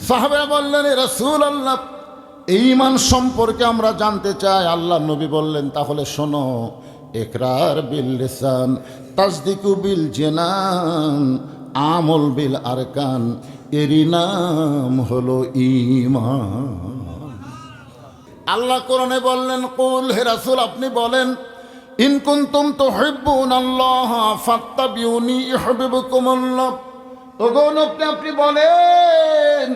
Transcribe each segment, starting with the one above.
সাহাবায়ে বললেন, এ রাসূলুল্লাহ, এই ঈমান সম্পর্কে আমরা জানতে চাই। আল্লাহ নবী বললেন, তাহলে শোনো, ইকরার বিল লিসান, তাসদিকু বিল জিনান, আমল বিল আরকান, এরই নাম হলো ঈমান। আল্লাহ কোরআনে বললেন, কুল, হে রাসূল আপনি বলেন, ইন কুনতুম তুহিব্বুনাল্লাহ ফাত্তাবিউনি ইউহিব্বুকুমুল্লাহ। ওগো নবী, আপনি বলেন,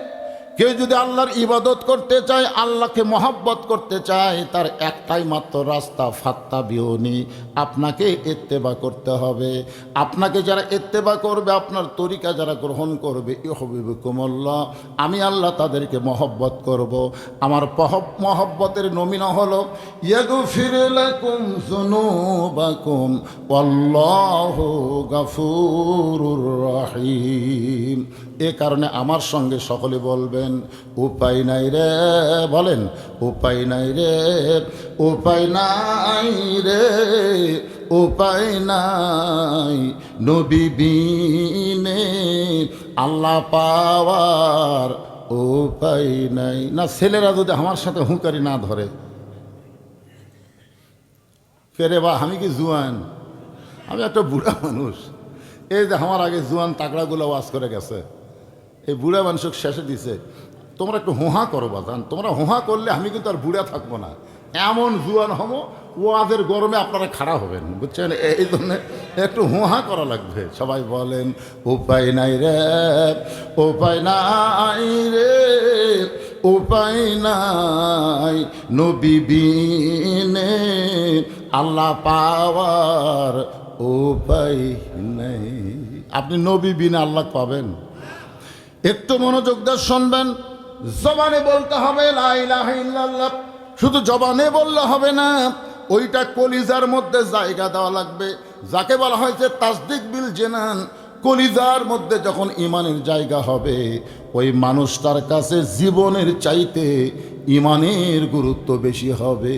কেউ যদি আল্লাহর ইবাদত করতে চায়, আল্লাহকে মহব্বত করতে চায়, তার একটাই মাত্র রাস্তা, ফাত্তাবিউনি, আপনাকে ইত্তেবা করতে হবে। আপনাকে যারা ইত্তেবা করবে, আপনার তরিকা যারা গ্রহণ করবে, ইউহিব্বুকুমুল্লাহ, আমি আল্লাহ তাদেরকে মহব্বত করব। আমার মহব্বতের নমিনা হলো ইয়াগফির লাকুম যুনুবাকুম ওয়াল্লাহু গফুরুর রহিম। এ কারণে আমার সঙ্গে সকলে বলবেন, উপায় নাই রে, বলেন, উপায় নাই রে, উপায় নাই রে, উপায় নাই নবী বিনে আল্লাহ পাওয়ার উপায় নাই। না, ছেলেরা যদি আমার সাথে হুঁকারি না ধরে, ফেরে বা আমি কি জুয়ান? আমি একটা বুড়া মানুষ। এই যে আমার আগে জুয়ান তাকড়াগুলো ওয়াজ করে গেছে, এই বুড়া মানুষক শেষে দিছে, তোমরা একটু হোহা করো বাজান, তোমরা হোহা করলে আমি কিন্তু আর বুড়া থাকবো না, এমন জুয়ান হবো, ওয়াজের গরমে আপনারা খাড়া হবেন, বুঝছেন? এই জন্য একটু হোহা করা লাগবে। সবাই বলেন, উপায় নাই রে, উপায় নাই রে, উপায় নাই নবী বিনে আল্লাহ পাওয়ার উপায় নাই। আপনি নবী বিনে আল্লাহ পাবেন? একটু মনোযোগ দিয়ে শুনবেন। জবানে বলতে হবে লা ইলাহা ইল্লাল্লাহ, শুধু জবানে বললে হবে না, ওইটা কলিজার মধ্যে জায়গা দেওয়া লাগবে। যাকে বলা হয়েছে তাসদিক বিল জিনান, কলিজার মধ্যে যখন ইমানের জায়গা হবে, ওই মানুষটার কাছে জীবনের চাইতে ইমানের গুরুত্ব বেশি হবে।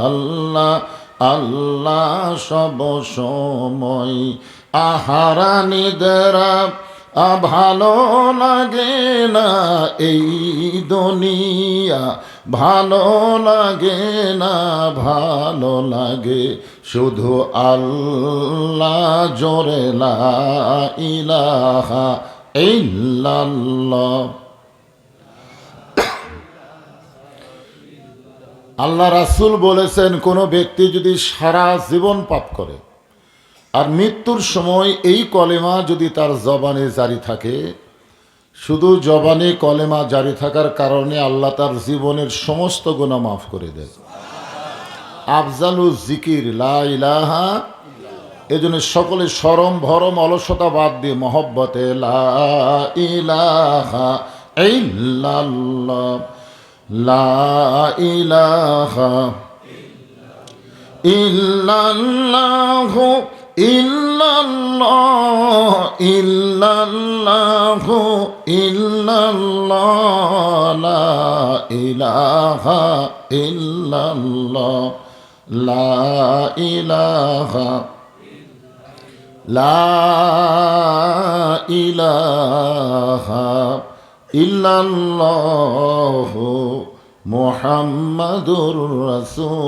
আল্লাহ আল্লাহ সব সময়, আহারা নিদ্রা ভালো লাগে না, এই দুনিয়া ভালো লাগে না, ভালো লাগে শুধু আল্লাহ, জোরে লা ইলাহা ইল্লাল্লাহ। আল্লাহ রাসূল বলেছেন, কোনো ব্যক্তি যদি সারা জীবন পাপ করে আর মৃত্যুর সময় এই কলেমা যদি তার জবানে জারি থাকে, শুধু জবানে কলেমা জারি থাকার কারণে আল্লাহ তার জীবনের সমস্ত গুনাহ মাফ করে দেয়। আফজালু জিকির লা ইলাহা। এজন্য সকলে শরম ভরম অলসতা বাদ দিয়ে মহব্বতে লা ইলাহা ইল্লাল্লাহ, লা ইলাহা ইল্লাল্লাহ, ইল্লাল্লাহ ইল্লাল্লাহ ইল্লাল্লাহ, লা ইলাহা ইল্লাল্লাহ, লা ইলাহা, লা ইলাহা ইল্লাল্লাহ মুহাম্মাদুর রাসূলুল্লাহ।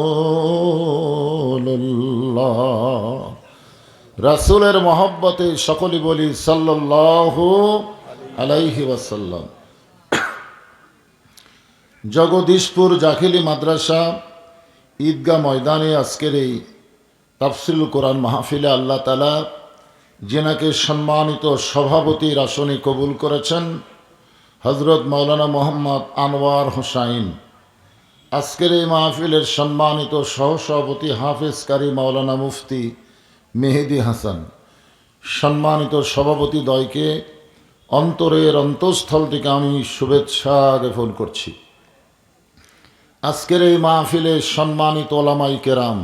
রাসূলের মহব্বতে সকলে বলি সাল্লাল্লাহু আলাইহি ওয়াসাল্লাম। জগদীশপুর জাকিলি মাদ্রাসা ঈদগাহ ময়দানে আজকের এই তাফসিরুল কোরআন মাহফিলে আল্লাহ তাআলা যেনাকে সম্মানিত সভাপতির আসনে কবুল করেছেন, হযরত মাওলানা মোহাম্মদ আনোয়ার হোসাইন, আজকের এই মাহফিলের সম্মানিত সহসভাপতি হাফেজ কারি মাওলানা মুফতি মেহেদি হাসান, সম্মানিত সভাপতি দ্বয়কে অন্তরের অন্তঃস্থল থেকে আমি শুভেচ্ছা জ্ঞাপন করছি। আজকের এই মাহফিলে সম্মানিত ওলামায়ে কেরাম,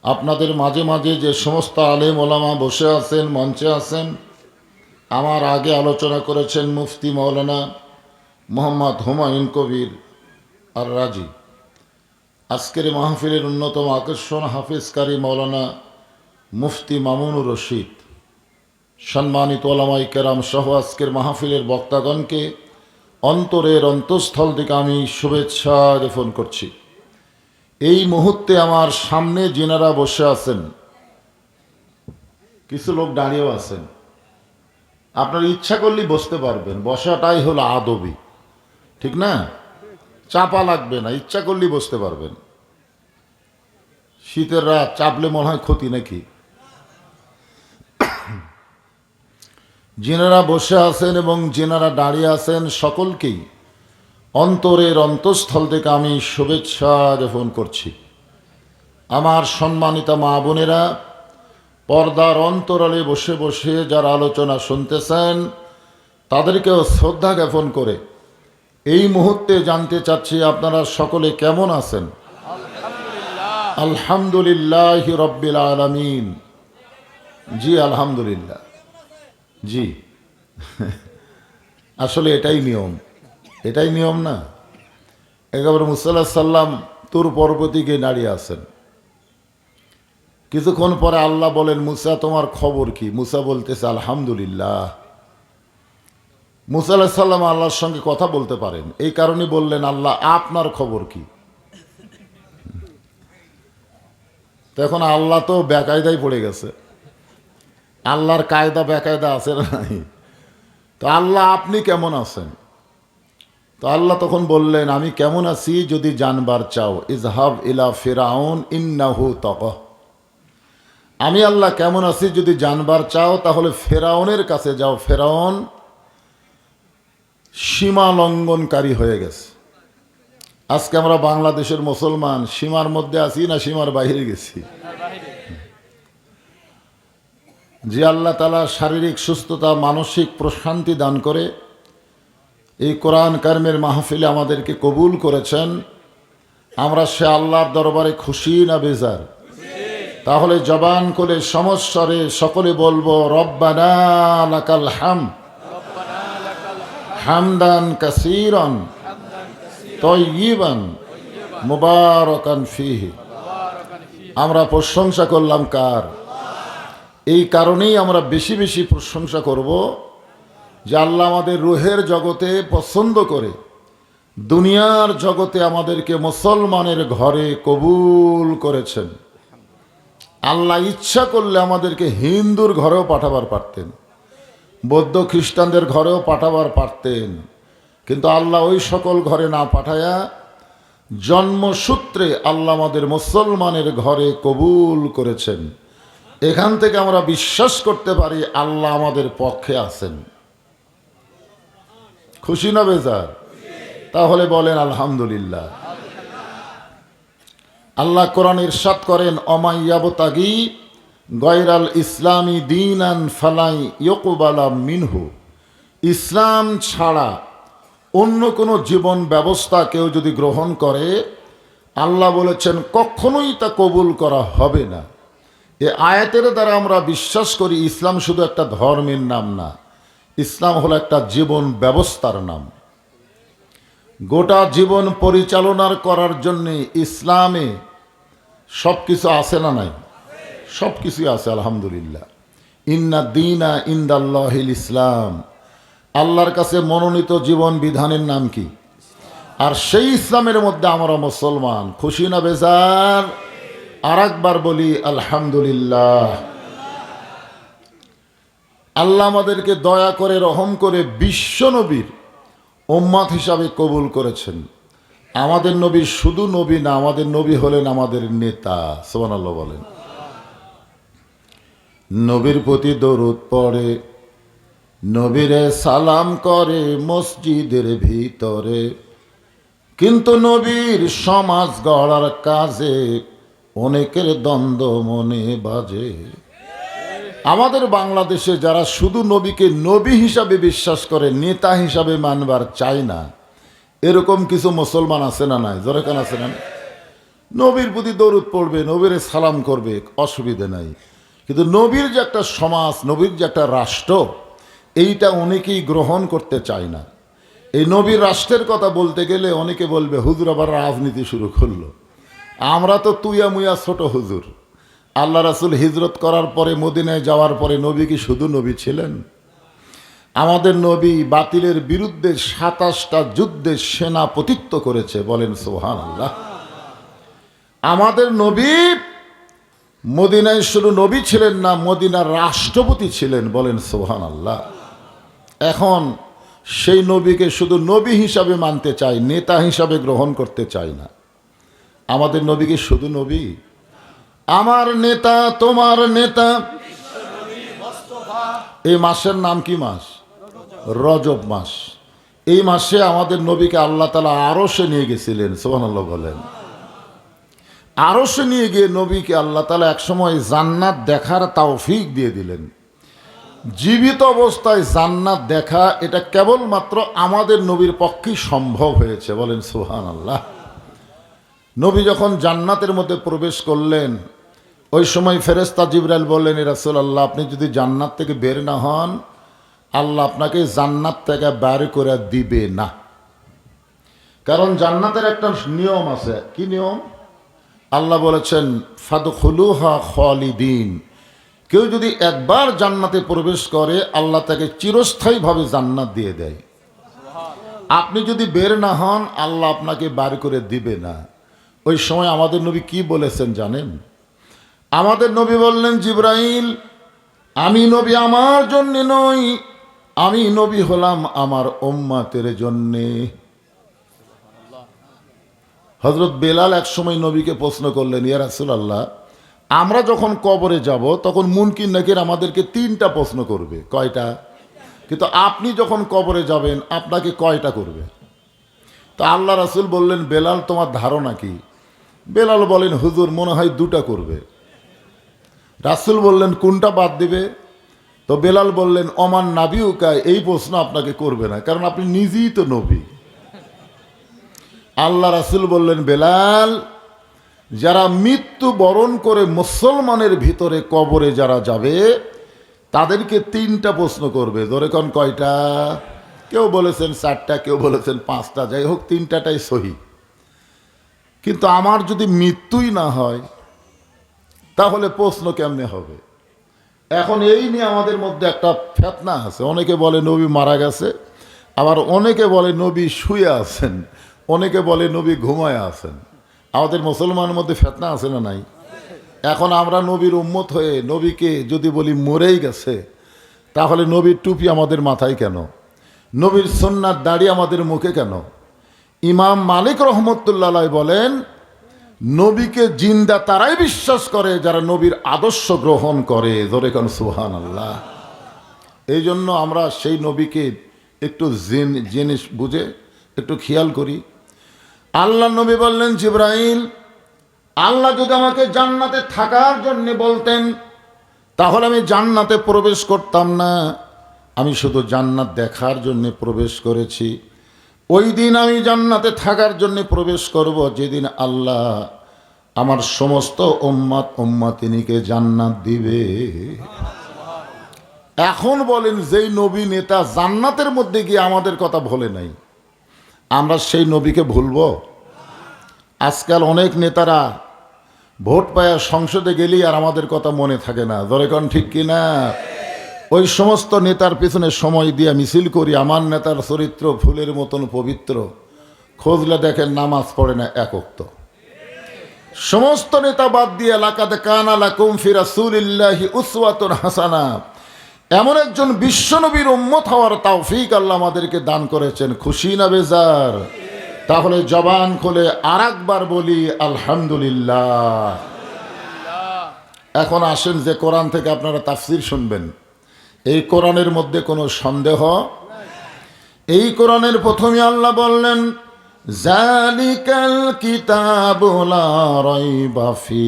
আপনাদের মাঝে মাঝে যে সমস্ত আলেম ওলামা বসে আছেন, মঞ্চে আছেন, আমার আগে আলোচনা করেছেন মুফতি মাওলানা মোহাম্মদ হুমায়ুন কবির আর রাজি। আজকের মাহফিলের অন্যতম আকর্ষণ হাফেজ কারি মাওলানা মুফতি মামুনুর রশিদ। সম্মানিত ওলামায়ে কেরাম সহ আজকের মাহফিলের বক্তাগণকে অন্তরের অন্তঃস্থল থেকে আমি শুভেচ্ছা জ্ঞাপন করছি। এই মুহূর্তে আমার সামনে যিনারা বসে আছেন, কিছু লোক দাঁড়িয়েও আছেন, আপনার ইচ্ছা করলেই বসতে পারবেন, বসাটাই হলো আদবি, ঠিক না? চাপা লাগবে না, ইচ্ছা করলেই বসতে পারবেন। শীতের রাত, চাপলে মনে হয় ক্ষতি নাকি? যিনারা বসে আছেন এবং যিনারা দাঁড়িয়ে আছেন সকলকেই অন্তরের অন্তঃস্থল থেকে আমি শুভেচ্ছা জ্ঞাপন করছি। আমার সম্মানিতা মা বোনেরা, পর্দার অন্তরালে বসে বসে যারা আলোচনা শুনতেছেন তাদেরকেও শ্রদ্ধা জ্ঞাপন করে এই মুহূর্তে জানতে চাচ্ছি আপনারা সকলে কেমন আছেন? আলহামদুলিল্লাহ রব্বিল আলামিন। জি আলহামদুলিল্লাহ। জি আসলে এটাই নিয়ম না? একেবারে মুসা আলাইহিস সালাম তুর পর্বতে দাঁড়িয়ে আছেন। কিছুক্ষণ পরে আল্লাহ বলেন, মুসা তোমার খবর কি? মুসা বলতেছে আলহামদুলিল্লাহ। মুসা আলাইহিস সালাম আল্লাহর সঙ্গে কথা বলতে পারেন, এই কারণে বললেন, আল্লাহ আপনার খবর কি? তো এখন আল্লাহ তো বেকায়দায় পড়ে গেছে। আল্লাহর কায়দা বেকায়দা আছে না নাই? তো আল্লাহ আপনি কেমন আছেন? তো আল্লাহ তখন বললেন, আমি কেমন আছি যদি জানবার চাও, ইজহাব ইলা ফিরাউন ইন্নাহু তাগা। আমি আল্লাহ কেমন আছি যদি জানবার চাও তাহলে ফেরাউনের কাছে যাও। ফেরাউন সীমা লঙ্ঘনকারী হয়ে গেছে। আজকে আমরা বাংলাদেশের মুসলমান সীমার মধ্যে আছি না সীমার বাইরে গেছি? যে আল্লাহ তাআলা শারীরিক সুস্থতা, মানসিক প্রশান্তি দান করে এই কোরআন কারিমের মাহফিলে আমাদেরকে কবুল করেছেন, আমরা সে আল্লাহর দরবারে খুশি না বেজার? তাহলে জবান করে সমস্বরে সকলে বলবো, রব্বানা লাকাল হামদ হামদান কাসীরান তাইয়িবান মুবারাকান ফীহি। আমরা প্রশংসা করলাম কার? এই কারণেই আমরা বেশি বেশি প্রশংসা করব যে আল্লাহ আমাদের রুহের জগতে পছন্দ করে দুনিয়ার জগতে আমাদেরকে মুসলমানের ঘরে কবুল করেছেন। আল্লাহ ইচ্ছা করলে আমাদেরকে হিন্দুর ঘরেও পাঠাবার পারতেন, বৌদ্ধ খ্রিস্টানদের ঘরেও পাঠাবার পারতেন, কিন্তু আল্লাহ ওই সকল ঘরে না পাঠায়া জন্মসূত্রে আল্লাহ আমাদের মুসলমানের ঘরে কবুল করেছেন। এখান থেকে আমরা বিশ্বাস করতে পারি আল্লাহ আমাদের পক্ষে আছেন। খুশি না বেজার? তাহলে বলেন আলহামদুলিল্লাহ। আল্লাহ কোরআন ইরশাদ করেন, অমাইয়াবতাগি গয়রাল ইসলামী দীনান ফালাই ইয়কুবালা মিনহু। ইসলাম ছাড়া অন্য কোনো জীবন ব্যবস্থা কেউ যদি গ্রহণ করে, আল্লাহ বলেছেন কখনোই তা কবুল করা হবে না। এ আয়াতের দ্বারা আমরা বিশ্বাস করি ইসলাম শুধু একটা ধর্মের নাম না, ইসলাম হলো একটা জীবন ব্যবস্থার নাম। গোটা জীবন পরিচালনার করার জন্যে ইসলামে সব কিছু আছে না নাই? সব কিছুই আছে আলহামদুলিল্লাহ। ইন্না দীনা ইনদাল্লাহিল ইসলাম। আল্লাহর কাছে মনোনীত জীবন বিধানের নাম কি? আর সেই ইসলামের মধ্যে আমরা মুসলমান। খুশি না বেজার? আর একবার বলি আলহামদুলিল্লাহ। আল্লাহ আমাদেরকে দয়া করে রহম করে বিশ্ব নবীর উম্মাত হিসাবে কবুল করেছেন। আমাদের নবী শুধু নবী না, আমাদের নবী হলেন আমাদের নেতা। সুবহানাল্লাহ বলেন। নবীর প্রতি দরুদ পড়ে, নবীরে সালাম করে মসজিদের ভিতরে, কিন্তু নবীর সমাজ গড়ার কাজে অনেকের দ্বন্দ্ব মনে বাজে। আমাদের বাংলাদেশে যারা শুধু নবীকে নবী হিসাবে বিশ্বাস করে, নেতা হিসাবে মানবার চায় না, এরকম কিছু মুসলমান আছে না নাই? জোরে কান আছে না? নবীর প্রতি দরুদ পড়বে, নবীরে সালাম করবে, অসুবিধে নাই, কিন্তু নবীর যে একটা সমাজ, নবীর যে একটা রাষ্ট্র, এইটা অনেকেই গ্রহণ করতে চায় না। এই নবীর রাষ্ট্রের কথা বলতে গেলে অনেকে বলবে হুজুর আবার রাজনীতি শুরু করলো। আমরা তো তুইয়া মুইয়া ছোট হুজুর। আল্লাহ রাসূল হিজরত করার পরে, মদিনায় যাওয়ার পরে নবী কি শুধু নবী ছিলেন? আমাদের নবী বাতিলের বিরুদ্ধে ২৭টা যুদ্ধে সেনাপতিত্ব করেছে, বলেন সুবহানাল্লাহ। আমাদের নবী মদিনায় শুধু নবী ছিলেন না, মদিনার রাষ্ট্রপতি ছিলেন, বলেন সুবহানাল্লাহ। এখন সেই নবীকে শুধু নবী হিসাবে মানতে চাই, নেতা হিসাবে গ্রহণ করতে চাই না। আমাদের নবীকে শুধু নবী, আমার নেতা তোমার নেতা। এই মাসের নাম কি মাস? রজব মাস। এই মাসে আমাদের নবীকে আল্লাহ তাআলা আরশে নিয়ে গেছিলেন, সুবহানাল্লাহ বলেন। আরশে নিয়ে গিয়ে নবীকে আল্লাহ তাআলা একসময় জান্নাত দেখার তৌফিক দিয়ে দিলেন। জীবিত অবস্থায় জান্নাত দেখা এটা কেবলমাত্র আমাদের নবীর পক্ষেই সম্ভব হয়েছে, বলেন সুবহানাল্লাহ। নবী যখন জান্নাতের মধ্যে প্রবেশ করলেন, ওই সময় ফেরেশতা জিবরাইল বললেন, এ রাসূলুল্লাহ, আপনি যদি জান্নাত থেকে বের না হন, আল্লাহ আপনাকে জান্নাত থেকে বের করে দিবে না। কারণ জান্নাতের একটা নিয়ম আছে। কি নিয়ম? আল্লাহ বলেছেন, ফাদখুলুহা খালিদিন। কেউ যদি একবার জান্নাতে প্রবেশ করে, আল্লাহ তাকে চিরস্থায়ীভাবে জান্নাত দিয়ে দেয়। আপনি যদি বের না হন, আল্লাহ আপনাকে বের করে দিবে না। ওই সময় আমাদের নবী কি বলেছেন জানেন? আমাদের নবী বললেন, জিবরাইল, আমি নবী আমার জন্য নই, আমি নবী হলাম আমার উম্মতের জন্যে। হযরত বেলাল এক সময় নবীকে প্রশ্ন করলেন, ইয়া রাসূলুল্লাহ, আমরা যখন কবরে যাব তখন মুনকির নাকির আমাদেরকে 3টা প্রশ্ন করবে। কয়টা? কিন্তু আপনি যখন কবরে যাবেন আপনাকে কয়টা করবে? তো আল্লাহ রাসূল বললেন, বেলাল, তোমার ধারণা কি? বেলাল বলেন, হুজুর, মনে হয় 2টা করবে। রাসূল বললেন, কোনটা বাদ দিবে? তো বেলাল বললেন, অমান নাবিউকা, এই প্রশ্ন আপনাকে করবে না, কারণ আপনি নিজেই তো নবী। আল্লাহ রাসূল বললেন, বেলাল, যারা মৃত্যু বরণ করে মুসলমানের ভিতরে কবরে যারা যাবে তাদেরকে 3টা প্রশ্ন করবে। ধরে কোন কয়টা? কেউ বলেছেন 4টা, কেউ বলেছেন 5টা, যাই হোক 3টাটাই সহি। কিন্তু আমার যদি মৃত্যুই না হয় তাহলে প্রশ্ন কেমনে হবে? এখন এই নিয়ে আমাদের মধ্যে একটা ফিতনা আছে। অনেকে বলে নবী মারা গেছে, আবার অনেকে বলে নবী শুয়ে আছেন, অনেকে বলে নবী ঘুমায় আছেন। আমাদের মুসলমানের মধ্যে ফিতনা আছে না নাই? এখন আমরা নবীর উম্মত হয়ে নবীকে যদি বলি মরেই গেছে, তাহলে নবীর টুপি আমাদের মাথায় কেন? নবীর সুন্নাত দাড়ি আমাদের মুখে কেন? ইমাম মালিক রহমতুল্লাহ আলাইহি বলেন, নবীকে জিন্দা তারাই বিশ্বাস করে যারা নবীর আদর্শ গ্রহণ করে। জোরে কোন সুবহানাল্লাহ। এই জন্য আমরা সেই নবীকে একটু জিনিস বুঝে একটু খেয়াল করি। আল্লাহ নবী বললেন, জিবরাইল, আল্লাহ যদি আমাকে জান্নাতে থাকার জন্য বলতেন তাহলে আমি জান্নাতে প্রবেশ করতাম না, আমি শুধু জান্নাত দেখার জন্য প্রবেশ করেছি। ওই দিন আমি জান্নাতে থাকার জন্য প্রবেশ করব যেদিন আল্লাহ আমার সমস্ত উম্মতিনীকে জান্নাত দিবে। এখন বলেন, যেই নবী নেতা জান্নাতের মধ্যে গিয়ে আমাদের কথা ভোলে নাই, আমরা সেই নবীকে ভুলবো? আজকাল অনেক নেতারা ভোট পায়া সংসদে গেলেই আর আমাদের কথা মনে থাকে না। ধরে কোন ঠিক কিনা? ওই সমস্ত নেতার পেছনে সময় দিয়ে মিছিল করি, আমার নেতার চরিত্র ফুলের মতন পবিত্র, খোঁজলে দেখেন নামাজ পড়ে না এক ওয়াক্ত। সমস্ত নেতা বাদ দিয়ে লাকাদ কানা লাকুম ফি রাসূলিল্লাহি উসওয়াতুন হাসানা, এমন একজন বিশ্বনবীর উম্মত হওয়ার তৌফিক আল্লাহ আমাদেরকে দান করেছেন। খুশি না বেজার? তাহলে জবান খুলে আরেকবার বলি আলহামদুলিল্লাহ। এখন আসেন যে কোরআন থেকে আপনারা তাফসীর শুনবেন, এই কোরআনের মধ্যে কোনো সন্দেহ? এই কোরআনের প্রথমে আল্লাহ বললেন, যালিকাল কিতাবু লা রাইবা ফি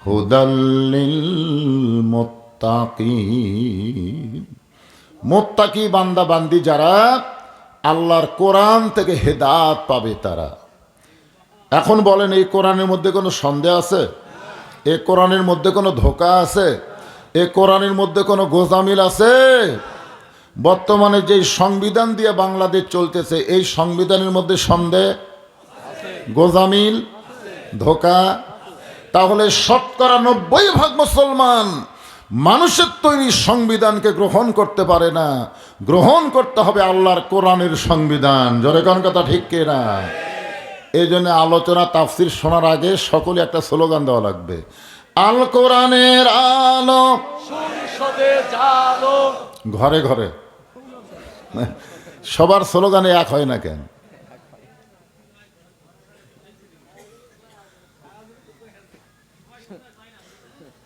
হুদাল লিল মুত্তাকিন। মুত্তাকি বান্দা বান্দি যারা আল্লাহর কোরআন থেকে হেদায়েত পাবে তারা। এখন বলেন, এই কোরআনের মধ্যে কোনো সন্দেহ আছে? এই কোরআনের মধ্যে কোনো ধোঁকা আছে? এই কোরআনের মধ্যে কোনো গোজামিল আছে? বর্তমানে যে সংবিধান দিয়ে বাংলাদেশ চলতেছে, এই সংবিধানের মধ্যে সন্দেহ, গোজামিল, ধোঁকা? তাহলে 90% মুসলমান মানুষের তৈরি সংবিধানকে গ্রহণ করতে পারে না, গ্রহণ করতে হবে আল্লাহর কোরআনের সংবিধান। জোরে কোন কথা ঠিক কিনা? এই জন্য আলোচনা তাফসির শোনার আগে সকলে একটা স্লোগান দেওয়া লাগবে, আল কোরআনের আলো সংসদে জালো। ঘরে ঘরে সবার স্লোগানে এক হয় না কেন?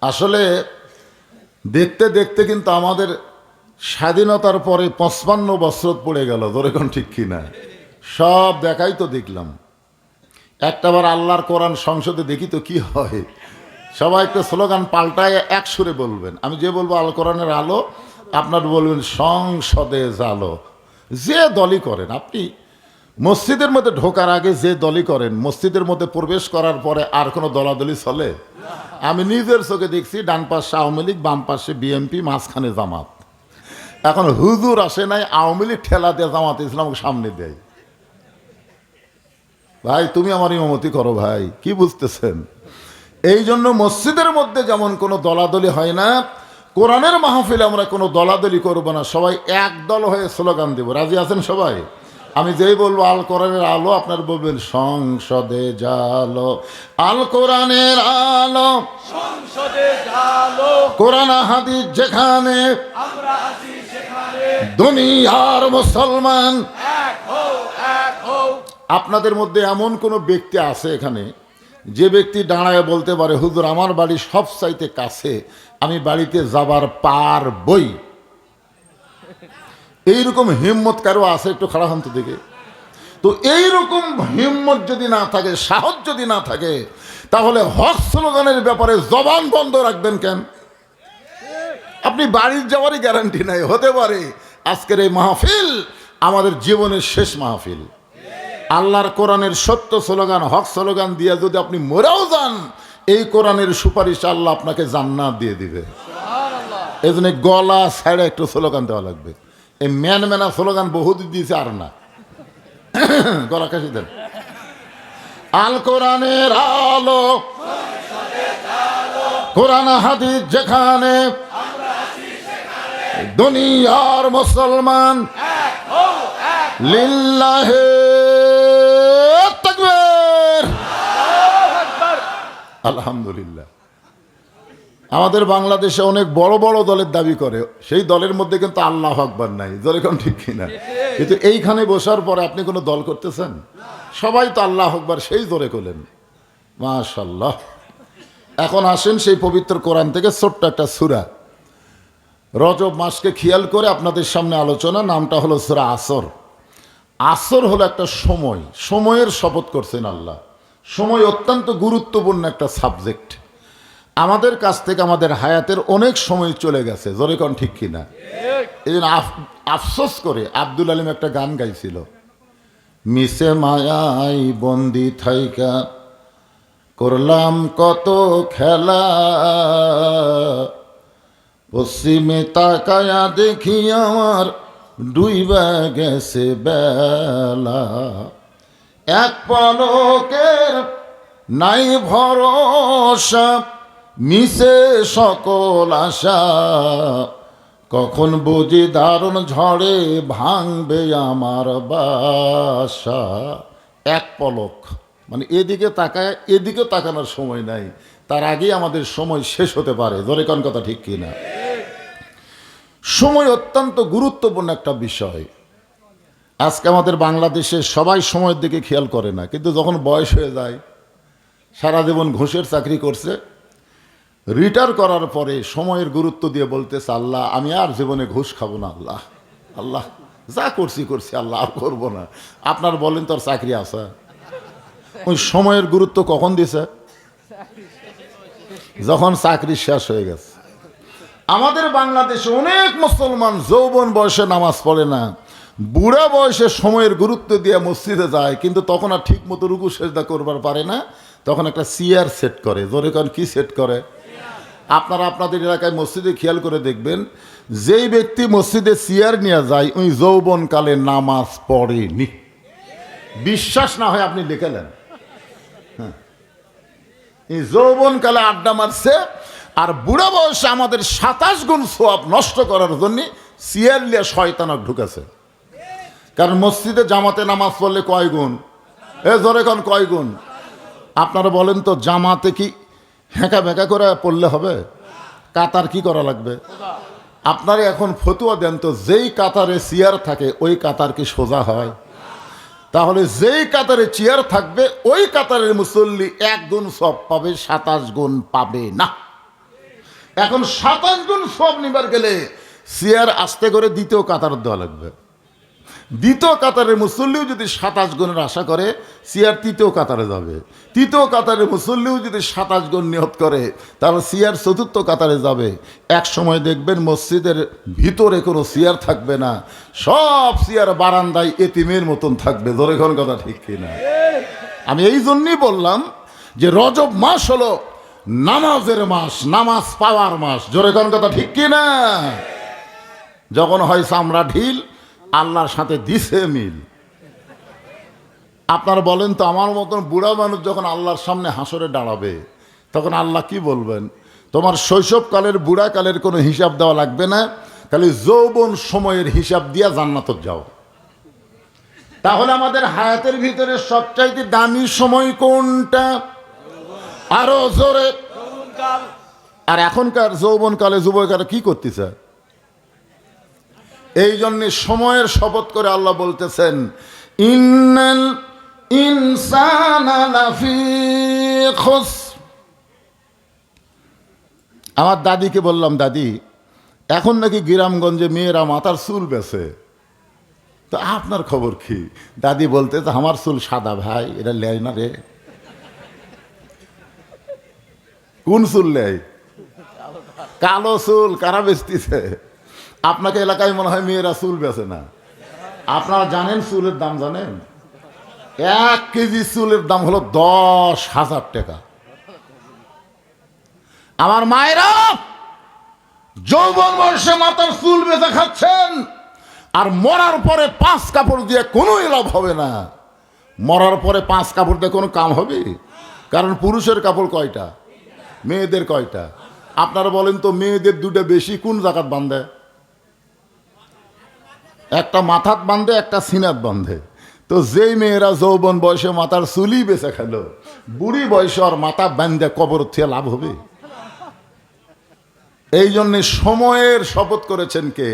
আসলে দেখতে দেখতে কিন্তু আমাদের স্বাধীনতার পরে 55 বছর পড়ে গেল। ধরে কোন ঠিক কিনা? সব দেখাই তো দেখলাম, একটাবার আল্লাহর কোরআন সংসদে দেখি তো কি হয়। সবাই একটু স্লোগান পাল্টায় এক সুরে বলবেন। আমি যে বলবো আল কোরআনের আলো, আপনার বলবেন সংসদে জালো। যে দলই করেন আপনি, মসজিদের মধ্যে ঢোকার আগে যে দলই করেন, মসজিদের মধ্যে প্রবেশ করার পরে আর কোনো দলাদলি চলে? আমি নিজের চোখে দেখছি, ডান পাশে আওয়ামী লীগ, বাম পাশে বিএনপি, মাঝখানে জামাত। এখন হুজুর আসে নাই, আওয়ামী লীগ ঠেলা দিয়ে জামাত ইসলামকে সামনে দেয়। ভাই তুমি আমার ইমামতি করো ভাই, কি বুঝতেছেন? এই জন্য মসজিদের মধ্যে যেমন কোনো দলাদলি হয় না, কোরআনের মাহফিলে আমরা কোনো দলাদলি করব না, সবাই এক দল হয়ে স্লোগান দেব। রাজি আছেন সবাই? আমি যেই বলবো আল কোরআনের আলো, আপনার বলবেন সংসদে জালো। আল কোরআনের আলো সংসদে জালো। কোরআন হাদিস যেখানে আমরা আছি সেখানে দুনিয়ার মুসলমান এক হও, এক হও। আপনাদের মধ্যে এমন কোনো ব্যক্তি আছে এখানে যে ব্যক্তি দাঁড়ায় বলতে পারে, হুজুর আমার বাড়ি সব চাইতে কাছে, আমি বাড়িতে যাবার পারবই? এইরকম হিম্মত কারো আছে? একটু খাড়া হন তো দেখে। তো এইরকম হিম্মত যদি না থাকে, সাহস যদি না থাকে, তাহলে হক স্লোগানের ব্যাপারে জবান বন্ধ রাখবেন কেন? আপনি বাড়ির যাওয়ারই গ্যারান্টি নাই। হতে পারে আজকের এই মাহফিল আমাদের জীবনের শেষ মাহফিল। আল্লাহর কোরআনের সত্য স্লোগান, হক স্লোগান দিয়ে যদি আপনি মরেও যান, এই কোরআনের সুপারিশ আল্লাহ আপনাকে জান্নাত দিয়ে দিবে। এই জন্য গলা ছাড়া একটু স্লোগান দেওয়া লাগবে। এই ম্যানা স্লোগান বহুদিন দিয়েছে, আর না, গলা কাশি দেন। আল কোরআনের আলো কোরআন হাদিস যেখানে দুনিয়ার মুসলমান লিল্লাহে তাকবীর। আলহামদুলিল্লাহ। আমাদের বাংলাদেশে অনেক বড় বড় দলের দাবি করে, সেই দলের মধ্যে কিন্তু আল্লাহু আকবার নাই। যেরকম ঠিক কিনা? কিন্তু এইখানে বসার পরে আপনি কোনো দল করতেছেন? সবাই তো আল্লাহু আকবার সেই জোরে করলেন, মাশাআল্লাহ। এখন আসেন সেই পবিত্র কোরআন থেকে ছোট্ট একটা সূরা, রজব মাসকে খেয়াল করে আপনাদের সামনে আলোচনা। নামটা হলো সূরা আসর। আসর হলো একটা সময়, সময়ের শপথ করছেন আল্লাহ। সময় অত্যন্ত গুরুত্বপূর্ণ একটা সাবজেক্ট। আমাদের কাছ থেকে আমাদের হায়াতের অনেক সময় চলে গেছে। জোরে কোন ঠিক কিনা? এই জন্য আফসোস করে আব্দুল আলিম একটা গান গাইছিল, মিশে মায়াই বন্দি থাইকা করলাম কত খেলা, পশ্চিমে তাকায়া দেখি আমার ডুইবা গেছে বেলা, এক পলকের নাই ভরসা, মিশে সকল আশা, কখন বুঝি দারুণ ঝড়ে ভাঙবে আমার বাসা। এক পলক মানে এদিকে তাকায়, এদিকে তাকানোর সময় নাই, তার আগেই আমাদের সময় শেষ হতে পারে। ধরে কোন কথা ঠিক কিনা? সময় অত্যন্ত গুরুত্বপূর্ণ একটা বিষয়। আজকে আমাদের বাংলাদেশে সবাই সময়ের দিকে খেয়াল করে না, কিন্তু যখন বয়স হয়ে যায়, সারা জীবন ঘুষের চাকরি করছে, রিটায়ার করার পরে সময়ের গুরুত্ব দিয়ে বলতেছে, আল্লাহ আমি আর জীবনে ঘুষ খাবো না, আল্লাহ আল্লাহ যা করছি করছি, আল্লাহ আর করবো না। আপনার বলেন তোর চাকরি আছে? ওই সময়ের গুরুত্ব কখন দিছে? যখন চাকরি শেষ হয়ে গেছে। আমাদের বাংলাদেশে অনেক মুসলমান যৌবন বয়সে নামাজ পড়ে না, বুড়া বয়সে সময়ের গুরুত্ব দিয়ে মসজিদে যায়, কিন্তু তখন আর ঠিক মতো রুকু সেজদা করবার পারে না, তখন একটা চেয়ার সেট করে। জোরে কারণ কি সেট করে? আপনারা আপনাদের এলাকায় মসজিদে খেয়াল করে দেখবেন, যেই ব্যক্তি মসজিদে চেয়ার নিয়ে যায় ওই যৌবনকালে নামাজ পড়েনি। বিশ্বাস না হয় আপনি লিখে নেন। এই যৌবনকালে আড্ডা মারছে, আর বুড়া বয়সে আমাদের 27 গুণ সওয়াব নষ্ট করার জন্য সিয়ারলিয়া শয়তানক ঢুকেছে। কারণ মসজিদে জামাতে নামাজ পড়লে কয় গুণ? জোরে কোন কয় গুণ? আপনারা বলেন তো, জামাতে কি হেঁকা বেঁকা করে পড়লে হবে? কাতার কি করা লাগবে? আপনারা এখন ফতুয়া দেন তো, যেই কাতারে চেয়ার থাকে ওই কাতার কি সোজা হয়? তাহলে যেই কাতারে চেয়ার থাকবে ওই কাতারের মুসল্লি 1 গুণ সওয়াব পাবে, 27 গুণ পাবে না। এখন 27 গুণ সওয়াব নিবার গেলে চেয়ার আস্তে করে দ্বিতীয় কাতার দেওয়া লাগবে। দ্বিতীয় কাতারের মুসল্লিও যদি 27 গুণের আশা করে, চেয়ার তৃতীয় কাতারে যাবে। তৃতীয় কাতারের মুসল্লিও যদি 27 গুণ নিয়ত করে, তাহলে চেয়ার চতুর্থ কাতারে যাবে। এক সময় দেখবেন মসজিদের ভিতরে কোনো চেয়ার থাকবে না, সব চেয়ার বারান্দায় এতিমের মতন থাকবে। ধরে কোন কথা ঠিক কিনা? আমি এই জন্যই বললাম যে রজব মাস হলো নামাজের মাস, নামাজ পাওয়ার মাস। জোরে কোন কথা ঠিক কিনা? যখন হয় চামড়া ঢিল, আল্লাহর সাথে দিছে মিল। আপনারা বলেন তো, আমার মতন বুড়া মানুষ যখন আল্লাহর সামনে হাসরে দাঁড়াবে, তখন আল্লাহ কি বলবেন? তোমার শৈশবকালের বুড়াকালের কোনো হিসাব দেওয়া লাগবে না, খালি যৌবন সময়ের হিসাব দিয়া জান্নাতে যাও। তাহলে আমাদের হায়াতের ভিতরে সবচাইতে দামি সময় কোনটা? আরো জোরে। আর এখনকার যৌবনকালে যুবকেরা কি করতেছে? এই জন্য সময়ের শপথ করে আল্লাহ বলতেছেন, ইন্নাল ইনসানা লাফি খুসর। আমার দাদিকে বললাম, দাদি এখন নাকি গ্রামগঞ্জে মেয়েরা মাথার চুল বেছে, তো আপনার খবর কি? দাদি বলতে, আমার চুল সাদা ভাই, এটা লেয় না রে। কোন চুল লেয়? কালো চুল। কারা বেচতেছে? আপনাকে এলাকায় মনে হয় মেয়েরা চুল বেছে না। আপনারা জানেন চুলের দাম জানেন? 1 কেজি চুলের দাম হলো 10,000 টাকা। আমার মায়েরা যৌবন বয়সে মাথার চুল বেঁচে খাচ্ছেন, আর মরার পরে 5 কাপড় দিয়ে কোনো লাভ হবে না। মরার পরে 5 কাপড় দিয়ে কোনো কাম হবে? কারণ পুরুষের কাপড় কয়টা, মেয়েদের কয়টা? আপনারা বলেন তো, মেয়েদের 2টা বেশি কোন জায়গাত বাঁধে? একটা মাথাত বাঁধে, একটা সিনাত বাঁধে। তো যেই মেয়েরা যৌবন বয়সে মাথার চুলি বেঁচে খেলো, বুড়ি বয়সে আর মাথা বাঁধে কবর থেকে লাভ হবে? এই জন্যে সময়ের শপথ করেছেন কে?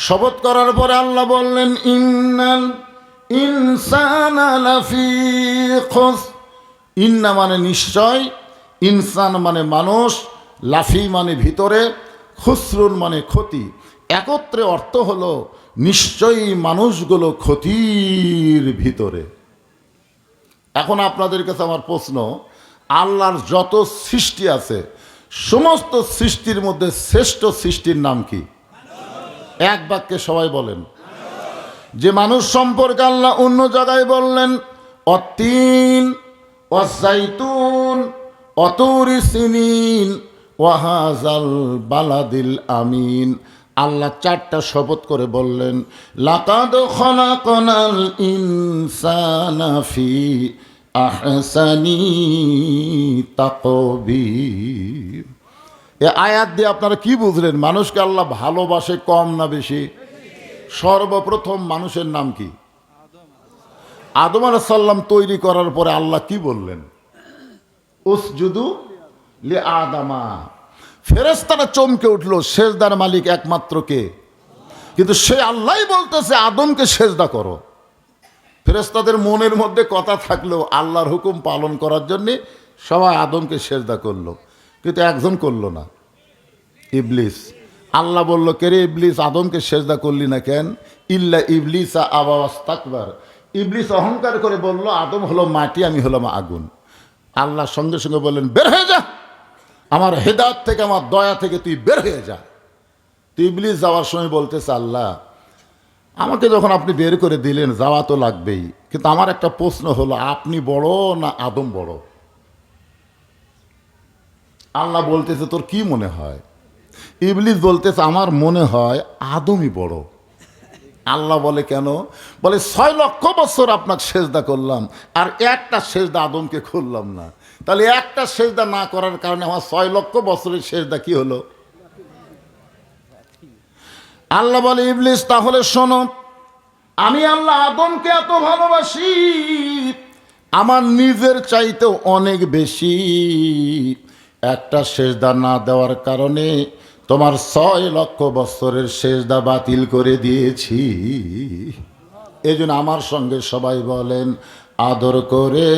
শপথ করার পরে আল্লাহ বললেন, ইন্নাল ইনসানা লাফি খুসর। ইন্না মানে নিশ্চয়, ইনসান মানে মানুষ, লাফি মানে ভিতরে, খুসরুন মানে ক্ষতি। একত্রে অর্থ হলো নিশ্চয়ই মানুষগুলো ক্ষতির ভিতরে। এখন আপনাদের কাছে আমার প্রশ্ন, আল্লাহর যত সৃষ্টি আছে সমস্ত সৃষ্টির মধ্যে শ্রেষ্ঠ সৃষ্টির নাম কি? এক বাক্যে সবাই বলেন। যে মানুষ সম্পর্কে আল্লাহ অন্য জায়গায় বললেন, অত্তিন ওয়াসাইতুন অতুরি সিনিন ওয়াহাজাল বালাদিল আমিন। আল্লাহ 4টা শপথ করে বললেন, লাকাদ খলাকনাল ইনসানা ফি আহসানি তাকবীর। এই আয়াত দিয়ে আপনারা কি বুঝলেন? মানুষকে আল্লাহ ভালোবাসে কম না বেশি? সর্বপ্রথম মানুষের নাম কি? আদম আলাইহিস সালাম তৈরি করার পরে আল্লাহ কি বললেন? উসজুদু লি আদামা। ফেরেশতারা চমকে উঠল, সেজদার মালিক একমাত্র কে? কিন্তু সে আল্লাহই বলতেছে আদমকে সেজদা করো। ফেরেশতাদের মনের মধ্যে কথা থাকলেও আল্লাহর হুকুম পালন করার জন্যে সবাই আদমকে সেজদা করলো, কিন্তু একজন করলো না, ইবলিস। আল্লাহ বলল, কে রে ইবলিস, আদমকে সেজদা করলি না কেন? ইল্লা ইবলিসা আবা ওয়াস্তাকবার। ইবলিস অহংকার করে বলল, আদম হলো মাটি, আমি হলাম আগুন। আল্লাহ সঙ্গে সঙ্গে বললেন, বের হয়ে যা, আমার হেদায়েত থেকে, আমার দয়া থেকে তুই বের হয়ে যা। তো ইবলিস যাওয়ার সময় বলতেছে, আল্লাহ আমাকে যখন আপনি বের করে দিলেন, যাওয়া তো লাগবেই, কিন্তু আমার একটা প্রশ্ন হলো, আপনি বড় না আদম বড়? আল্লাহ বলতেছে, তোর কি মনে হয়? ইবলিস বলতেছে, আমার মনে হয় আদমই বড়। আল্লাহ বলে, কেন? বলে, 6 লক্ষ বছর আপনাকে সেজদা করলাম, আর একটা সেজদা আদমকে করলাম না। তাহলে একটা সেজদা না করার কারণে আমার 6 লক্ষ বছরের সেজদা কি হলো? আল্লাহ বলে, ইবলিস তাহলে শোনো, আমি আল্লাহ আদমকে এত ভালোবাসি, আমার নিজের চাইতেও অনেক বেশি। একটা সেজদা না দেওয়ার কারণে তোমার 6 লক্ষ বছরের সেজদা বাতিল করে দিয়েছি। এই জন্য আমার সঙ্গে সবাই বলেন, আদর করে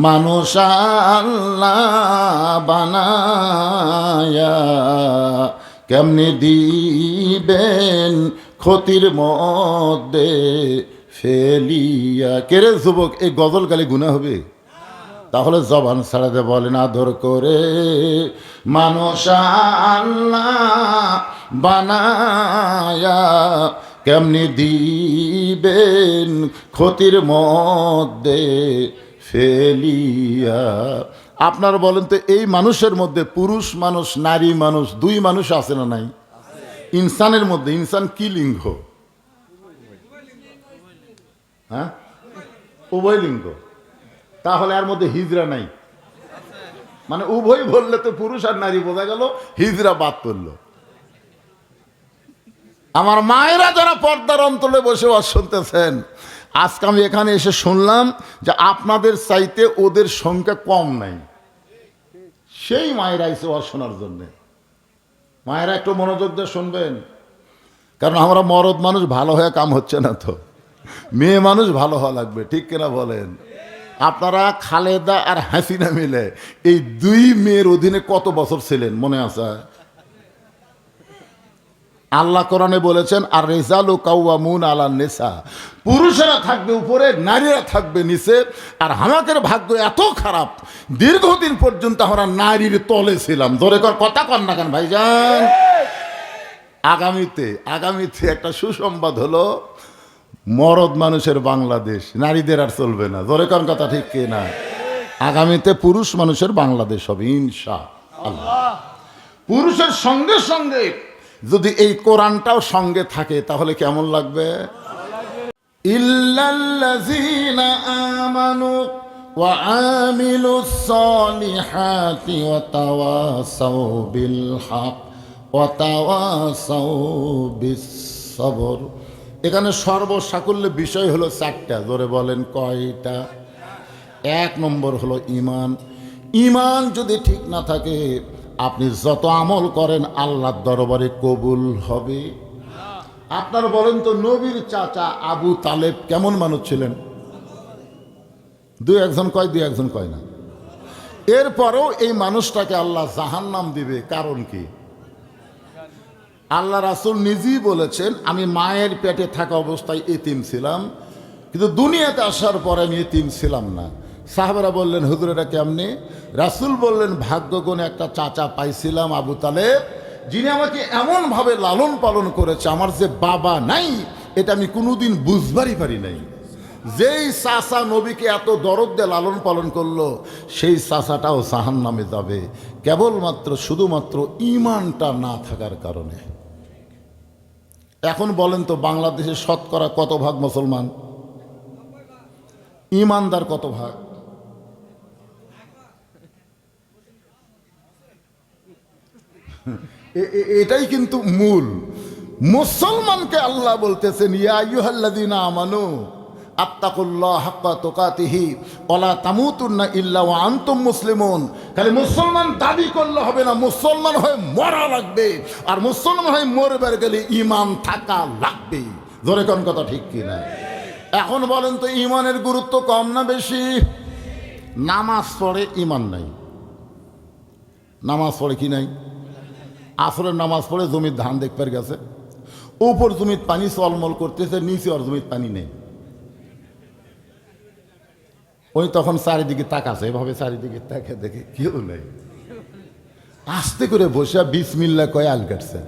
মানুষ আল্লাহ বানায়া কেমনি দিবেন ক্ষতির মধ্যে ফেলিয়া। কেরে যুবক, এই গজল গালি গুনাহ হবে? তাহলে জবান ছাড়াতে বলেন, আদর করে মানুষ আল্লাহ বানায়া কেমনি দিবেন ক্ষতির মধ্যে ফেলিয়া। আপনারা বলেন তো, এই মানুষের মধ্যে পুরুষ মানুষ, নারী মানুষ, দুই মানুষ আছে না নাই? ইনসানের মধ্যে, ইনসান কি লিঙ্গ? হ্যাঁ, উভয় লিঙ্গ। তাহলে এর মধ্যে হিজরা নাই, মানে উভয় বললে তো পুরুষ আর নারী বোঝা গেল, হিজরা বাদ পড়ল। আমার মায়েরা যারা পর্দার অন্তরে বসে শুনতেছেন, আজকে আমি এখানে এসে শুনলাম যে আপনাদের চাইতে ওদের সংখ্যা কম নাই। সেই মায়েরা এসে শোনার জন্যে। মায়েরা একটু মনোযোগ দিয়ে শুনবেন, কারণ আমরা মরদ মানুষ ভালো হয়ে কাম হচ্ছে না, তো মেয়ে মানুষ ভালো হওয়া লাগবে, ঠিক কিনা বলেন? আপনারা খালেদা আর হাসিনা মিলে এই দুই মেয়ের অধীনে কত বছর ছিলেন মনে আছে? আল্লাহ কোরআনে বলেছেন, আর রিজালু কাওয়ামুন আলান নিসা, পুরুষেরা থাকবে উপরে, নারীরা থাকবে নিচে। আর আমাদের ভাগ্য এত খারাপ, দীর্ঘদিন পর্যন্ত আমরা নারীর তলে ছিলাম। ধরে কথা কন না কেন ভাইজান? আগামীতে একটা সুসংবাদ হলো, মরদ মানুষের বাংলাদেশ, নারীদের আর চলবে না। ধরে কোন কথা ঠিক কি না? আগামীতে পুরুষ মানুষের বাংলাদেশ হবে ইনশাআল্লাহ। পুরুষের সঙ্গে সঙ্গে যদি এই কোরআনটাও সঙ্গে থাকে তাহলে কেমন লাগবে? ইল্লাল্লাযীনা আমানু ওয়া আমিলুস সালিহাতি ওয়া তাওয়াসাউ বিল হক ওয়া তাওয়াসাউ বিস সবর। এখানে সর্বসাকুল্যে বিষয় হলো 4টা। জোরে বলেন কয়টা? 1 নম্বর হলো ঈমান। ঈমান যদি ঠিক না থাকে, আপনি যত আমল করেন আল্লাহর দরবারে কবুল হবে? আপনারা বলেন তো, নবীর চাচা আবু তালেব কেমন মানুষ ছিলেন? দুই একজন কয় না। এরপরেও এই মানুষটাকে আল্লাহ জাহান্নাম দিবে, কারণ কি? আল্লাহ রাসূল নিজেই বলেছেন, আমি মায়ের পেটে থাকা অবস্থায় এতিম ছিলাম, কিন্তু দুনিয়াতে আসার পরে আমি এতিম ছিলাম না। সাহাবারা বললেন, হুজুর এটা কেমনে? রাসূল বললেন, ভাগ্যগুণে একটা চাচা পাইছিলাম আবু তালেব, যিনি আমাকে এমনভাবে লালন পালন করেছে, আমার যে বাবা নাই এটা আমি কোনোদিন বুঝবারই পারি নাই। যেই চাচা নবীকে এত দরদ দিয়ে লালন পালন করলো, সেই চাচাটাও জাহান্নামে যাবে, কেবলমাত্র শুধুমাত্র ঈমানটা না থাকার কারণে। এখন বলেন তো, বাংলাদেশে শতকরা কত ভাগ মুসলমান? ঈমানদার কত ভাগ? এটাই কিন্তু মূল। মুসলমানকে আল্লাহ বলতেছেন, ইয়া আইয়ুহাল্লাযীনা আমানু আত্তাকুল্লাহ হাক্কা তুকাতিহি ওয়া লা তামুতুন্না ইল্লা ওয়া আনতুম মুসলিমুন। খালি মুসলমান দাবি করলে হবে না, মুসলমান হয়ে মরা লাগবে। আর মুসলমান হয়ে মরবার গেলে ঈমান থাকা লাগবে। ধরে কোন কথা ঠিক কি না? এখন বলেন তো, ঈমানের গুরুত্ব কম না বেশি? নামাজ পড়ে ঈমান নাই। নামাজ পড়ে কি নাই? আসরের নামাজ পড়ে জমির ধান দেখবার গেছে, উপর জমির পানি চলমল করতেছে, নিচে আর জমির পানি নেই। ওই তখন চারিদিকে তাকাছে, এভাবে চারিদিকে তাকে দেখে কেউ নেই, আস্তে করে বসে বিসমিল্লাহ কয়ে আল কাটছে।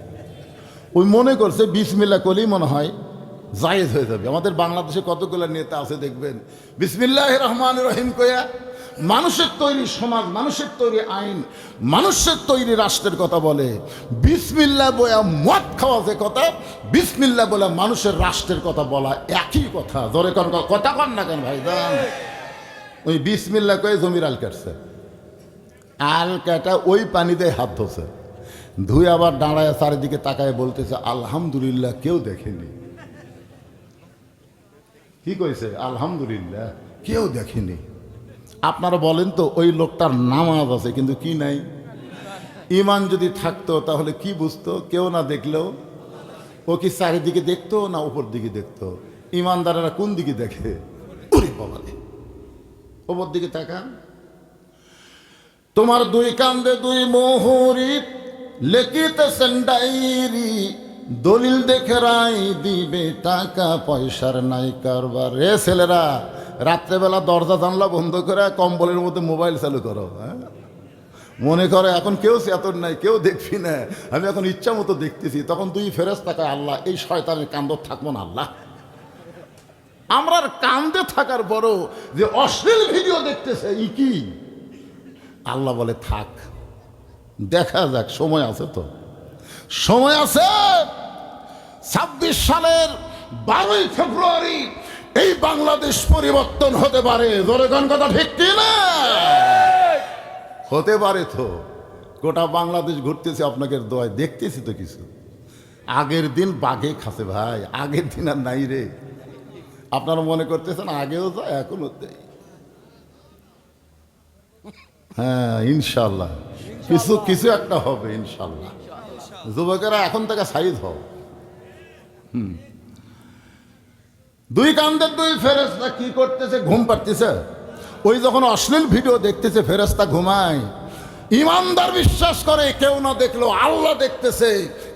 ওই মনে করছে বিসমিল্লাহ করলেই মনে হয় জায়েজ হয়ে যাবে। আমাদের বাংলাদেশে কতগুলো নেতা আছে দেখবেন, বিসমিল্লাহির রহমানির রহিম কয়া মানুষের তৈরি সমাজ, মানুষের তৈরি আইন, মানুষের তৈরি রাষ্ট্রের কথা বলে। বিসমিল্লাহ বয়া মদ খাওয়া যে কথা, বিসমিল্লাহ বলে মানুষের রাষ্ট্রের কথা বলা একই কথা। ধরে কথা কন না কেন ভাইজান? ওই বিসমিল্লাহ কয়ে জমির আল কাটছে, আল কাটা ওই পানিতে হাত ধোছে, ধুয়ে আবার দাঁড়ায় চারিদিকে তাকায় বলতেছে আলহামদুলিল্লাহ কেউ দেখেনি। কি কইছে? আলহামদুলিল্লাহ কেউ দেখেনি। আপনারা বলেন তো, ওই লোকটার নামাজ আছে কিন্তু কি নাই? ইমান যদি থাকতো তাহলে কি বুঝতো? কেউ না দেখলেও ও কি চারিদিকে দেখতো না উপর দিকে দেখতো? ইমানদারেরা কোন দিকে দেখে? ওরে বাবা, ওপর দিকে তাকান। তোমার দুই কান্দে দুই মোহরি, লেখিতেছেন ডায়েরি, দলিল দেখে রায় দিবে, টাকা পয়সার নাই কারবার। রে ছেলেরা, রাত্রেবেলা দরজা জানলা বন্ধ করে কম্বলের মধ্যে মোবাইল চালু করো। হ্যাঁ, মনে করে এখন কেউ চেতন নাই, কেউ দেখবি না, আমি এখন ইচ্ছা মতো দেখতেছি। তখন দুই ফেরেশতা কয় আল্লাহ এই শয়তানের কান্দ থাকবো না আল্লাহ। আমরা কান্দে থাকার বড় যে অশ্লীল ভিডিও দেখতেছে ই কি? আল্লাহ বলে থাক, দেখা যাক, সময় আছে তো, সময় আছে। 26 সালের 12ই ফেব্রুয়ারি এই বাংলাদেশ পরিবর্তন হতে পারে। জোরে কোন কথা ঠিক না? হতে পারে তো। গোটা বাংলাদেশ ঘুরতেছি আপনাদের দোয়ায়, দেখতেছি তো কিছু। আগের দিন বাঘে খাসে ভাই, আগের দিন আর নাই রে। আপনারা মনে করতেছেন আগেও যায় এখনো দেয়। হ্যাঁ ইনশাল্লাহ কিছু কিছু একটা হবে ইনশাল্লাহ। যুবকেরা এখন থেকে সাইজ হও। দুই কান্দের দুই ফেরেশতা কি করতেছে? ঘুম পাড়তেছে। ওই যখন অশ্লীল ভিডিও দেখতেছে ফেরেশতা ঘুমায়। ইমানদার বিশ্বাস করে কেউ না দেখলেও আল্লাহ দেখতেছে,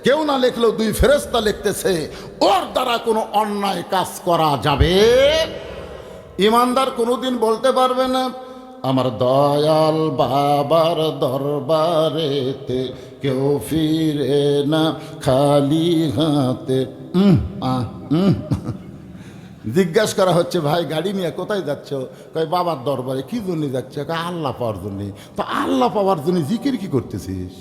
কেউ না লিখলেও দুই ফেরেশতা লিখতেছে। ওর দ্বারা কোনো অন্যায় কাজ করা যাবে। ইমানদার কোনোদিন বলতে পারবে না আমার দয়াল বাবার দরবারেতে কেউ ফিরে না খালি হাতে। জিজ্ঞাসা করা হচ্ছে ভাই গাড়ি নিয়ে কোথায় যাচ্ছ? কয় বাবার দরবারে। কি জন্য যাচ্ছে? কয় আল্লাহ পাওয়ার জন্যে। তো আল্লাহ পাওয়ার জন্য জিকির কি করতেছিস?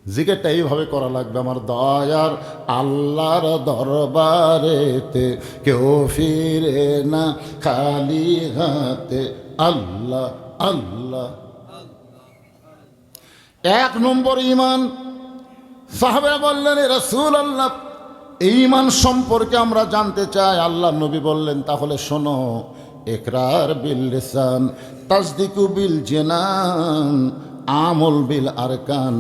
জিকিরটা এইভাবে করা লাগবে, আমার দয়ার আল্লাহর দরবারেতে কেউ ফিরে না খালি হাতে। আল্লাহ আল্লাহ। 1 নম্বর ইমান। সাহাবা বললেন রাসূলুল্লাহ এই ইমান সম্পর্কে আমরা জানতে চাই। আল্লাহ নবী বললেন তাহলে শোনো, ইকরার বিল লিসান, তাসদিকু বিল জিনান, আমল বিল আরকান,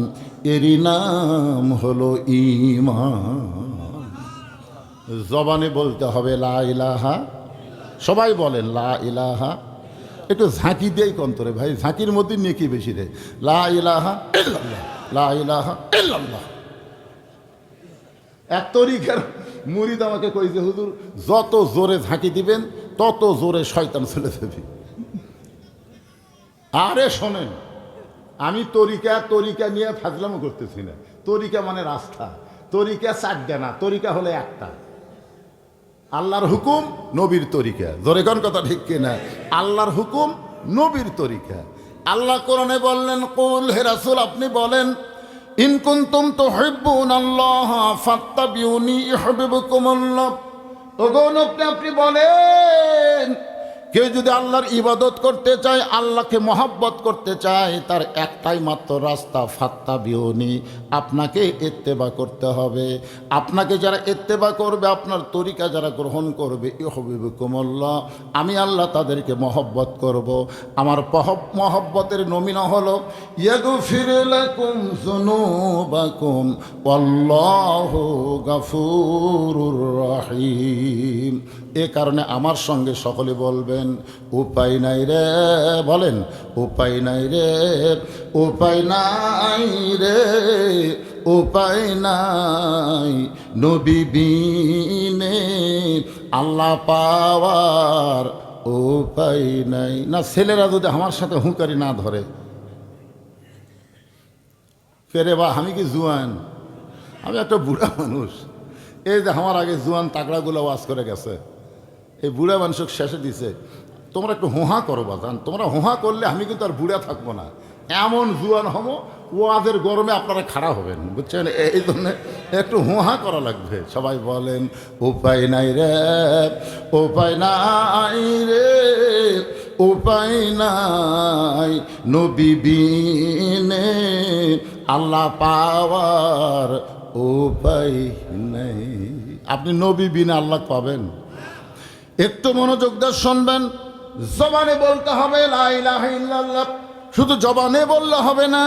এরই নাম হলো ঈমান। জবানে বলতে হবে লা ইলাহা, সবাই বলেন লা ইলাহা। একটু ঝাঁকি দিয়েই কন্তরে ভাই, ঝাঁকির মধ্যে নেকি বেশি রে। লা ইলাহা ইল্লাল্লাহ, লা ইলাহা ইল্লাল্লাহ। এক তরিকার মুরিদ আমাকে কইছে হুজুর যত জোরে ঝাঁকি দিবেন তত জোরে শয়তান চলে যাবে। আরে শোনেন, আমি তরিকা নিয়ে ফাজলামো করতেছি না। তরিকা মানে রাস্তা, তরিকা 4টা না, তরিকা হলে একটা। আল্লাহর হুকুম, নবীর তরিকা। জোরে কোন কথা ঠিক কিনা? আল্লাহর হুকুম, নবীর তরিকা। আল্লাহ কোরআনে বললেন কুল, হে রাসূল আপনি বলেন ইন কুনতুম তুহিব্বুনাল্লাহ ফাত্তাবিউনি ইউহিব্বুকুমুল্লাহ। ওগো নবী আপনি বলেন কেউ যদি আল্লাহর ইবাদত করতে চায়, আল্লাহকে মহব্বত করতে চায়, তার একটাই মাত্র রাস্তা, ফাত্তাবিউনি, আপনাকে ইত্তেবা করতে হবে। আপনাকে যারা ইত্তেবা করবে, আপনার তরিকা যারা গ্রহণ করবে, ইউহিব্বুকুমুল্লাহ, আমি আল্লাহ তাদেরকে মহব্বত করব। আমার মহব্বতের নমিনা হলো ইয়াগফির লাকুম যুনুবাকুম ওয়াল্লাহু গফুরুর রহিম। এ কারণে আমার সঙ্গে সকলে বলবেন উপায় নাই রে, বলেন উপায় নাই রে, উপায় নাই রে, উপায় নাই নবী বিনে আল্লাহ পাওয়ার উপায় নাই। না ছেলেরা যদি আমার সাথে হুঁকারি না ধরে, ফেরে বা আমি কি জুয়ান? আমি একটা বুড়া মানুষ। এই যে আমার আগে জুয়ান তাগড়াগুলো ওয়াজ করে গেছে, এই বুড়া মানুষক শেষে দিছে তোমরা একটু হোহা করো বাজান, তোমরা হোহা করলে আমি কিন্তু আর বুড়া থাকবো না, এমন জুয়ান হবো ওয়াজের গরমে আপনারা খাড়া হবেন, বুঝছেন? এই জন্য একটু হোহা করা লাগবে। সবাই বলেন উপায় নাই রে, উপায় নাই রে, উপায় নাই, নবী বিনে আল্লাহ পাওয়ার উপায় নাই। আপনি নবী বিনা আল্লাহ পাবেন? একটু মনোযোগ দিয়ে শুনবেন। জবানে বলতে হবে লা ইলাহা ইল্লাল্লাহ, শুধু জবানে বললে হবে না,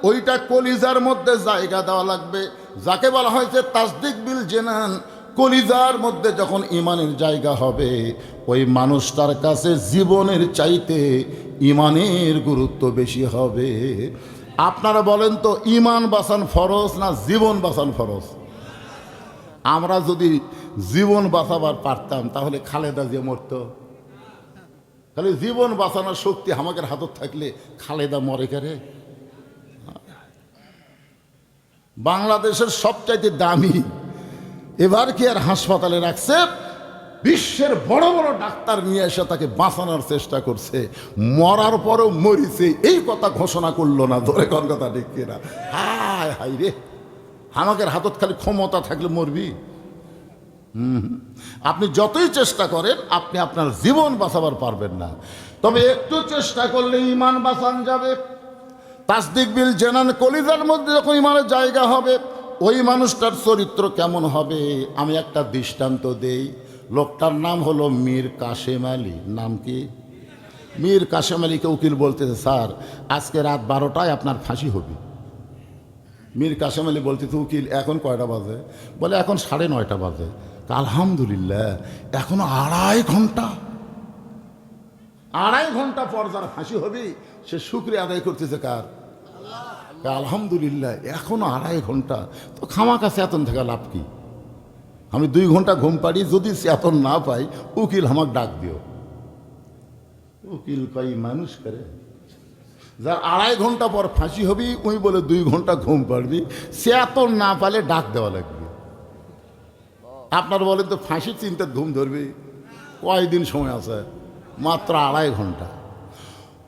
ওইটা কলিজার মধ্যে জায়গা দেওয়া লাগবে। যাকে বলা হয়েছে তাসদিক বিল জেনান, কলিজার মধ্যে যখন ইমানের জায়গা হবে, ওই মানুষটার কাছে জীবনের চাইতে ইমানের গুরুত্ব বেশি হবে। আপনারা বলেন তো, ইমান বাঁচান ফরজ না জীবন বাঁচান ফরজ? আমরা যদি জীবন বাঁচাবার পারতাম তাহলে খালেদা জিয়া মরত। তাহলে জীবন বাঁচানোর শক্তি আমাদের হাতত থাকলে খালেদা মরে কেরে? বাংলাদেশের সবচাইতে দামি এবার কি আর হাসপাতালে রাখছে, বিশ্বের বড় বড় ডাক্তার নিয়ে এসে তাকে বাঁচানোর চেষ্টা করছে, মরার পরও মরিছে এই কথা ঘোষণা করলো না। ধরে কোন কথা ঠিক কিনা? হায় হাই রে, আমাদের হাতত খালি ক্ষমতা থাকলে মরবি। আপনি যতই চেষ্টা করেন আপনি আপনার জীবন বাঁচাবার পারবেন না, তবে একটু চেষ্টা করলে ইমান বাঁচান যাবে। তাসদিক বিল জেনান, কলিজার মধ্যে যখন ইমানের জায়গা হবে, ওই মানুষটার চরিত্র কেমন হবে? আমি একটা দৃষ্টান্ত দেই। লোকটার নাম হলো মীর কাশেম আলী। নাম কি? মীর কাশেম আলীকে উকিল বলতেছে, স্যার আজকে রাত 12টায় আপনার ফাঁসি হবে। মীর কাশেম আলী বলতেছে, উকিল এখন কয়টা বাজে? বলে এখন 9:30 বাজে। আলহামদুলিল্লাহ, এখনো 2.5 ঘন্টা। 2.5 ঘন্টা পর যার ফাঁসি হবে সে শুকরিয়া আদায় করতেছে কার? আলহামদুলিল্লাহ, এখনো 2.5 ঘন্টা। তো খামাকা চেতন থেকে লাভ কি? আমি 2 ঘন্টা ঘুম পাড়ি, যদি চেতন না পাই উকিল আমাকে ডাক দিও। উকিল কই মানুষ করে? যার 2.5 ঘন্টা পর ফাঁসি হবি ওই বলে 2 ঘন্টা ঘুম পাড়বি, চেতন না পালে ডাক দেওয়া লাগবে। আপনার বলেন তো, ফাঁসির চিন্তায় ঘুম ধরবি? কয়দিন সময় আছে? মাত্র 2.5 ঘন্টা।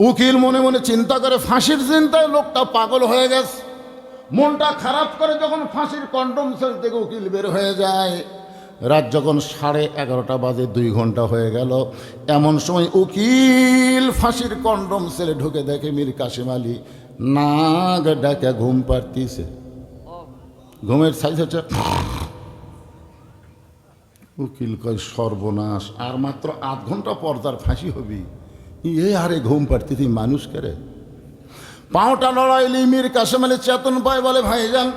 উকিল মনে মনে চিন্তা করে, ফাঁসির চিন্তায় লোকটা পাগল হয়ে গেছে। মনটা খারাপ করে যখন ফাঁসির কন্ডম সেল থেকে উকিল বের হয়ে যায়, রাত যখন 11:30 বাজে, 2 ঘন্টা হয়ে গেল, এমন সময় উকিল ফাঁসির কন্ডম সেলে ঢুকে দেখে মীর কাশেম আলী নাক ডাকে ঘুম পাড়তিছে। ঘুমের সাইজ হচ্ছে। উকিল কয় সর্বনাশ, আর মাত্র 8 ঘন্টা পর তার ফাঁসি হবি, এ আরে ঘুম পাড়তিছি মানুষ করে? পাওটা লড়াইলি মীর কাশেম আলী চেতন পায়, বলে ভাইজান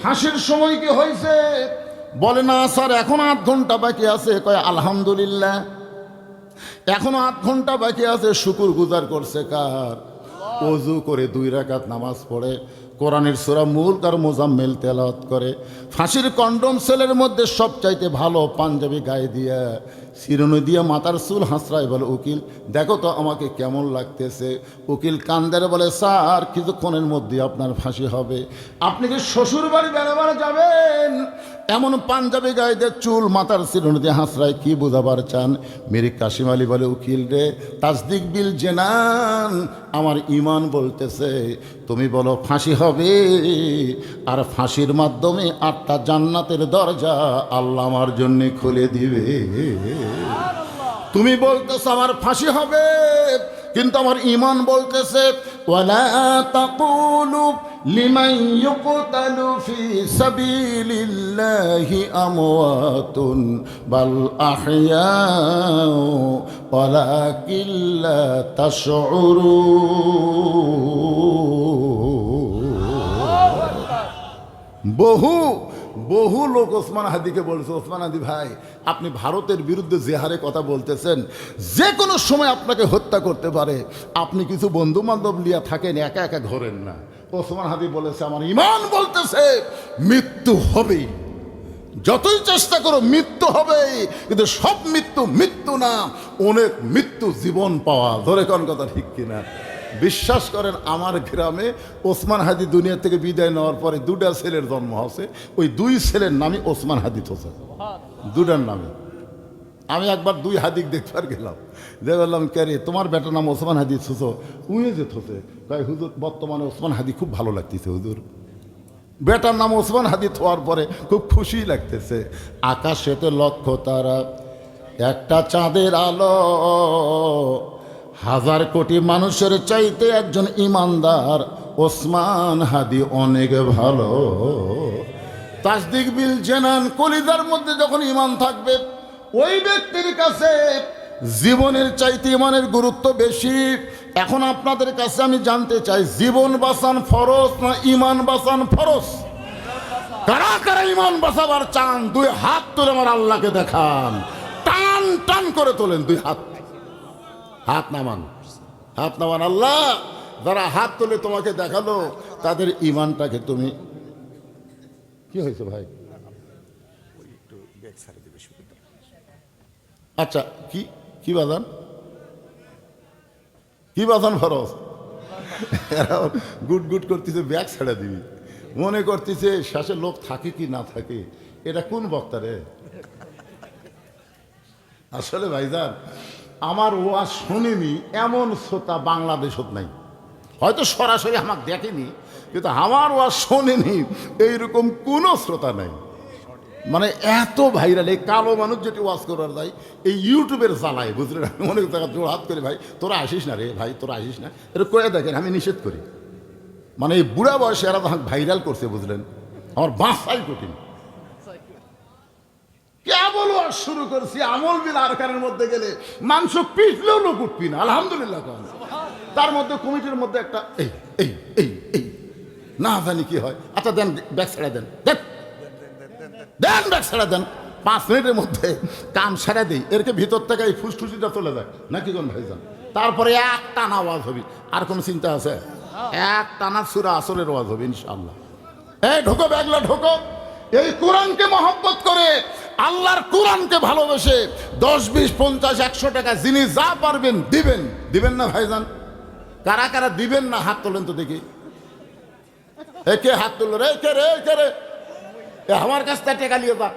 ফাঁসির সময় কি হয়েছে? বলে না স্যার, এখন 8 ঘন্টা বাকি আছে। কয় আলহামদুলিল্লাহ, এখনো 8 ঘন্টা বাকি আছে। শুকুর গুজার করছে কার? ওযু করে 2 রাকাত নামাজ পড়ে কোরআনের সূরা মুলক আর মুজাম্মিল তেলাওয়াত করে, ফাঁসির কন্ডম সেলের মধ্যে সবচাইতে ভালো পাঞ্জাবি গায়ে দিয়া, শিরোনি দিয়া মাথার চুল হাসরায় বলে, উকিল দেখো তো আমাকে কেমন লাগতেছে? উকিল কান্দারে বলে, স্যার কিছুক্ষণের মধ্যে আপনার ফাঁসি হবে। আপনি কি শ্বশুর বাড়ি বেড়াবার যাবেন? এমন পাঞ্জাবি গায়ে দিয়ে চুল মাথার শিরোনি দিয়ে হাসরায় কি বোঝাবার চান? মীর কাশেম আলী বলে, উকিল রে, তাসদিক বিল জেনান, আমার ইমান বলতেছে তুমি বলো ফাঁসি হবে, আর ফাঁসির মাধ্যমে 8টা জান্নাতের দরজা আল্লাহ আমার জন্য খুলে দিবে। তুমি বলতেছ আমার ফাঁসি হবে, কিন্তু আমার ঈমান বলতেছে ওয়ালা তাকুলু লিমান ইউকতালু ফি সাবিলিল্লাহি আমওয়াতুন বাল আহইয়াউ ওয়ালাকিন লা তাশউরুন। বহু লোক ওসমান হাদিকে বলছে, ওসমান হাদি ভাই আপনি ভারতের বিরুদ্ধে যে হারে কথা বলতেছেন, যে কোনো সময় আপনাকে হত্যা করতে পারে, আপনি কিছু বন্ধু বান্ধব লিয়া থাকেন, একা একা ধরেন না। ওসমান হাদি বলেছে আমার ঈমান বলতেছে মৃত্যু হবেই, যতই চেষ্টা করো মৃত্যু হবেই, কিন্তু সব মৃত্যু মৃত্যু না, অনেক মৃত্যু জীবন পাওয়া। ধরে কোন কথা ঠিক কিনা? বিশ্বাস করেন আমার গ্রামে ওসমান হাদি দুনিয়া থেকে বিদায় নেওয়ার পরে 2টা ছেলের জন্ম হয়েছে, ওই 2 ছেলের নামই ওসমান হাদিত হচ্ছে, 2টার নামে। আমি একবার 2 হাদিক দেখবার গেলাম, যে বললাম কে রে তোমার বেটার নাম ওসমান হাদিত হতো? উয়ে যেত হতে তাই হুজুর বর্তমানে ওসমান হাদি খুব ভালো লাগতেছে হুজুর, বেটার নাম ওসমান হাদিত হওয়ার পরে খুব খুশি লাগতেছে। আকাশেতে লক্ষ তারা, একটা চাঁদের আলো, হাজার কোটি মানুষের চাইতে একজন ইমানদার ওসমান হাদি অনেক ভালো। তাসদিক বিল জানান, কলিজার মধ্যে যখন ইমান থাকবে ওই ব্যক্তির কাছে জীবনের চাইতে ইমানের গুরুত্ব বেশি। এখন আপনাদের কাছে আমি জানতে চাই, জীবন বাঁচান ফরজ না ইমান বাঁচান ফরজ? কারা কারা ইমান বাঁচাবার চান? দুই হাত তুলে আমার আল্লাহকে দেখান, টান টান করে তোলেন দুই হাত, হাত নামান, হাত নামান। আল্লাহ যারা হাত তুলে তোমাকে দেখালো তাদের ইমানটাকে তুমি, কি হয়েছে ভাই? আচ্ছা, কি কি বাজান, কি বাজান ফরজ? গুট গুট করতেছে, ব্যাগ ছেড়ে দিবি, মনে করতেছে শেষে লোক থাকে কি না থাকে। এটা কোন বক্তা রে? আসলে ভাইজান আমার ওয়াজ শুনিনি এমন শ্রোতা বাংলাদেশত নাই। হয়তো সরাসরি আমাকে দেখেনি, কিন্তু আমার ওয়াজ শোনেনি এইরকম কোনো শ্রোতা নাই। মানে এত ভাইরাল, এই কালো মানুষ যেটি ওয়াজ করার যায় এই ইউটিউবের জ্বালায়, বুঝলেন? আমি অনেক জায়গা জোর হাত করি, ভাই তোরা আসিস না রে, ভাই তোরা আসিস না, এটা করে দেখেন, আমি নিষেধ করি। মানে এই বুড়া বয়সে এরা তখন ভাইরাল করছে, বুঝলেন? আমার বাঁচাই কঠিন। কেবল ওয়াজ শুরু করছি, আমল বিল আরকানের মধ্যে গেলে মাংস পিছলেও লোক উঠবি না, আলহামদুলিল্লাহ। তার মধ্যে কমিটির মধ্যে একটা এই এই এই এই না জানি কি হয়। আচ্ছা দেন, ব্যাগ ছেড়ে দেন, দেন দেন, ব্যাগ ছেড়ে দেন, 5 মিনিটের মধ্যে কাম সেরে দিই। এরকে ভিতর থেকে এই ফুসফুসিটা চলে যায় নাকি কোন ভাইজান? তারপরে এক টানা আওয়াজ হবে। আর কোনো চিন্তা আছে? এক টানা সূরা আসরের আওয়াজ হবে ইনশাআল্লাহ। এই ঢোকো, ব্যাগলা ঢোকো। এই কোরআনকে মহব্বত করে, আল্লাহর কোরআনকে ভালোবেসে 10, 20, 50, 100 টাকা যিনি যা পারবেন দিবেন। দিবেন না ভাইজান? কারা কারা দিবেন না হাত তোলেন তো দেখি। কে হাত তুললো রে? কে রে? কে রে? আমার কাছ থেকে টেকা নিয়ে যা।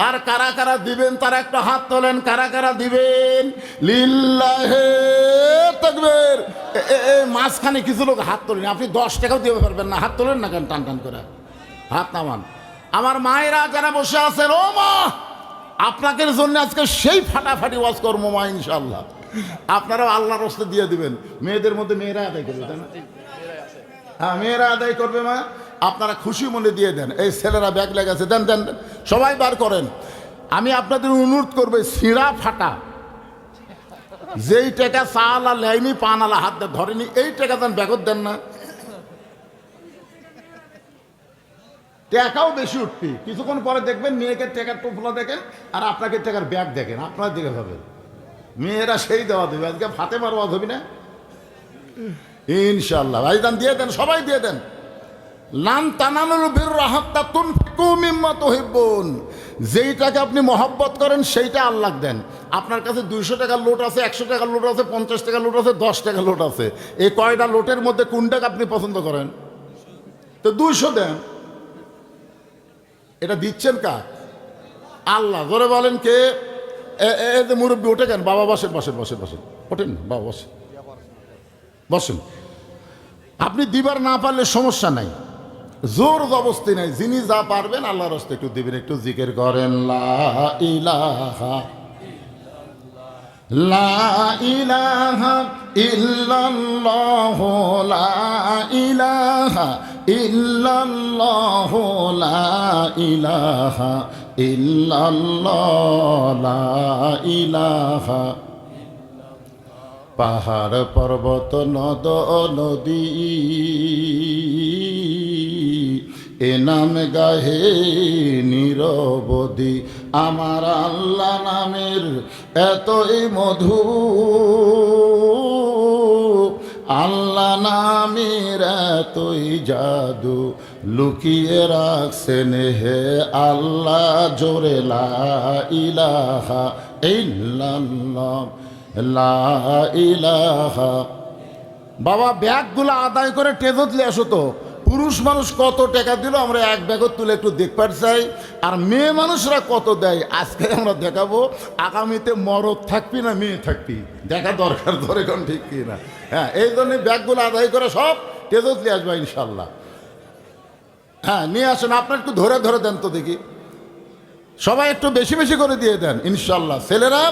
আর কারা কারা দিবেন তারা একটা হাত তোলেন। কারা কারা দিবেন? লিল্লাহে তাকবীর। মাঝখানে কিছু লোক হাত তোলেন, আপনি 10 টাকাও দিতে পারবেন না, হাত তোলেন না কেন? টান টান করে হাত নামান। আমার মায়েরা যারা বসে আছেন, ও মা, আপনাদের জন্য আজকে সেই ফাটাফাটি ওয়াজ করবো মা, ইনশাল্লাহ। আপনারাও আল্লাহর রাস্তায় দিয়ে দিবেন। মেয়েদের মধ্যে মেয়েরা আদায় করবে, তাই না? হ্যাঁ, মেয়েরা আদায় করবে মা। আপনারা খুশি মনে দিয়ে দেন। এই ছেলেরা ব্যাগ লেগেছে, দেন দেন, সবাই বার করেন। আমি আপনাদের অনুরোধ করবো, ছিঁড়া ফাটা যেই টাকা চালা লেয়নি, পানালা হাত ধরেনি, এই টাকা দেন, ব্যাগত দেন না। টাকাও বেশি উঠবি, কিছুক্ষণ পরে দেখবেন মেয়েকে টাকার টোপলা দেখেন আর আপনাকে টাকার ব্যাগ দেখেন, আপনার দিকে ভাবেন মেয়েরা সেই দেওয়া দেবে। আজকে ফাতে মারওয়াজ হবি না ইনশাল্লাহ। ভাইজান দিয়ে দেন, সবাই দিয়ে দেন। লান তানালুল বিররা হাত্তা তুনফিকু মিম্মা তুহিব্বুন। যেইটাকে আপনি মহব্বত করেন সেইটা আল্লাহ দেন। আপনার কাছে 200 টাকার লোট আছে, 100 টাকার লোট আছে, 50 টাকার লোট আছে, 10 টাকার লোট আছে। এই কয়টা লোটের মধ্যে কোনটাকে আপনি পছন্দ করেন? তো 200 দেন। এটা দিচ্ছেন কার? আল্লাহ। জোরে বলেন কে? এই যে মুরব্বী, ওঠে কেন? বাবা বসেন, বসেন, বসেন, বসেন, ওঠেন বাবা, বসেন, বসেন। আপনি দিবার না পারলে সমস্যা নাই, জোর জবস্তি নাই। যিনি যা পারবেন আল্লাহর রাস্তায় একটু দিবেন, একটু জিকির করেন। লা ইলাহা লা ইলাহা ইল্লাল্লাহ, লা ইলাহা ইল্লাল্লাহ, লা ইলাহা ইল্লাল্লাহ, লা ইলাহা। পাহাড় পর্বত নদ নদী এ নাম গাহে নিরবধি। আমার আল্লাহ নামের এতই মধু, আল্লাহ নামের এতই জাদু, লুকিয়ে রাখছেন হে আল্লাহ জোরে লা ইলাহা ইল্লাল্লাহ, লা ইলাহা। বাবা ব্যাগগুলো আদায় করে টেজতলে আসো তো। পুরুষ মানুষ কত টাকা দিল আমরা এক ব্যাগত তুলে একটু দেখবার চাই। আর মেয়ে মানুষরা কত দেয় আজকে আমরা দেখাবো। আগামীতে মরদ থাকবি না মেয়ে থাকবি দেখা দরকার, ধরে কোন ঠিক কি না। হ্যাঁ, এই জন্য ব্যাগগুলো আদায় করে সব টেজতলে আসবে ইনশাল্লাহ। হ্যাঁ, নিয়ে আসেন। আপনার একটু ধরে ধরে দেন তো দেখি, সবাই একটু বেশি বেশি করে দিয়ে দেন ইনশাল্লাহ। ছেলেরা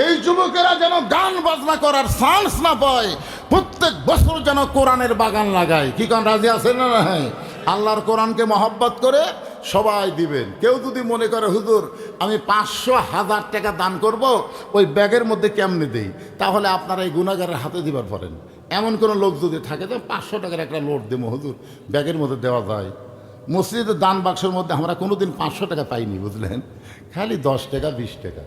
এই যুবকেরা যেন গান বাজনা করার চান্স না পায়, প্রত্যেক বছর যেন কোরআনের বাগান লাগায়। কি কারণ রাজি আছেন না? হ্যাঁ, আল্লাহর কোরআনকে মহব্বত করে সবাই দিবেন। কেউ যদি মনে করে হুজুর আমি 500,000 টাকা দান করব, ওই ব্যাগের মধ্যে কেমনে দেই, তাহলে আপনারা এই গুনাহগারের হাতে দিবার পারেন। এমন কোনো লোক যদি থাকে তো 500 টাকার একটা নোট দেবো হুজুর, ব্যাগের মধ্যে দেওয়া যায়। মসজিদের দান বাক্সের মধ্যে আমরা কোনোদিন 500 টাকা পাইনি, বুঝলেন, খালি 10 টাকা 20 টাকা।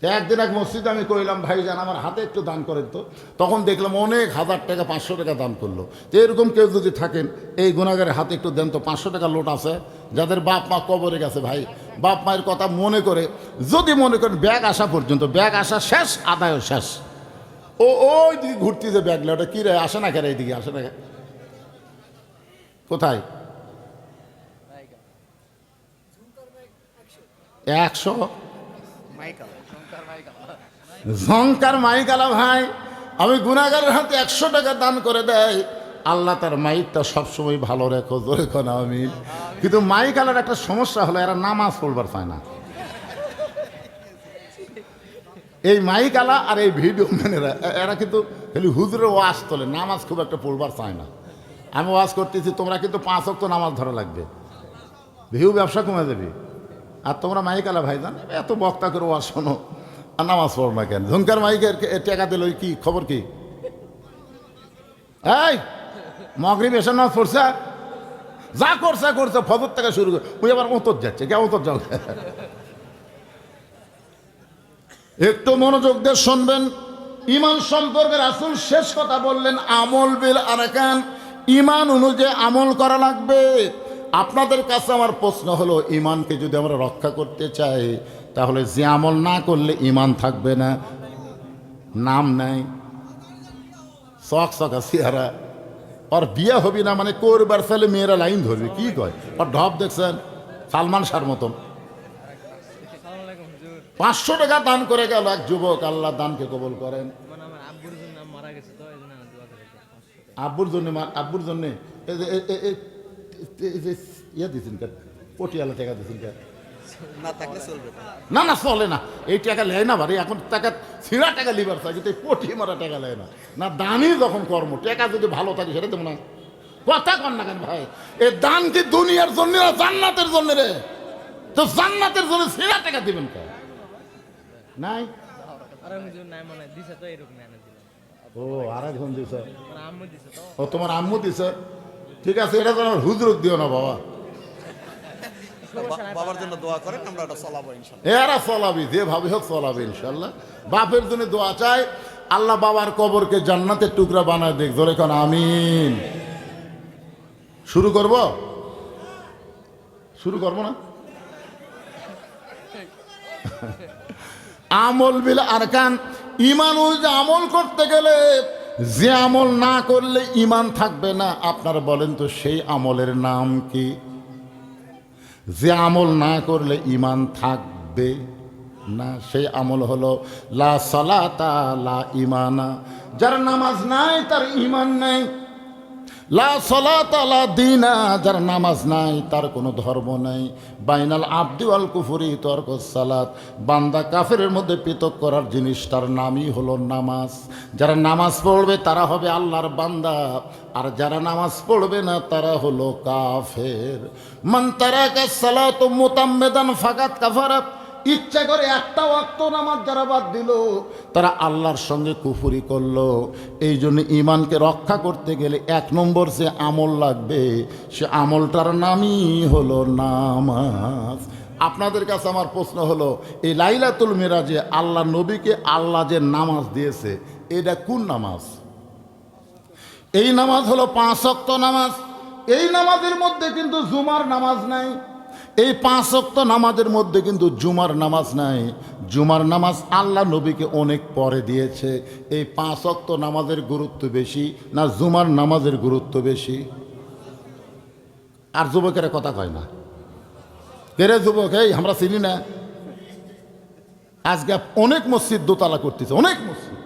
একদিন এক মসজিদে আমি কইলাম ভাইজান আমার হাতে একটু দান করেন তো, তখন দেখলাম অনেক 1000 টাকা 500 টাকা দান করলো। তো এরকম কেউ যদি থাকেন এই গুনাহগারের হাতে একটু দেন তো, 500 টাকা লোট আছে যাদের বাপ মা কবরে গেছে, ভাই বাপ মায়ের কথা মনে করে যদি মনে করেন ব্যাগ আসা পর্যন্ত, ব্যাগ আসা শেষ আদায়ও শেষ, ওই দিকে ঘুরতেছে ব্যাগলে, ওটা কী রে আসে না কেন, এইদিকে আসে না, কোথায় 100 ঝংকার মাইকালা ভাই, আমি গুনাহগারের হাতে 100 টাকা দান করে দেয়, আল্লাহ তার মাইকটা সবসময় ভালো রেখো, জোরে কোনা আমিন। কিন্তু মাইকালার একটা সমস্যা হলো এরা নামাজ পড়বার পায় না। এই মাইকালা আর এই ভিডিও ম্যানেরা এরা কিন্তু খালি হুজুরের ওয়াজ তোলে, নামাজ খুব একটা পড়বার চায় না। আমি ওয়াজ করতেছি, তোমরা কিন্তু 5 ওয়াক্ত নামাজ ধরা লাগবে, ভিউ ব্যবসা কমে যাবে। আর তোমরা মাইকালা ভাইজান এত বক্তা করে ওয়াজ শোনো আর নামাজ পড়ো না কেন? ঝুমকার মাইকের টাকা দিল, কি খবর কি? এই মাগরিব এসে নামাজ পড়ছে, যা করছে ফজর থেকে শুরু করে ওই আবার ওতর যাচ্ছে, কে ওতর যাও। একটু মনোযোগ দিয়ে শুনবেন। ইমান সম্পর্কে রাসূল শেষ কথা বললেন আমল বিল আরকান, ইমান অনুযায়ী আমল করা লাগবে। আপনাদের কাছে আমার প্রশ্ন হলো, ইমানকে যদি আমরা রক্ষা করতে চাই তাহলে যে আমল না করলে ইমান থাকবে না, নাম নাই, চকচকা চেহারা, আর বিয়ে হবি না মানে করবার চাইলে মেয়েরা লাইন ধরবে, কি কয় আর ঢপ দেখছেন সালমান শাহর মতন। 500 টাকা দান করে গেল এক যুবক, আল্লাহ দানকে কবুল করেন। আব্বুর জন্য ইয়ে দিয়েছেন কেন, পটিয়ালা টাকা দিয়েছেন কেন? না চলে না, এই টাকা লেয় না ভাই, এখন টাকা ছিঁড়া টাকা লিবার চাই, কিন্তু পটি মারা টাকা লেয় না। না দানই যখন কর্ম, টাকা যদি ভালো থাকে সেটা দেবো না, কথা কর না কেন ভাই? এই দান কি দুনিয়ার জন্য না জান্নাতের জন্য রে? তো জান্নাতের জন্য ছিঁড়া টাকা দিবেন কেন? নাই ও আরেকজন দিছে, ও তোমার আম্মু দিছে, ঠিক আছে, এটা তো আমার হুজুর দিও না বাবা, বাবার জন্য দোয়া করেন, আমরা এটা চলাবো ইনশাআল্লাহ। এরা চলাবি যেভাবে হোক চলাবে ইনশাল্লাহ। বাপের জন্য দোয়া চাই, আল্লাহ বাবার কবরকে জান্নাতের টুকরা বানায় দেখ, জোরে কোন আমিন। শুরু করব না? আমল বিল আরকান, ইমান অনুযায়ী আমল করতে গেলে যে আমল না করলে ইমান থাকবে না, আপনারা বলেন তো সেই আমলের নাম কি? যে আমল না করলে ইমান থাকবে না সেই আমল হলো লা সালাতা লা ইমানা, যার নামাজ নাই তার ইমান নাই। লা সালাতা লা দীনা, যার নামাজ নাই তার কোনো ধর্ম নাই। বাইনাল আবদি ওয়াল কুফরি তরকুস সালাত, বান্দা কাফেরের মধ্যে পৃথক করার জিনিসটার নামই হলো নামাজ। যারা নামাজ পড়বে তারা হবে আল্লাহর বান্দা, আর যারা নামাজ পড়বে না তারা হলো কাফের। মান তারাকা সালাতু মুতাম্মিদান ফাকাত কাফারা, ইচ্ছা করে একটা ওয়াক্ত নামাজ যারা বাদ দিল তারা আল্লাহর সঙ্গে কুফরি করলো। এই জন্য ইমানকে রক্ষা করতে গেলে 1 নম্বর যে আমল লাগবে সে আমলটার নামই হলো নামাজ। আপনাদের কাছে আমার প্রশ্ন হলো, এই লাইলাতুল মিরাজে আল্লাহ নবীকে আল্লাহ যে নামাজ দিয়েছে এটা কোন নামাজ? এই নামাজ হলো 5 ওয়াক্ত নামাজ। এই নামাজের মধ্যে কিন্তু জুমার নামাজ নাই। এই 5 ওয়াক্ত নামাজের মধ্যে কিন্তু জুমার নামাজ নাই। জুমার নামাজ আল্লাহ নবীকে অনেক পরে দিয়েছে। এই 5 ওয়াক্ত নামাজের গুরুত্ব বেশি না জুমার নামাজের গুরুত্ব বেশি? আর যুবকেরা কথা কয় না, কেরে যুবক এই আমরা চিনি না। আজকে অনেক মসজিদ দোতলা করতেছে, অনেক মসজিদ।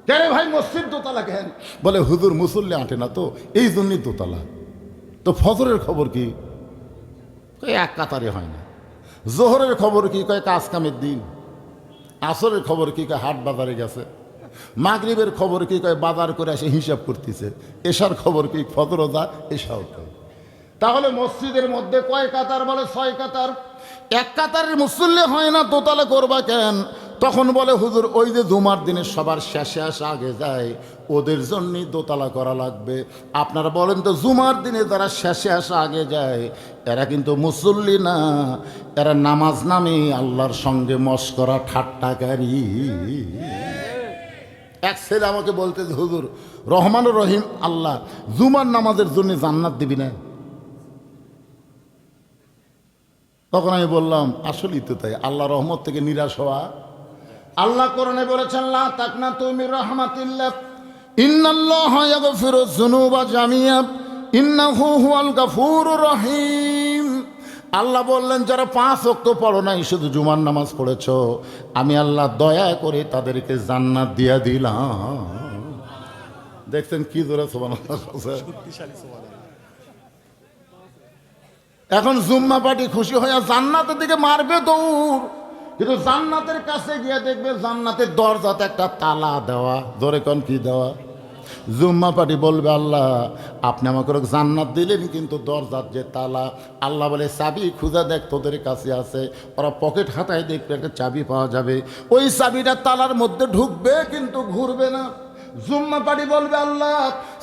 কেরে ভাই মসজিদ দোতলা কেন? বলে হুজুর মুসল্লি আঁটে না তো এই জন্যই দোতলা। তো ফজরের খবর কি? এক কাতারে হয় না। জোহরের খবর কি? কয় কাজ কামের দিন। আসরের খবর কি কয় হাট বাজারে গেছে, মাগরিবের খবর কি কয় বাজার করে এসে হিসাব করতেছে, এশার খবর কি ফজরও যা এশাও কয়। তাহলে মসজিদের মধ্যে কয় কাতার? বলে 6 কাতার। এক কাতারের মুসল্লি হয় না, দোতলা করবা কেন? তখন বলে হুজুর ওই যে জুমার দিনে সবার শেষে আসা আগে যায়, ওদের জন্যই দোতলা করা লাগবে। আপনারা বলেন তো, জুমার দিনে যারা শেষে আসা আগে যায় এরা কিন্তু মুসল্লি না, এরা নামাজ নামে আল্লাহর সঙ্গে মশকরা ঠাট্টাকারী। এক ছেলে আমাকে বলতে যে হুজুর রহমানুর রহিম আল্লাহ জুমার নামাজের জন্য জান্নাত দিবি না? তখন আমি বললাম আসলেই তো তাই, আল্লাহ রহমত থেকে নিরাশ হওয়া। আল্লাহ কোরআনে বলেছেন লা তাকনাতু মির রাহমাতিল্লাহ ইন্নাল্লাহা ইয়াগফিরুয যুনুবা জামিআ ইন্নাহু হুয়াল গাফুরুর রহিম। আল্লাহ বললেন যারা 5 ওয়াক্ত পড়ো নাই, শুধু জুমার নামাজ পড়েছো, আমি আল্লাহ দয়া করে তাদেরকে জান্নাত দিয়ে দিলাম। দেখছেন কি জোরে সুবহানাল্লাহ। এখন জুম্মা পার্টি খুশি হয়ে জান্নাতের দিকে মারবে দৌড়, কিন্তু জান্নাতের কাছে গিয়ে দেখবে জান্নাতের দরজাতে একটা তালা দেওয়া। ধরে কোন কি দেওয়া? জুম্মা পার্টি বলবে আল্লাহ আপনি আমাকে জান্নাত দিলেন, কিন্তু দরজার যে তালা, আল্লাহ বলে চাবি খুঁজে দেখ তোদের কাছে আছে। ওরা পকেট হাতায় দেখবে একটা চাবি পাওয়া যাবে, ওই চাবিটা তালার মধ্যে ঢুকবে কিন্তু ঘুরবে না। জুম্মা পাড়ি বলবে আল্লাহ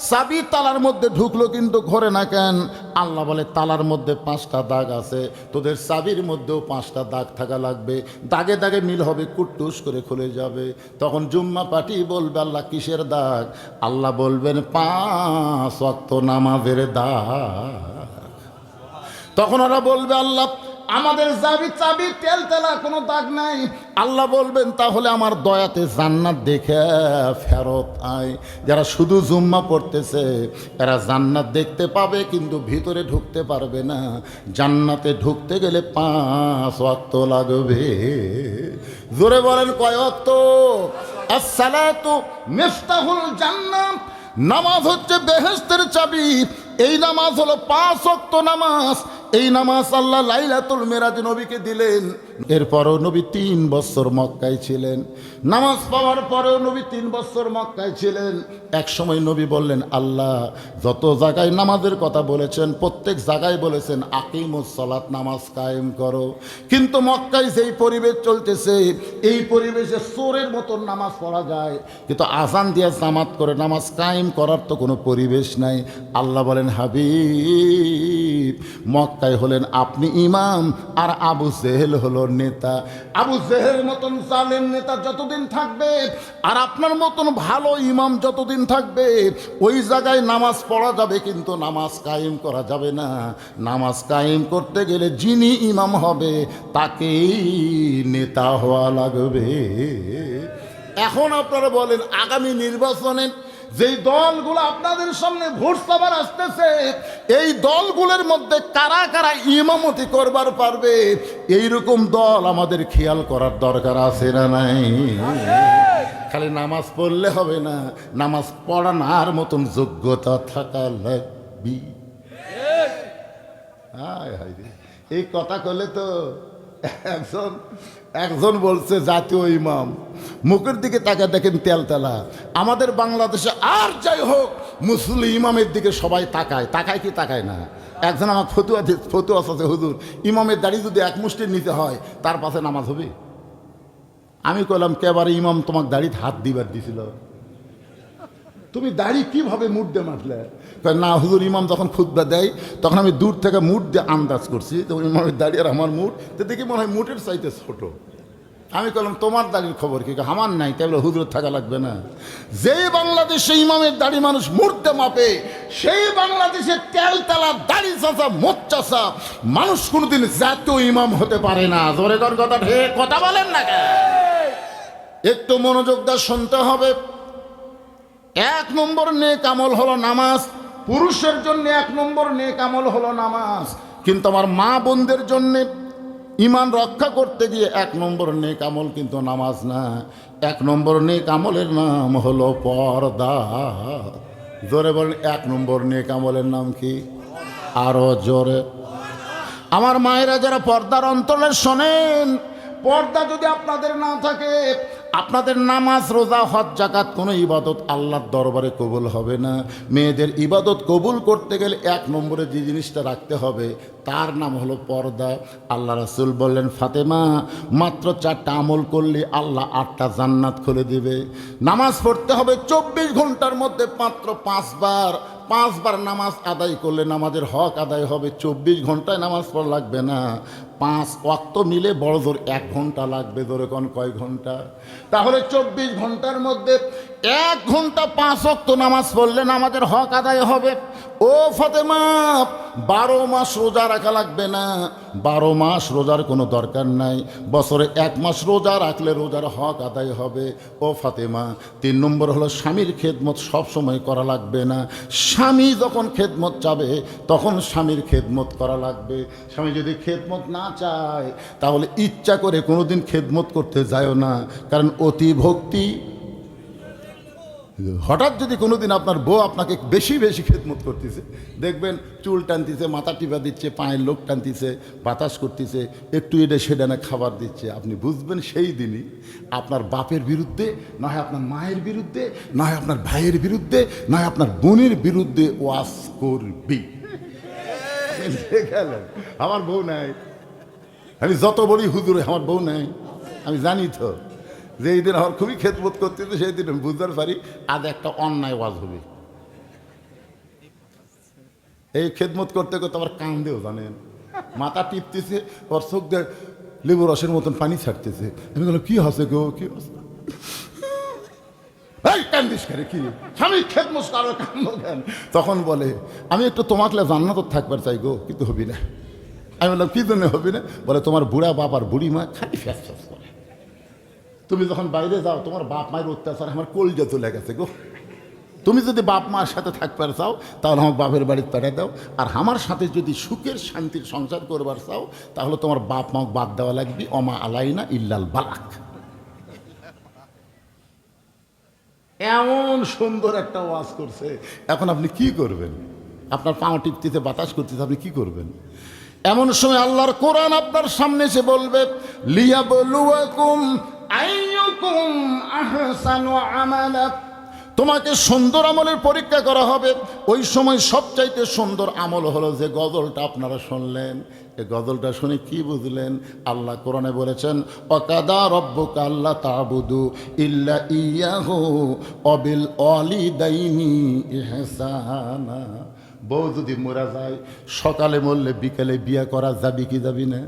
চাবি তালার মধ্যে ঢুকলো কিন্তু ঘরে না কেন? আল্লাহ বলে তালার মধ্যে 5টা দাগ আছে, তোদের চাবির মধ্যেও 5টা দাগ থাকা লাগবে, দাগে দাগে মিল হবে, কুট্টুস করে খুলে যাবে। তখন জুম্মা পার্টি বলবে আল্লাহ কিসের দাগ? আল্লাহ বলবেন 5 ওয়াক্ত নামাজের দাগ। তখন ওরা বলবে আল্লাহ আমাদের চাবি তেল তেলা কোনো দাগ নাই। আল্লাহ বলবেন তাহলে আমার দয়াতে জান্নাত দেখে ফেরত আয়। যারা শুধু জুম্মা পড়তেছে এরা জান্নাত দেখতে পাবে কিন্তু ভিতরে ঢুকতে পারবে না। জান্নাতে ঢুকতে গেলে 5 ওয়াক্ত লাগবে। জোরে বলেন কয় ওয়াক্ত? আসসালাতু মিফতাহুল জান্নাহ, নামাজ হচ্ছে বেহেশতের চাবি। এই নামাজ হলো 5 ওয়াক্ত নামাজ। এই নামাজ আল্লাহ লাইলাতুল মিরাজ নবীকে দিলেন। এরপরও নবী 3 বছর মক্কায় ছিলেন। নামাজ পাওয়ার পরেও নবী 3 বছর মক্কায় ছিলেন। এক সময় নবী বললেন আল্লাহ যত জায়গায় নামাজের কথা বলেছেন প্রত্যেক জায়গায় বলেছেন আকিমুস সালাত, নামাজ কায়েম করো, কিন্তু মক্কায় যেই পরিবেশ চলতেছে এই পরিবেশে চোরের মতন নামাজ পড়া যায়, কিন্তু আজান দিয়ে জামাত করে নামাজ কায়েম করার তো কোনো পরিবেশ নাই। আল্লাহ বলেন হাবিব মক্কায় হলেন আপনি ইমাম আর আবু জেহেল হলো নেতা। আবু জেহেলের মতন জালেম নেতা যতদিন থাকবে আর আপনার মতন ভালো ইমাম যতদিন থাকবে ওই জায়গায় নামাজ পড়া যাবে কিন্তু নামাজ কায়েম করা যাবে না। নামাজ কায়েম করতে গেলে যিনি ইমাম হবে তাকেই নেতা হওয়া লাগবে। এখন আপনারা বলেন আগামী নির্বাচনে যেই দলগুলো আপনাদের সামনে ভোট সভার আসতেছে এই দলগুলোর মধ্যে কারা কারা ইমামতি করবার পারবে এইরকম দল আমাদের খেয়াল করার দরকার আছে না নাই? খালি নামাজ পড়লে হবে না, নামাজ পড়ানোর মতন যোগ্যতা থাকা লাগবে। হায় হায় রে, এই কথা কলে তো একজন বলছে জাতীয় ইমাম, মুখের দিকে তাকা দেখেন তেলতেলা। আমাদের বাংলাদেশে আর যাই হোক মুসলিম ইমামের দিকে সবাই তাকায়, তাকায় কি তাকায় না? একজন আমার ফতুয়া আছে হুজুর ইমামের দাড়ি যদি এক মুষ্টির নিতে হয় তার পাশে নামাজ হবে। আমি কইলাম কেবারে ইমাম তোমাকে দাড়িতে হাত দিবার দিছিল, তুমি দাড়ি কিভাবে মুড দিয়ে মারলে? না হুজুর ইমাম যখন খুতবা দেয় তখন আমি দূর থেকে মুড দিয়ে আন্দাজ করছি তো ইমামের দাড়ি আর আমার মুড তো দেখি মনে হয় মুটের চাইতে ছোট। আমি বললাম তোমার দাড়ির খবর কি? আমার নাই। তাই বলে হুজুর থাকা লাগবে না। যেই বাংলাদেশে ইমামের দাড়ি মানুষ মুড়তে মাপে সেই বাংলাদেশে তেলতেলা দাড়ি চাচা মোচ চাচা মানুষ কোনোদিন জাতীয় ইমাম হতে পারে না। জোরে কর কথা, ঢের কথা বলেন না কেন? একটু মনোযোগ দিয়ে শুনতে হবে। 1 নম্বর নেক আমল হলো নামাজ। পুরুষের জন্য 1 নম্বর নেক আমল হলো নামাজ, কিন্তু আমার মা বোনদের জন্য ইমান রক্ষা করতে গিয়ে 1 নম্বর নেক আমল কিন্তু নামাজ না। 1 নম্বর নেক আমলের নাম হলো পর্দা। জোরে বলেন 1 নম্বর নেক আমলের নাম কি? আরো জোরে। আমার মায়েরা যারা পর্দার অন্তরে শোনেন, পর্দা যদি আপনাদের না থাকে, আপনাদের নামাজ রোজা হজ জাকাত কোনো ইবাদত আল্লাহর দরবারে কবুল হবে না। মেয়েদের ইবাদত কবুল করতে গেলে 1 নম্বরে যে জিনিসটা রাখতে হবে তার নাম হলো পর্দা। আল্লাহ রাসূল বললেন, ফাতেমা মাত্র 4টা আমল করলে আল্লাহ 8টা জান্নাত খুলে দিবে। নামাজ পড়তে হবে 24 ঘন্টার মধ্যে মাত্র 5 বার নামাজ আদায় করলে নামাজের হক আদায় হবে। 24 ঘন্টায় নামাজ পড়া লাগবে না, 5 ওয়াক্ত মিলে বড় জোর 1 ঘন্টা লাগবে। ধরে কোন কয় ঘন্টা? তাহলে 24 ঘন্টার মধ্যে 1 ঘন্টা 5 ওয়াক্ত নামাজ পড়লে নামাজের হক আদায় হবে। ও ফাতেমা, 12 মাস রোজা রাখা লাগবে না, 12 মাস রোজার কোনো দরকার নাই, বছরে 1 মাস রোজা রাখলে রোজার হক আদায় হবে। ও ফাতেমা, 3 নম্বর হলো স্বামীর খেদমত সব সময় করা লাগবে না। স্বামী যখন খেদমত চাবে তখন স্বামীর খেদমত করা লাগবে। স্বামী যদি খেদমত না চায় তাহলে ইচ্ছা করে কোনোদিন খেদমত করতে যায়ও না, কারণ অতি ভক্তি। হঠাৎ যদি কোনোদিন আপনার বউ আপনাকে বেশি বেশি খেদমত করতেছে, দেখবেন চুল টানতেছে, মাথা টিপা দিচ্ছে, পায়ের লোক টানতেছে, বাতাস করতেছে, একটু এটা সেটা না খাবার দিচ্ছে, আপনি বুঝবেন সেই দিনই আপনার বাপের বিরুদ্ধে, নয় আপনার মায়ের বিরুদ্ধে, নয় আপনার ভাইয়ের বিরুদ্ধে, নয় আপনার বোনের বিরুদ্ধে ওয়াজ করবি। গেলেন আমার বউ নাই, আমি যত বলি হুজুরে আমার বউ নাই, আমি জানি তো যে এই দিন আমার খুবই খেদমত করতে, সেই দিন আমি বুঝতে পারি আজ একটা অন্যায় ওয়াজ হবে। এই খেদমত করতে করতে আবার কান্দেও, জানেন, মাথা টিপতেছে, ওর চোখ দিয়ে লেবু রসের মতন পানি ছাড়তেছে। আমি বললাম, কি হচ্ছে গো, কি হচ্ছে? এই কান্দিস করে কি, স্বামী খেদমত কারো কান্দ কেন? তখন বলে, আমি একটু তোমাকে জান্নাত থাকবার চাই গো, কিন্তু হবি না। আমি বললাম, কি জন্য হবি না? বলে, তোমার বুড়া বাপ আর বুড়ি মা খালি ফ্যাস ফ্যাস করে। তুমি যখন বাইরে যাও তোমার বাপ মায়ের অত্যাচার আমার কলজা চলে গেছে গো। তুমি যদি বাপ মার সাথে থাকবার চাও তাহলে আমার বাপের বাড়িতে পাঠিয়ে দাও, আর আমার সাথে যদি সুখের শান্তির সংসার করবার চাও তাহলে তোমার বাপ মা বাদ দেওয়া লাগবে। অমা আলাইনা ইল্লাল বালাক। এমন সুন্দর একটা ওয়াজ করছে, এখন আপনি কি করবেন? আপনার পা টিপতিতে বাতাস করতেছে, আপনি কি করবেন? এমন সময় আল্লাহর কোরআন আপনার সামনে এসে বলবে, লিয়াবলুয়াকুম আইয়ুকুম আহসানু আমালা। তোমাকে সুন্দর আমলের পরীক্ষা করা হবে। ওই সময় সবচাইতে সুন্দর আমল হলো যে গজলটা আপনারা শুনলেন। এই গজলটা শুনে কি বুঝলেন? আল্লাহ কোরআনে বলেছেন, ওয়াকাদা রব্বুকা আল্লা তা'বুদু ইল্লা ইয়াহু ওয়া বিল ওয়ালিদাইনি ইহসানা। বউ যদি মরা যায়, সকালে মরলে বিকেলে বিয়ে করা যাবি কি যাবি না?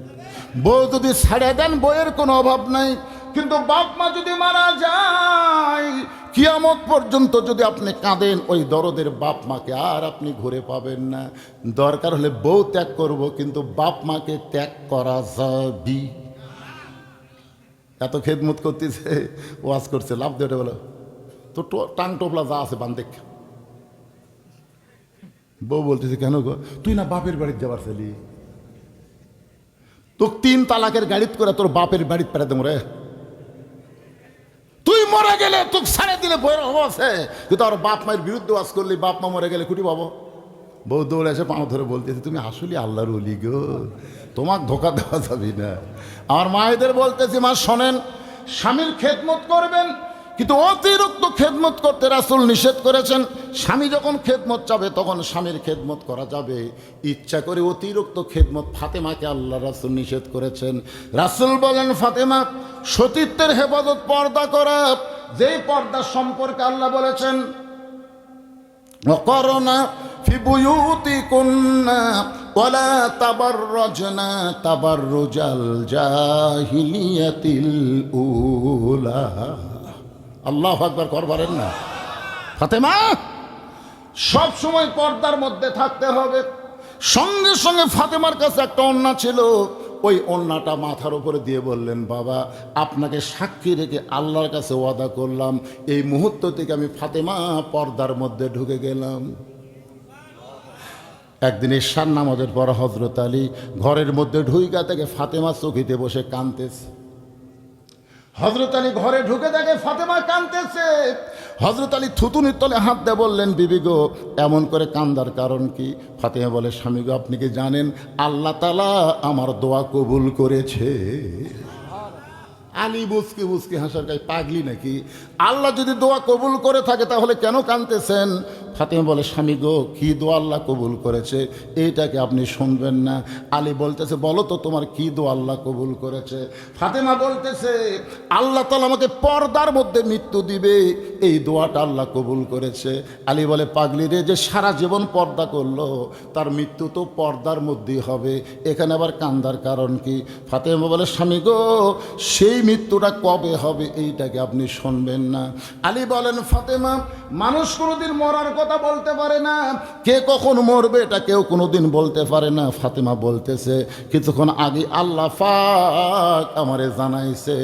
বউ যদি ছেড়ে দেন বইয়ের কোনো অভাব নাই, কিন্তু বাপ মা যদি মারা যায় কিয়ামত পর্যন্ত যদি আপনি কাঁদেন, ওই দরদের বাপ মাকে আর আপনি ঘুরে পাবেন না। দরকার হলে বউ ত্যাগ করব, কিন্তু বাপ মাকে ত্যাগ করা যাবি। এত খেদমত করতেছে, ওয়াজ করছে, লাভ দিয়ে বলো তো টাং টোপলা যা আছে বান দেখ। বউ বলতেছে, কেন গো, তুই না বাপের বাড়িতে যাবার ছেলি, তোকে 3 তালাকের গাড়িত করে তোর বাপের বাড়িতে পেড়াতে মরে। তুই মরে গেলে তোকে ছাড়ে দিলে বইয়ের অভাব আছে, কিন্তু আর বাপ মায়ের বিরুদ্ধে ওয়াজ করলি, বাপ মা মরে গেলে কুটি পাবো। বউ দৌড়ে এসে পাও ধরে বলতেছে, তুমি আসলে আল্লাহর ওলি গো, তোমাকে ধোকা দেওয়া যাবি না। আমার মায়েদের বলতেছি, মা শোনেন, স্বামীর খেদমত করবেন, কিন্তু অতিরিক্ত খেদমত করতে রাসূল নিষেধ করেছেন। স্বামী যখন খেদমত চাবে তখন স্বামীর খেদমত করা যাবে, ইচ্ছা করে অতিরিক্ত খেদমত ফাতেমাকে আল্লাহ রাসূল নিষেধ করেছেন। রাসূল বলেন, ফাতেমা সতীত্বের হেফাজত পর্দা করা, যেই পর্দা সম্পর্কে আল্লাহ বলেছেন, ওয়াকরনা ফি বুয়ুতিকুন্না ওয়ালা তাবাররাজনা তাবাররুজাল জাহিলিয়াতিল উলা। আল্লাহু আকবার করবেন না? ফাতেমা সব সময় পর্দার মধ্যে থাকতে হবে। সঙ্গে সঙ্গে ফাতেমার কাছে একটা ওড়না ছিল, ওই ওড়নাটা মাথার উপরে দিয়ে বললেন, বাবা আপনাকে সাক্ষী রেখে আল্লাহর কাছে ওয়াদা করলাম, এই মুহূর্ত থেকে আমি ফাতেমা পর্দার মধ্যে ঢুকে গেলাম। একদিন ঈশার নামাজের পর হযরত আলী ঘরের মধ্যে ঢুইকা থেকে ফাতেমা চৌকিতে বসে কাঁদতেছে। হযরত আলী ঘরে ঢুকে দেখে ফাতেমা কাঁদতেছে। হযরত আলী থুতুনির তলে হাত দিয়ে বললেন, বিবি গো এমন করে কান্দার কারণ কি? ফাতেমা বলে, স্বামী গো আপনি কি জানেন আল্লাহ তাআলা আমার দোয়া কবুল করেছে? আলী বুঝকে বুঝকে হাসার গায়ে পাগলি নাকি? আল্লাহ যদি দোয়া কবুল করে থাকে তাহলে কেন কাঁদতেছেন? ফাতেমা বলে, স্বামী গো, কি দোয়া আল্লাহ কবুল করেছে এইটাকে আপনি শুনবেন না? আলী বলতেছে, বলো তো তোমার কি দোয়া আল্লাহ কবুল করেছে? ফাতেমা বলতেছে, আল্লাহ তাআলা আমাকে পর্দার মধ্যে মৃত্যু দিবে, এই দোয়াটা আল্লাহ কবুল করেছে। আলী বলে, পাগলি রে, যে সারা জীবন পর্দা করলো তার মৃত্যু তো পর্দার মধ্যেই হবে, এখানে আবার কান্দার কারণ কি? ফাতেমা বলে, স্বামী গো, সেই মৃত্যুটা কবে হবে এইটাকে আপনি শুনবেন না? আলী বলেন, ফাতেমা, মানুষ কোনোদিন মরার কথা বলতে পারে না, কে কখন মরবে এটা কেউ কোনোদিন বলতে পারে না। ফাতেমা বলতেছে, কিছুক্ষণ আগে আল্লাহ পাক আমারে জানাইছে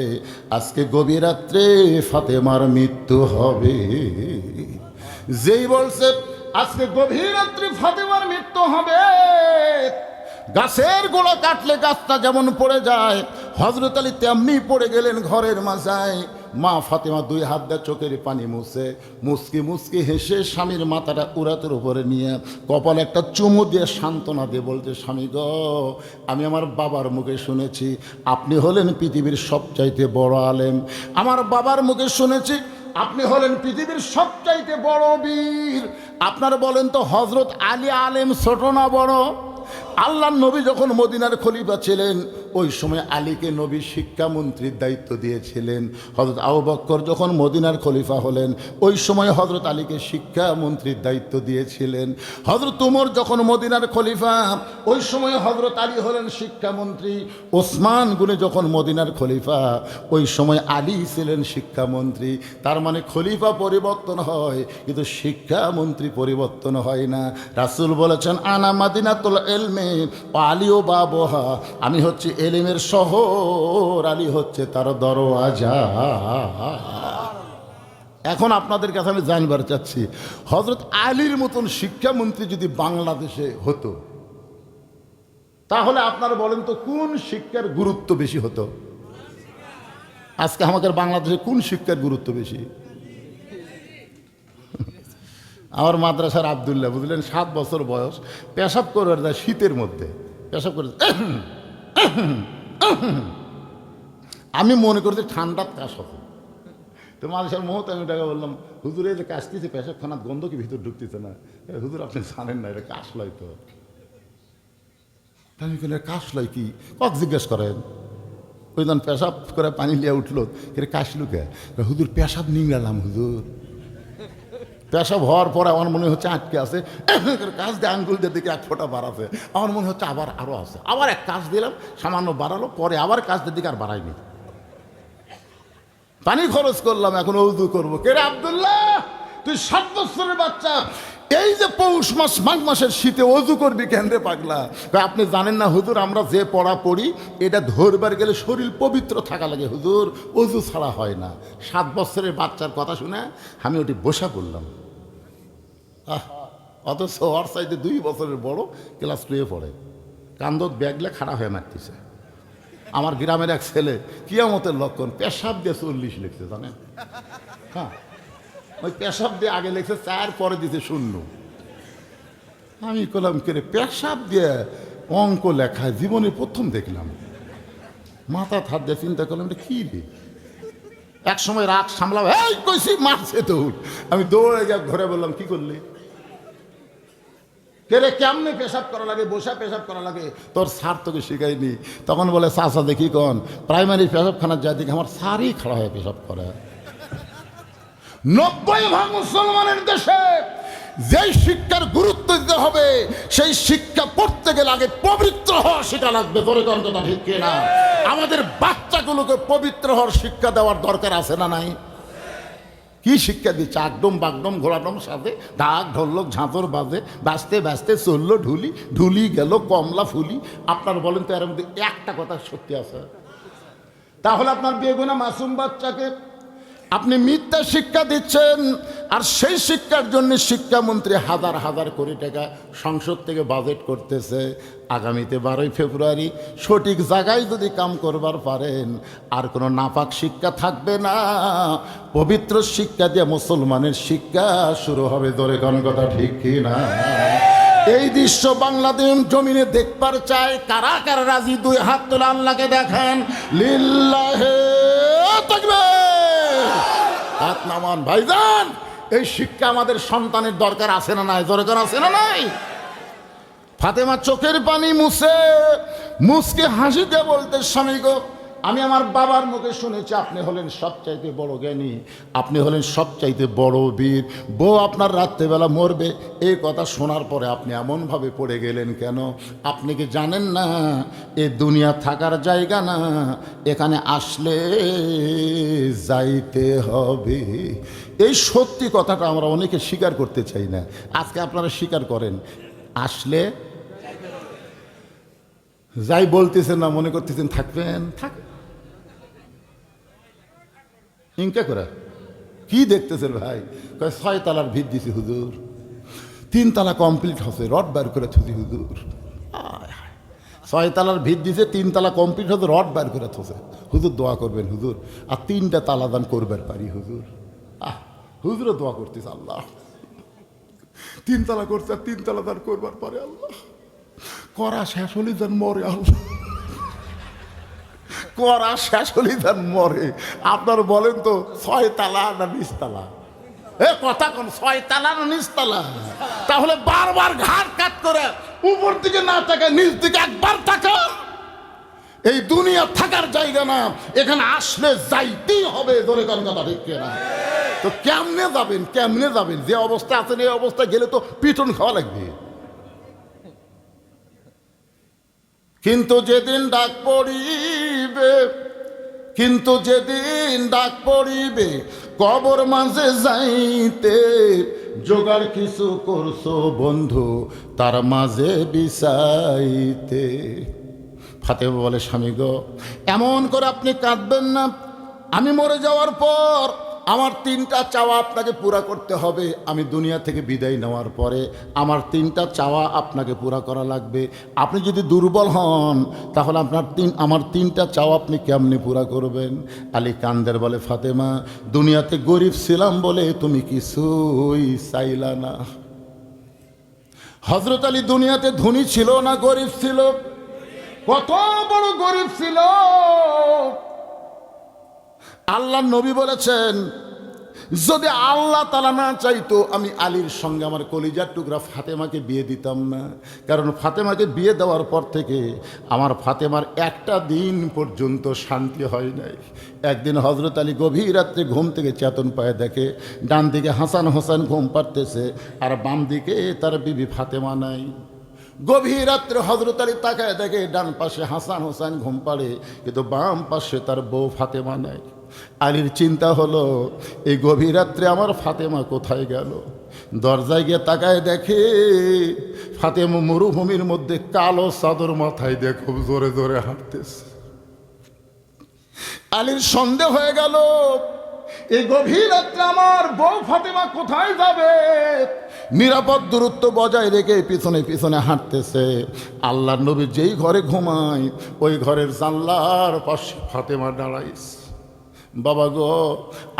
আজকে গভীর রাত্রে ফাতেমার মৃত্যু হবে। যেই বলছে আজকে গভীর রাত্রে ফাতেমার মৃত্যু হবে, গাছের গোড়া কাটলে গাছটা যেমন পড়ে যায়, হযরত আলী তেমনি পড়ে গেলেন ঘরের মাঝায়। মা ফাতেমা দুই হাত দিয়ে চোখের পানি মুছে মুচকি মুচকি হেসে স্বামীর মাথাটা উরাতের উপরে নিয়ে কপালে একটা চুমু দিয়ে সান্ত্বনা দিয়ে বলতে, স্বামী গো, আমি আমার বাবার মুখে শুনেছি আপনি হলেন পৃথিবীর সবচাইতে বড় আলেম। আমার বাবার মুখে শুনেছি আপনি হলেন পৃথিবীর সবচাইতে বড় বীর। আপনার বলেন তো, হযরত আলী আলেম ছোট না বড়? আল্লাহর নবী যখন মদিনার খলিফা ছিলেন ওই সময় আলীকে নবী শিক্ষামন্ত্রীর দায়িত্ব দিয়েছিলেন। হযরত আবু বকর যখন মদিনার খলিফা হলেন ওই সময় হযরত আলীকে শিক্ষামন্ত্রীর দায়িত্ব দিয়েছিলেন। হযরত উমর যখন মদিনার খলিফা ওই সময় হযরত আলী হলেন শিক্ষামন্ত্রী। ওসমান গনি যখন মদিনার খলিফা ওই সময় আলী ছিলেন শিক্ষামন্ত্রী। তার মানে খলিফা পরিবর্তন হয় কিন্তু শিক্ষামন্ত্রী পরিবর্তন হয় না। রাসূল বলেছেন, আনা মাদিনাতুল ইলমি ওয়া আলীও বাবুহা, আমি হচ্ছে এলেমের শহর, আলী হচ্ছে তার দরওয়াজা। এখন আপনাদের কাছে আমি জানবার চাচ্ছি, হযরত আলীর মতন শিক্ষামন্ত্রী যদি বাংলাদেশে হতো তাহলে আপনারা বলেন তো কোন শিক্ষার গুরুত্ব বেশি হতো? আজকে আমাদের বাংলাদেশে কোন শিক্ষার গুরুত্ব বেশি? আমার মাদ্রাসার আব্দুল্লাহ, বুঝলেন, 7 বছর বয়স, পেশাব করে যায় শীতের মধ্যে, পেশাব করে। আমি মনে করছি ঠান্ডার কাশ হবে, তো মানুষের মহত আমি টাকা বললাম, হুজুর এই যে কাশতেছে পেশাবখানার গন্ধ কি ভিতর ঢুকতেছে না? হুজুর আপনি জানেন না এটা কাশলাই তো। আমি বলি, কাশলাই কি? কক জিজ্ঞেস করেন। ওই দিন পেশাব করে পানি লিয়ে উঠলো, এটা কাশলু কে? হুজুর পেশাব নিংড়ালাম হুজুর। পেশাব হওয়ার পরে আমার মনে হচ্ছে আটকে আছে, কাজ দিয়ে আঙ্গুল দিয়ে দিকে 1 ফোঁটা বাড়াছে, আমার মনে হচ্ছে আবার আরও আছে, আবার এক কাজ দিলাম, সামান্য বাড়ালো, পরে আবার কাজ দিয়ে দিকে আর বাড়াইনি। পানি খরচ করলাম, এখন ওযু করবো। কে রে আব্দুল্লাহ, তুই 7 বছরের বাচ্চা, এই যে পৌষ মাস মাঘ মাসের শীতে ওযু করবি কেন রে পাগলা? আপনি জানেন না হুজুর, আমরা যে পড়া পড়ি এটা ধরবার গেলে শরীর পবিত্র থাকা লাগে হুজুর, ওযু ছাড়া হয় না। 7 বছরের বাচ্চার কথা শুনে আমি ওটি বসা করলাম। অথচ ওর সাইডে 2 বছরের বড়, ক্লাস 2-এ পড়ে, কান্দত ব্যাগলে খাড়া হয়ে মারতেছে। আমার গ্রামের এক ছেলে কিয়ামতের লক্ষণ পেশাব দিয়ে 40 লিখছে, জানেন? হ্যাঁ, ওই পেশাব দিয়ে আগে লিখছে 4, পরে দিতে 0। আমি কলাম, কেরে পেশাব দিয়ে অঙ্ক লেখায় জীবনে প্রথম দেখলাম। মাথা হাত দিয়ে চিন্তা করলাম, এটা কি রে? এক সময় রাগ সামলাম, এই কইছি মারছে তো। আমি দৌড়ে গিয়ে ঘরে বললাম, কি করলি? কেরে কেমনে পেশাব করা লাগে, বসা পেশাব করা লাগে, তোর স্যার তোকে শিখাইনি? তখন বলে, চাচা দেখি কন, প্রাইমারি পেশাবখানার যা দিকে আমার স্যারই খাড়া হয়ে পেশাব করে। 90% মুসলমানের দেশে যেই শিক্ষার গুরুত্ব দিতে হবে সেই শিক্ষা পড়তে গেলে আগে পবিত্র হওয়া শেখা লাগবে। তোর কথা ঠিক কিনা? আমাদের বাচ্চাগুলোকে পবিত্র হওয়ার শিক্ষা দেওয়ার দরকার আছে না নাই? কি শিক্ষা দিচ্ছে? আগডম বাগডম ঘোড়াডম সাথে ঢাক ঢোলক ঝাঁতর বাজে, বাঁচতে বাঁচতে চললো ঢুলি, ঢুলি গেল কমলা ফুলি। আপনার বলেন তো এর মধ্যে একটা কথা সত্যি আছে? তাহলে আপনার বেগুনা মাসুম বাচ্চাকে আপনি মিথ্যা শিক্ষা দিচ্ছেন, আর সেই শিক্ষার জন্য শিক্ষামন্ত্রী হাজার হাজার কোটি টাকা সংসদ থেকে বাজেট করতেছে। আগামীতে 12ই ফেব্রুয়ারি সঠিক জায়গায় যদি কাম করবার পারেন আর কোনো নাপাক শিক্ষা থাকবে না, পবিত্র শিক্ষা দিয়ে মুসলমানের শিক্ষা শুরু হবে। ধরে কোন কথা ঠিক কি না? এই দৃশ্য বাংলাদেশ জমিনে দেখবার চাই। কারা কারা রাজি? 2 হাত তোলা, আল্লাহকে দেখেন। লিল্লাহে লাগবে? হাত নামান ভাইজান। এই শিক্ষা আমাদের সন্তানের দরকার আছে না নাই? দরকার আছে না নাই? ফাতেমা চোখের পানি মুসকে হাসি দিয়ে বলতে, স্বামী গো, আমি আমার বাবার মুখে শুনেছি আপনি হলেন সবচাইতে বড় জ্ঞানী, আপনি হলেন সবচাইতে বড় বীর, বউ আপনার রাত্রেবেলা মরবে। এই কথা শোনার পরে আপনি এমনভাবে পড়ে গেলেন কেন? আপনি কি জানেন না এ দুনিয়া থাকার জায়গা না, এখানে আসলে যাইতে হবে। এই সত্যি কথাটা আমরা অনেকে স্বীকার করতে চাই না। আজকে আপনারা স্বীকার করেন, আসলে যাই বলতেছেন না, মনে করতেছেন থাকবেন। থাক ইনকা করে কি দেখতেছেন ভাই? কয় 6 তালার ভিত দিছি হুজুর, 3 তালা কমপ্লিট হচ্ছে, রড বার করে থুছি হুজুর। 6 তালার ভিত দিছে, 3 তালা কমপ্লিট হচ্ছে, রড বার করে থছে হুজুর। দোয়া করবেন হুজুর, আর 3টা তালা দান করবার পারি হুজুর। হুজুরও দোয়া করতেছে, আল্লাহ 3 তালা করছে, আর 3 তালা দান করবার পারে আল্লাহ। করা শেষ হলে যেন মরে আল্লাহ, করা শেষ হলে যেন মরে। আপনার বলেন তো 6 তালা না 20 তালা? এ কথা কোন 6 তালা না 20 তালা? তাহলে বারবার ঘাট কাট করে উপর দিকে না তাকায় নিচ দিকে একবার তাকান। এই দুনিয়া থাকার জায়গা না, এখানে আসলে যাইতেই হবে। ধরে কোন কথা ঠিক না? তো কেমনে যাবেন? কেমনে যাবেন? যে অবস্থা আছেন এই অবস্থায় গেলে তো পিটন খাওয়া লাগবে। কিন্তু যেদিন ডাক পড়িবে, কিন্তু যেদিন ডাক পড়িবে কবর মাঝে যাইতে, জোগাড় কিছু করছো বন্ধু তার মাঝে বিছাইতে। ফাতেমা বলে, স্বামী গো, এমন করে আপনি কাঁদবেন না। আমি মরে যাওয়ার পর আমার 3টা চাওয়া আপনাকে পুরা করতে হবে। আমি দুনিয়া থেকে বিদায় নেওয়ার পরে আমার 3টা চাওয়া আপনাকে পুরা করা লাগবে। আপনি যদি দুর্বল হন তাহলে আমার 3টা চাওয়া আপনি কেমনে পুরা করবেন? আলী কান্দের বলে, ফাতেমা, দুনিয়াতে গরিব ছিলাম বলে তুমি কিছুই চাইলা না। হযরত আলী দুনিয়াতে ধনী ছিল না গরিব ছিল? কত বড় গরিব ছিল! আল্লাহ নবী বলেছেন, যদি আল্লাহ তাআলা না চাইতো আমি আলীর সঙ্গে আমার কলিজার টুকরা ফাতেমাকে বিয়ে দিতাম না। কারণ ফাতেমাকে বিয়ে দেওয়ার পর থেকে আমার ফাতেমার একটা দিন পর্যন্ত শান্তি হয় নাই। একদিন হযরত আলী গভীর রাত্রে ঘুম থেকে চেতন পায়ে দেখে ডান দিকে হাসান হোসেন ঘুম পাড়তেছে, আর বাম দিকে তার বিবি ফাতেমা নাই। গভীর রাত্রে হযরত আলী তাকায় দেখে ডান পাশে হাসান হোসেন ঘুম পাড়ে, কিন্তু বাম পাশে তার বউ ফাতেমা নাই। আলীর চিন্তা হলো, এই গভীর রাত্রে আমার ফাতেমা কোথায় গেল? দরজায় গিয়ে তাকায় দেখে ফাতেমা মরুভূমির মধ্যে কালো চাদর মাথায় দিয়ে খুব জোরে জোরে হাঁটতেছে। আলীর সন্দেহ হয়ে গেল, এই গভীর রাত্রে আমার বউ ফাতেমা কোথায় যাবে? নিরাপদ দূরত্ব বজায় রেখে পিছনে পিছনে হাঁটতেছে। আল্লাহর নবী যেই ঘরে ঘুমায় ওই ঘরের জানলার পাশে ফাতেমা দাঁড়াইছে। বাবা গো,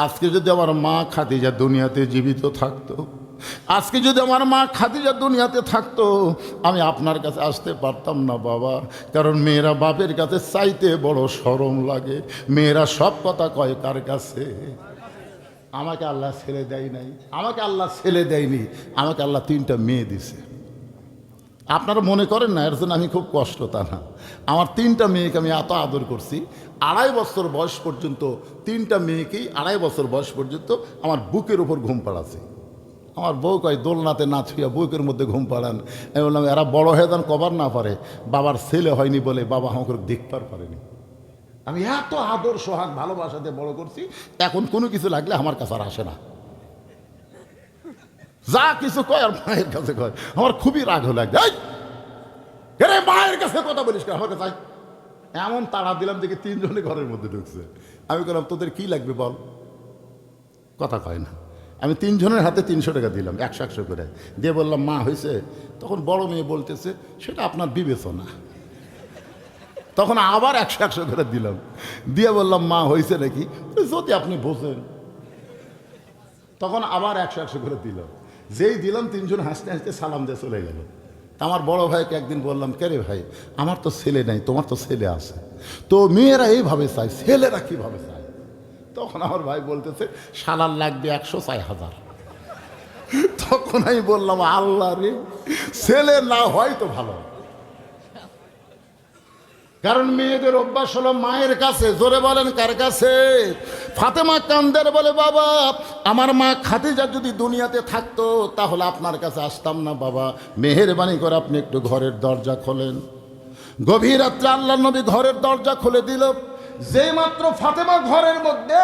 আজকে যদি আমার মা খাদিজা দুনিয়াতে জীবিত থাকতো, আজকে যদি আমার মা খাদিজা দুনিয়াতে থাকতো, আমি আপনার কাছে আসতে পারতাম না বাবা। কারণ মেয়েরা বাপের কাছে চাইতে বড় শরম লাগে। মেয়েরা সব কথা কয় কার কাছে? আমাকে আল্লাহ ছেলে দেয় নাই, আমাকে আল্লাহ ছেলে দেয়নি, আমাকে আল্লাহ 3টা মেয়ে দিছে। আপনারা মনে করেন না এর জন্য আমি খুব কষ্ট, তা না। আমার 3টা মেয়েকে আমি এত আদর করছি। 2.5 বছর বয়স পর্যন্ত 3টা মেয়েকেই 2.5 বছর বয়স পর্যন্ত আমার বুকের উপর ঘুম পাড়াছে। আমার বউ কয় দোলনাতে না ছুঁয়া বুকের মধ্যে ঘুম পাড়ান। আমি বললাম, এরা বড় হয়ে যান কবার না পারে, বাবার ছেলে হয়নি বলে বাবা আমাকে দেখতে পারেনি। আমি এত আদর সোহাগ ভালোবাসাতে বড় করছি, এখন কোনো কিছু লাগলে আমার কাছে আর আসে না। যা কিছু কয় আর মায়ের কাছে কয়। আমার খুবই রাগ লাগে, মায়ের কাছে কথা বলিস কেন আমার কাছে? এমন তাড়া দিলাম দেখে 3 জনে ঘরের মধ্যে ঢুকছে। আমি বললাম, তোদের কি লাগবে বল? কথা কয় না। আমি 3 জনের হাতে 300 টাকা দিলাম, 100 করে দিয়ে বললাম, মা হয়েছে? তখন বড় মেয়ে বলতেছে, সেটা আপনার বিবেচনা। তখন আবার 100 করে দিলাম, দিয়ে বললাম, মা হয়েছে নাকি? যদি আপনি বোঝেন। তখন আবার 100 করে দিলাম। যেই দিলাম 3 জন হাসতে হাসতে সালাম দিয়ে চলে গেল। আমার বড় ভাইকে একদিন বললাম, কে রে ভাই, আমার তো ছেলে নাই, তোমার তো ছেলে আছে, তো মেয়েরা এইভাবে চায়, ছেলেরা কীভাবে চায়? তো তখন আমার ভাই বলতেছে শালার লাগবে 106,000। তখন আমি বললাম আল্লাহ রে, ছেলে না হয় তো ভালো, কারণ মেয়েদের অভ্যাস হলো মায়ের কাছে। জোরে বলেন কার কাছে? ফাতেমা কান্দের বলে বাবা, আমার মা খাদিজা যদি দুনিয়াতে থাকতো তাহলে আপনার কাছে আসতাম না বাবা, মেহেরবানি করে আপনি একটু ঘরের দরজা খোলেন। গভীর রাত্রে আল্লাহ নবী ঘরের দরজা খুলে দিল। যেই মাত্র ফাতেমা ঘরের মধ্যে,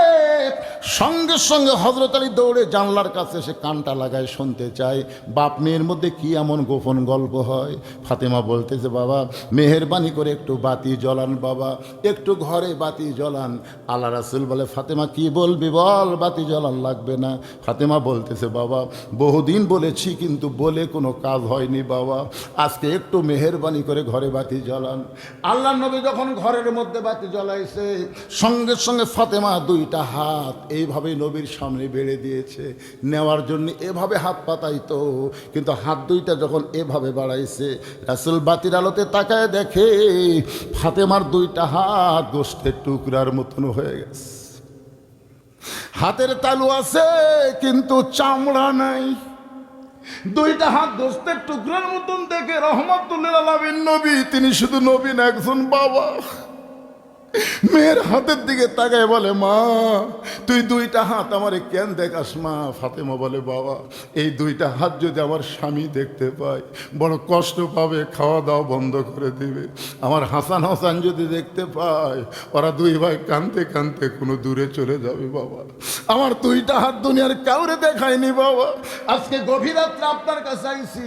সঙ্গে সঙ্গে হযরত আলী দৌড়ে জানলার কাছে এসে কানটা লাগায় শুনতে চায় বাপ মেয়ের মধ্যে কি এমন গোপন গল্প হয়। ফাতেমা বলতেছে বাবা মেহেরবানি করে একটু বাতি জ্বলান বাবা, একটু ঘরে বাতি জ্বলান। আল্লাহ রাসূল বলে ফাতেমা কি বলবি বল, বাতি জ্বলান লাগবে না। ফাতেমা বলতেছে বাবা বহুদিন বলেছি কিন্তু বলে কোনো কাজ হয়নি বাবা, আজকে একটু মেহেরবানি করে ঘরে বাতি জ্বলান। আল্লাহ নবী যখন ঘরের মধ্যে বাতি জ্বলাইছে, সঙ্গে সঙ্গে ফাতেমা দুইটা হাত এইভাবে নবীর সামনে বেড়ে দিয়েছে। নেওয়ার জন্য এভাবে হাত পাতাইতো, কিন্তু হাত দুইটা যখন এভাবে বাড়াইছে, রাসূল বাতির আলোতে তাকায় দেখে ফাতেমার দুইটা হাত গোশতের টুকরার মতন হয়ে গেছে। হাতের তালু আছে কিন্তু চামড়া নাই। দুইটা হাত গোশতের টুকরার মতন দেখে রহমাতুল লিল আলামিন নবী, তিনি শুধু নবী না একজন বাবা, মেয়ের হাতের দিকে তাকায় বলে মা তুই দুইটা হাত আমারে কেন দেখাস মা? ফাতেমা বলে বাবা এই দুইটা হাত যদি আমার স্বামী দেখতে পায় বড় কষ্ট পাবে, খাওয়া দাওয়া বন্ধ করে দিবে। আমার হাসান হোসেন যদি দেখতে পায় ওরা দুই ভাই কাঁদতে কাঁদতে কোনো দূরে চলে যাবে বাবা। আমার দুইটা হাত দুনিয়ার কাউরে দেখায়নি বাবা, আজকে গভীর রাত্রে আপনার কাছে আইছি,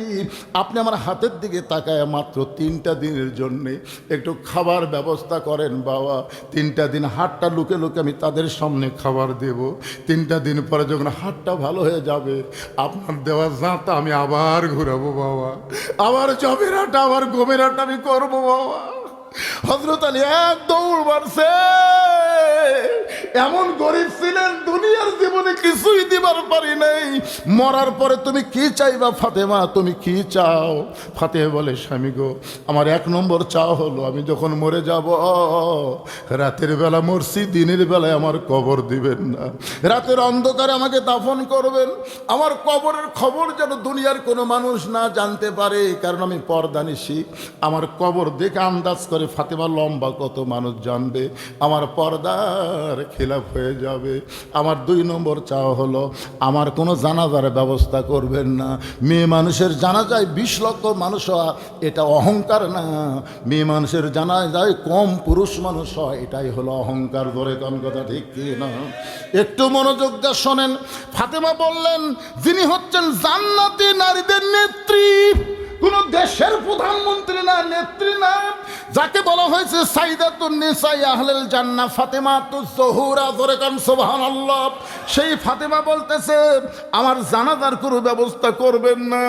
আপনি আমার হাতের দিকে তাকায় মাত্র 3টা দিনের জন্যে একটু খাবার ব্যবস্থা করেন বাবা। 3টা দিন হাতটা লুকে লুকে আমি তাদের সামনে খাবার দেব। 3টা দিন পরে যখন হাতটা ভালো হয়ে যাবে আপনার দেওয়া জাঁতা আমি আবার ঘুরাবো বাবা, আবার জবের হাঁটা আবার গমের হাঁটা আমি করবো বাবা। হযরত আলী এক দৌড় মারছে। এমন গরিব ছিলেন দুনিয়ার জীবনে কিছুই দিবার পারি নাই, মরার পরে তুমি কি চাইবা ফাতেমা, তুমি কি চাও? ফাতেমা বলে স্বামী গো আমার 1 নম্বর চাও হলো আমি যখন মরে যাব রাতের বেলা মরছি, দিনের বেলায় আমার কবর দিবেন না, রাতের অন্ধকারে আমাকে দাফন করবেন, আমার কবরের খবর যেন দুনিয়ার কোনো মানুষ না জানতে পারে, কারণ আমি পর্দানিশী। আমার কবর দেখে আন্দাজ করে ফাতেমা লম্বা কত মানুষ জানবে, আমার পর্দার খেলাফ হয়ে যাবে। আমার 2 নম্বর চাওয়া হলো আমার কোনো জানাজার ব্যবস্থা করবেন না। মেয়ে মানুষের জানাজায় 20 লক্ষ মানুষ হয় এটা অহংকার না, মেয়ে মানুষের জানাজায় কম পুরুষ মানুষ হয় এটাই হলো অহংকার। ধরে কোন কথা ঠিক কি না? একটু মনোযোগ দিয়ে শোনেন। ফাতেমা বললেন যিনি হচ্ছেন জান্নাতি নারীদের নেত্রী, কোন দেশের প্রধানমন্ত্রী না, নেত্রী না, যাকে বলা হয়েছে সাইদাতুন নিসাই আহলুল জান্নাহ ফাতেমাতুজ জোহরা, ধরে কান সুবহানাল্লাহ। সেই ফাতেমা বলতেছে আমার জানাজার কোনো ব্যবস্থা করবেন না,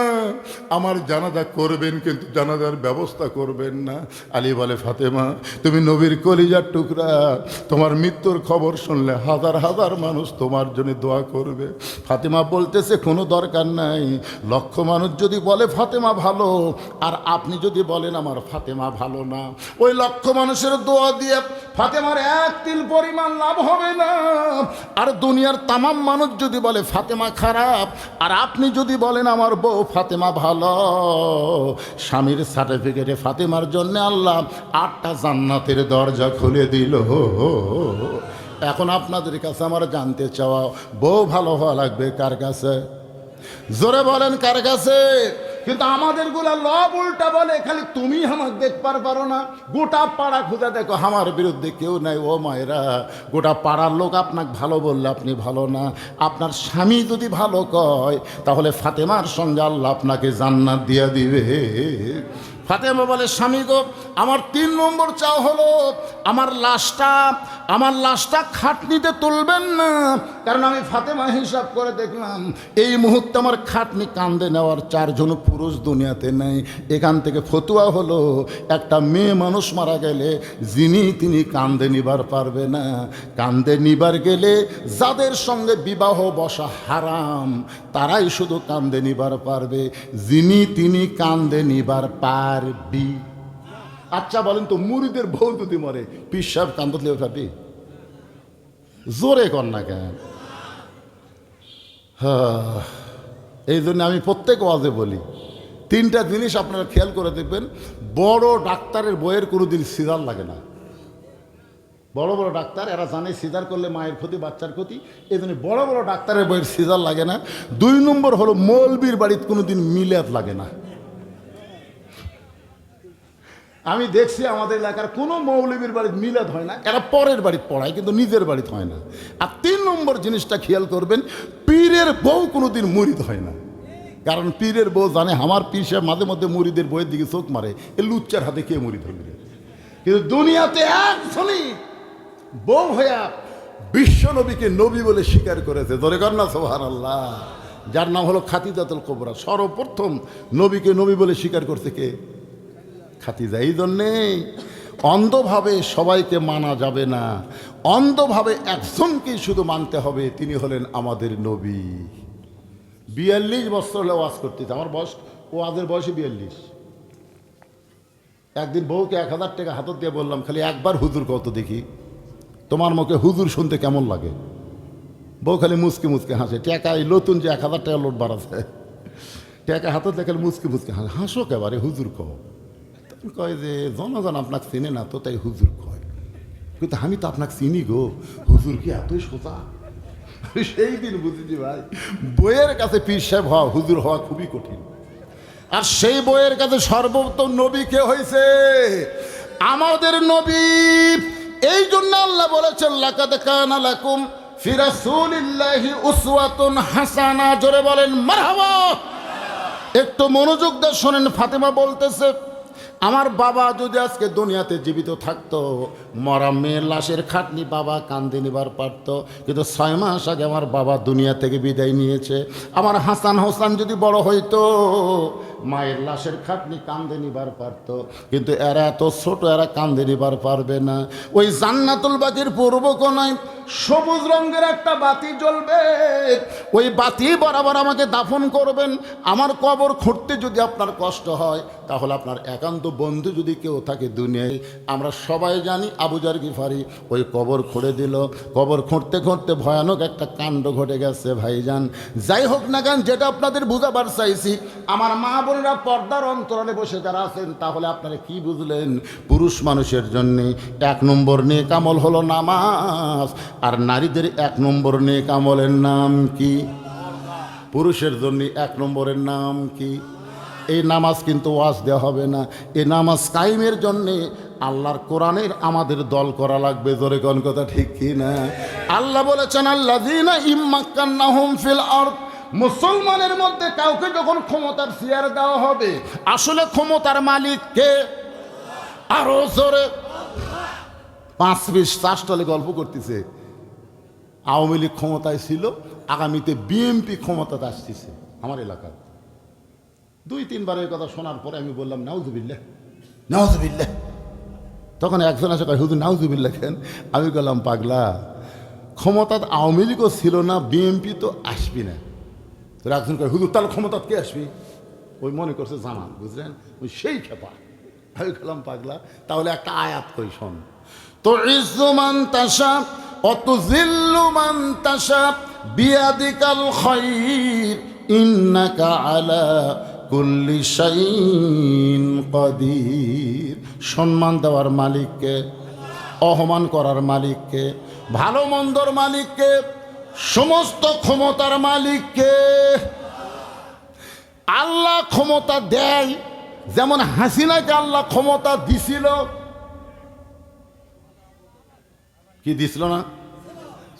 আমার জানাজা করবেন কিন্তু জানাজার ব্যবস্থা করবেন না। আলী বলে ফাতেমা তুমি নবীর কলিজার টুকরা, তোমার মৃত্যুর খবর শুনলে হাজার হাজার মানুষ তোমার জন্য দোয়া করবে। ফাতেমা বলতেছে কোনো দরকার নাই, লক্ষ মানুষ যদি বলে ফাতেমা ভালো আর আপনি যদি বলেন আমার ফাতেমা ভালো না, ওই লক্ষ মানুষের দোয়া দিয়ে ফাতেমার 1 তিল পরিমাণ লাভ হবে না। আর দুনিয়ার তামাম মানুষ যদি বলে ফাতেমা খারাপ আর আপনি যদি বলেন আমার বউ ফাতেমা ভালো, স্বামীর সার্টিফিকেটে ফাতেমার জন্য আল্লাহ 8টা জান্নাতের দরজা খুলে দিল। এখন আপনাদের কাছে আমার জানতে চাওয়া বউ ভালো হওয়া লাগবে কার কাছে? জোরে বলেন কার কাছে? কিন্তু আমাদের গুলা লব উল্টা বলে খালি তুমি আমাকে দেখবার পারো না, গোটা পাড়া খুঁজে দেখো আমার বিরুদ্ধে কেউ নাই। ও মায়েরা গোটা পাড়ার লোক আপনাকে ভালো বললে আপনি ভালো না, আপনার স্বামী যদি ভালো কয় তাহলে ফাতেমার সঙ্গে আল্লাহ আপনাকে জান্নাত দিয়া দিবে। ফাতেমা বলে স্বামী গো আমার 3 নম্বর চাও হলো আমার লাশটা খাটনিতে তুলবেন না, কারণ আমি ফাতেমা হিসাব করে দেখলাম এই মুহূর্তে আমার খাটনি কান্দে নেওয়ার 4 জন পুরুষ দুনিয়াতে নেই। এখান থেকে ফতুয়া হলো একটা মেয়ে মানুষ মারা গেলে তিনি কান্দে নিবার পারবে না, কান্দে নিবার গেলে যাদের সঙ্গে বিবাহ বসা হারাম তারাই শুধু কান্দে নিবার পারবে, তিনি কান্দে নিবার পারবি। আচ্ছা বলেন তো মুরিদের বউ যদি মরে পীর সাহেব কান্দলে পারবি? জোরে কর না কেন? হ্যাঁ, এই জন্য আমি প্রত্যেক ওয়াজে বলি, তিনটা জিনিস আপনারা খেয়াল করে দেখবেন। বড় ডাক্তারের বইয়ের কোনো দিন সিজার লাগে না। বড় বড় ডাক্তার এরা জানে সিজার করলে মায়ের ক্ষতি, বাচ্চার ক্ষতি, এই জন্য বড় বড় ডাক্তারের বইয়ের সিজার লাগে না। 2 নম্বর হলো মৌলবীর বাড়িতে কোনো দিন মিলাদ লাগে না। আমি দেখছি আমাদের এলাকার কোনো মৌলবীর বাড়িতে মিলাদ হয় না, এরা পরের বাড়িতে পড়ায় কিন্তু নিজের বাড়িতে হয় না। আর 3 নম্বর জিনিসটা খেয়াল করবেন, পীরের বউ কোনো দিন মুরিদ হয় না। কারণ পীরের বউ জানে আমার পীর সাহেব মাঝে মধ্যে মুরিদের বইয়ের দিকে চোখ মারে, এ লুচ্চার হাতে কে মুরিদ হইবে। কিন্তু দুনিয়াতে একজনই বউ হইয়া বিশ্ব নবীকে নবী বলে স্বীকার করেছে, ধরে কর না সুবহানাল্লাহ, যার নাম হলো খাদিজাতুল কুবরা। সর্বপ্রথম নবীকে নবী বলে স্বীকার করছে কে? খাদিজা। এই জন্যে অন্ধভাবে সবাইকে মানা যাবে না, অন্ধভাবে একজনকেই শুধু মানতে হবে, তিনি হলেন আমাদের নবী। 42 বছর হলে ওয়াজ করতেছে, আমার বয়স, ওয়াজের বয়সে 42। একদিন বউকে 1000 টাকা হাতত দিয়ে বললাম, খালি একবার হুজুর কত দেখি, তোমার মুখে হুজুর শুনতে কেমন লাগে? বউ খালি মুচকে মুচকে হাসে। টাকা এই নতুন যে 1000 টাকা লোট বাড়াছে, টাকা হাতত দিয়ে খালি মুচকে মুচকে হাসে। হাসো কেবারে হুজুর কহ। কয় যে জনগণ আপনাকে চিনে না তো, তাই হুজুর কয়। কিন্তু আমি তো আপনাকে চিনি গো, হুজুর কি এতই সোজা? সেই দিন বুঝেছি ভাই, বইয়ের কাছে পীর সাহেব হওয়া, হুজুর হওয়া খুবই কঠিন। আর সেই বইয়ের কাছে সর্বোত্তম নবী কে হয়েছে? আমাদের নবী। এই জন্য আল্লাহ বলেছেন, লাকাদ কানা লাকুম ফি রাসূলিল্লাহি উসওয়াতুন হাসানা। জোরে বলেন মারহাবা। একটু মনোযোগ দিয়ে শোনেন। ফাতেমা বলতেছে, আমার বাবা যদি আজকে দুনিয়াতে জীবিত থাকতো, মরা মেয়ের লাশের খাটনি বাবা কান্দে নিবার পারত, কিন্তু 6 মাস আগে আমার বাবা দুনিয়া থেকে বিদায় নিয়েছে। আমার হাসান হোসেন যদি বড় হইতো, মায়ের লাশের খাটনি কান্দে নিবার পারত, কিন্তু এরা এত ছোট, এরা কান্দে নিবার পারবে না। ওই জান্নাতুল বাকির পূর্ব কোণায় সবুজ রঙের একটা বাতি জ্বলবে, ওই বাতি বরাবর আমাকে দাফন করবেন। আমার কবর খুঁড়তে যদি আপনার কষ্ট হয়, তাহলে আপনার একান্ত বন্ধু যদি কেউ থাকে দুনিয়ায়, আমরা সবাই জানি আবু জার গিফারি ওই কবর খুঁড়ে দিল। কবর খুঁড়তে খুঁড়তে ভয়ানক একটা কাণ্ড ঘটে গেছে ভাইজান। যাই হোক না কেন, যেটা আপনাদের বুঝাবার চাইছি, আমার মা বোনেরা পর্দার অন্তরালে বসে যারা আছেন, তাহলে আপনারা কি বুঝলেন? পুরুষ মানুষের জন্যে 1 নম্বর নেক আমল হলো নামাজ, আর নারীদের 1 নম্বর নেক আমলের নাম কি? পুরুষের জন্য 1 নম্বরের নাম কি? এই নামাজ কিন্তু ওয়াজ দেওয়া হবে না। এই নামাজ কায়েমের জন্যে আল্লাহর কোরআনের আমাদের দল করা লাগবে। জোরে কোন কথা ঠিক কি না? আল্লাহ বলেছেন, আল্লাযীনা ইম্মাক্কান্নাহুম ফিল আরদ। মুসলমানের মধ্যে কাউকে যখন ক্ষমতার চেয়ার দেওয়া হবে, আসলে ক্ষমতার মালিক কে? আরো জোরে। 5-20 চাষটলে গল্প করতেছে, আওয়ামী লীগ ক্ষমতায় ছিল, আগামীতে বিএনপি ক্ষমতাতে আসতেছে আমার এলাকায়। 2-3 বার এই কথা শোনার পরে আমি বললাম, নাউজুবিল্লাহ নাউজুবিল্লাহ। তখন একজন আসে, কয় হুজুর নাউজুবিল্লাহ কেন? আমি বললাম, পাগলা, ক্ষমতা আওয়ামী লীগও ছিল না, বিএনপি তো আসবি না। তোর একজন কয়, হুজুর তাহলে ক্ষমতা কে আসবি? ওই মনে করছে জামান, বুঝলেন, ওই সেই খেপা। আমি বললাম, পাগলা, তাহলে একটা আয়াত কই শোন। তো ইজ্জু মান তাশা অতুযিল্লু মান তাশা বিয়াদিকাল খায়র ইন্নাকা আলা কুল্লি শাইইন কাদির। সম্মান দেওয়ার মালিককে, অপমান করার মালিককে, ভালো মন্দর মালিককে, সমস্ত ক্ষমতার মালিককে। আল্লাহ ক্ষমতা দেয়, যেমন হাসিনাকে আল্লাহ ক্ষমতা দিছিল। কি দিছিল না?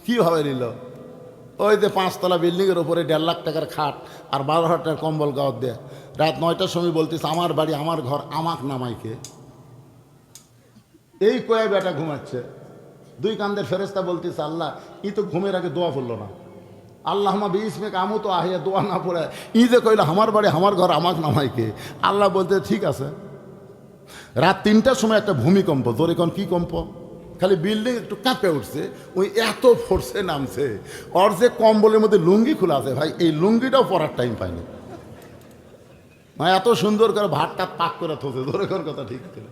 কিভাবে নিল? ওই যে 5 তলা বিল্ডিংয়ের ওপরে 1.5 লাখ টাকার খাট আর 12,000 টাকার কম্বল গাওয়ার দেয়। রাত 9টার সময় বলতেছে, আমার বাড়ি আমার ঘর, আমাক নামাইকে। এই কয়ে বেটা ঘুমাচ্ছে। 2 কান্দের ফেরেস্তা বলতেছে, আল্লাহ ই তো ঘুমের আগে দোয়া পড়লো না। আল্লাহুম্মা বিইসমিক আমু তো আহিয়া, দোয়া না পড়ে ই যে কইল আমার বাড়ি আমার ঘর, আমাক নামাইকে। আল্লাহ বলতে, ঠিক আছে। রাত 3টার সময় একটা ভূমিকম্প। জোরে কোন কি কম্প? খালি বিল্ডিং একটু কাঁপে উঠছে, ওই এত ফোর্সে নামছে। ওর যে কম্বলের মধ্যে লুঙ্গি খোলা আছে ভাই, এই লুঙ্গিটাও পরার টাইম পায়নি। মানে এত সুন্দর করে ভাতটা পাক করে থোছে। ধরে কোন কথা ঠিক ছিল।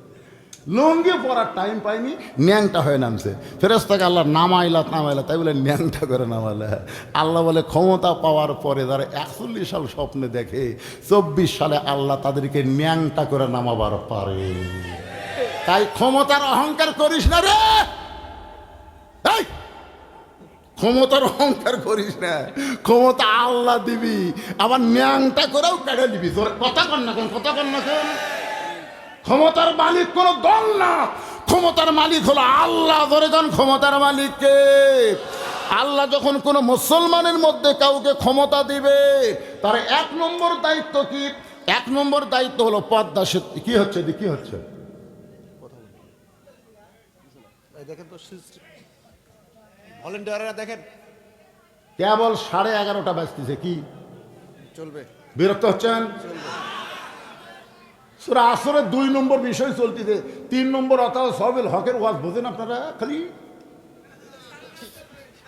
লুঙ্গি পরার টাইম পাইনি, ন্যাংটা হয়ে নামছে। ফেরেশতাকে আল্লাহ নামাইলা, তাই বলে ন্যাংটা করে নামালে। আল্লাহ বলে ক্ষমতা পাওয়ার পরে যারা 41 সাল স্বপ্নে দেখে, 24 সালে আল্লাহ তাদেরকে ন্যাংটা করে নামাবার পারে। তাই ক্ষমতার অহংকার করিস না রে, এই ক্ষমতার অহংকার করিস না। ক্ষমতা আল্লাহ দিবি, আবার ন্যাংটা করেও কেড়ে দিবি। তোর কথা কর না কেন, কথা কর না কেন? ক্ষমতার মালিক কোনো দল না, ক্ষমতার মালিক হলো আল্লাহ। ধরে যান ক্ষমতার মালিককে। আল্লাহ যখন কোনো মুসলমানের মধ্যে কাউকে ক্ষমতা দিবে, তার 1 নম্বর দায়িত্ব কি? 1 নম্বর দায়িত্ব হলো পদ্মা সেতু। কি হচ্ছে কি হচ্ছে? দেখেন তো ভলেন্টিয়াররা দেখেন, কেবল 11:30 বাজতেছে। কি চলবে? বিরক্ত হচ্ছেন? সূরা আসরের 2 নম্বর বিষয় চলতেছে, 3 নম্বর অর্থাৎ সবেল হকের ওয়াজ বোঝেন আপনারা? খালি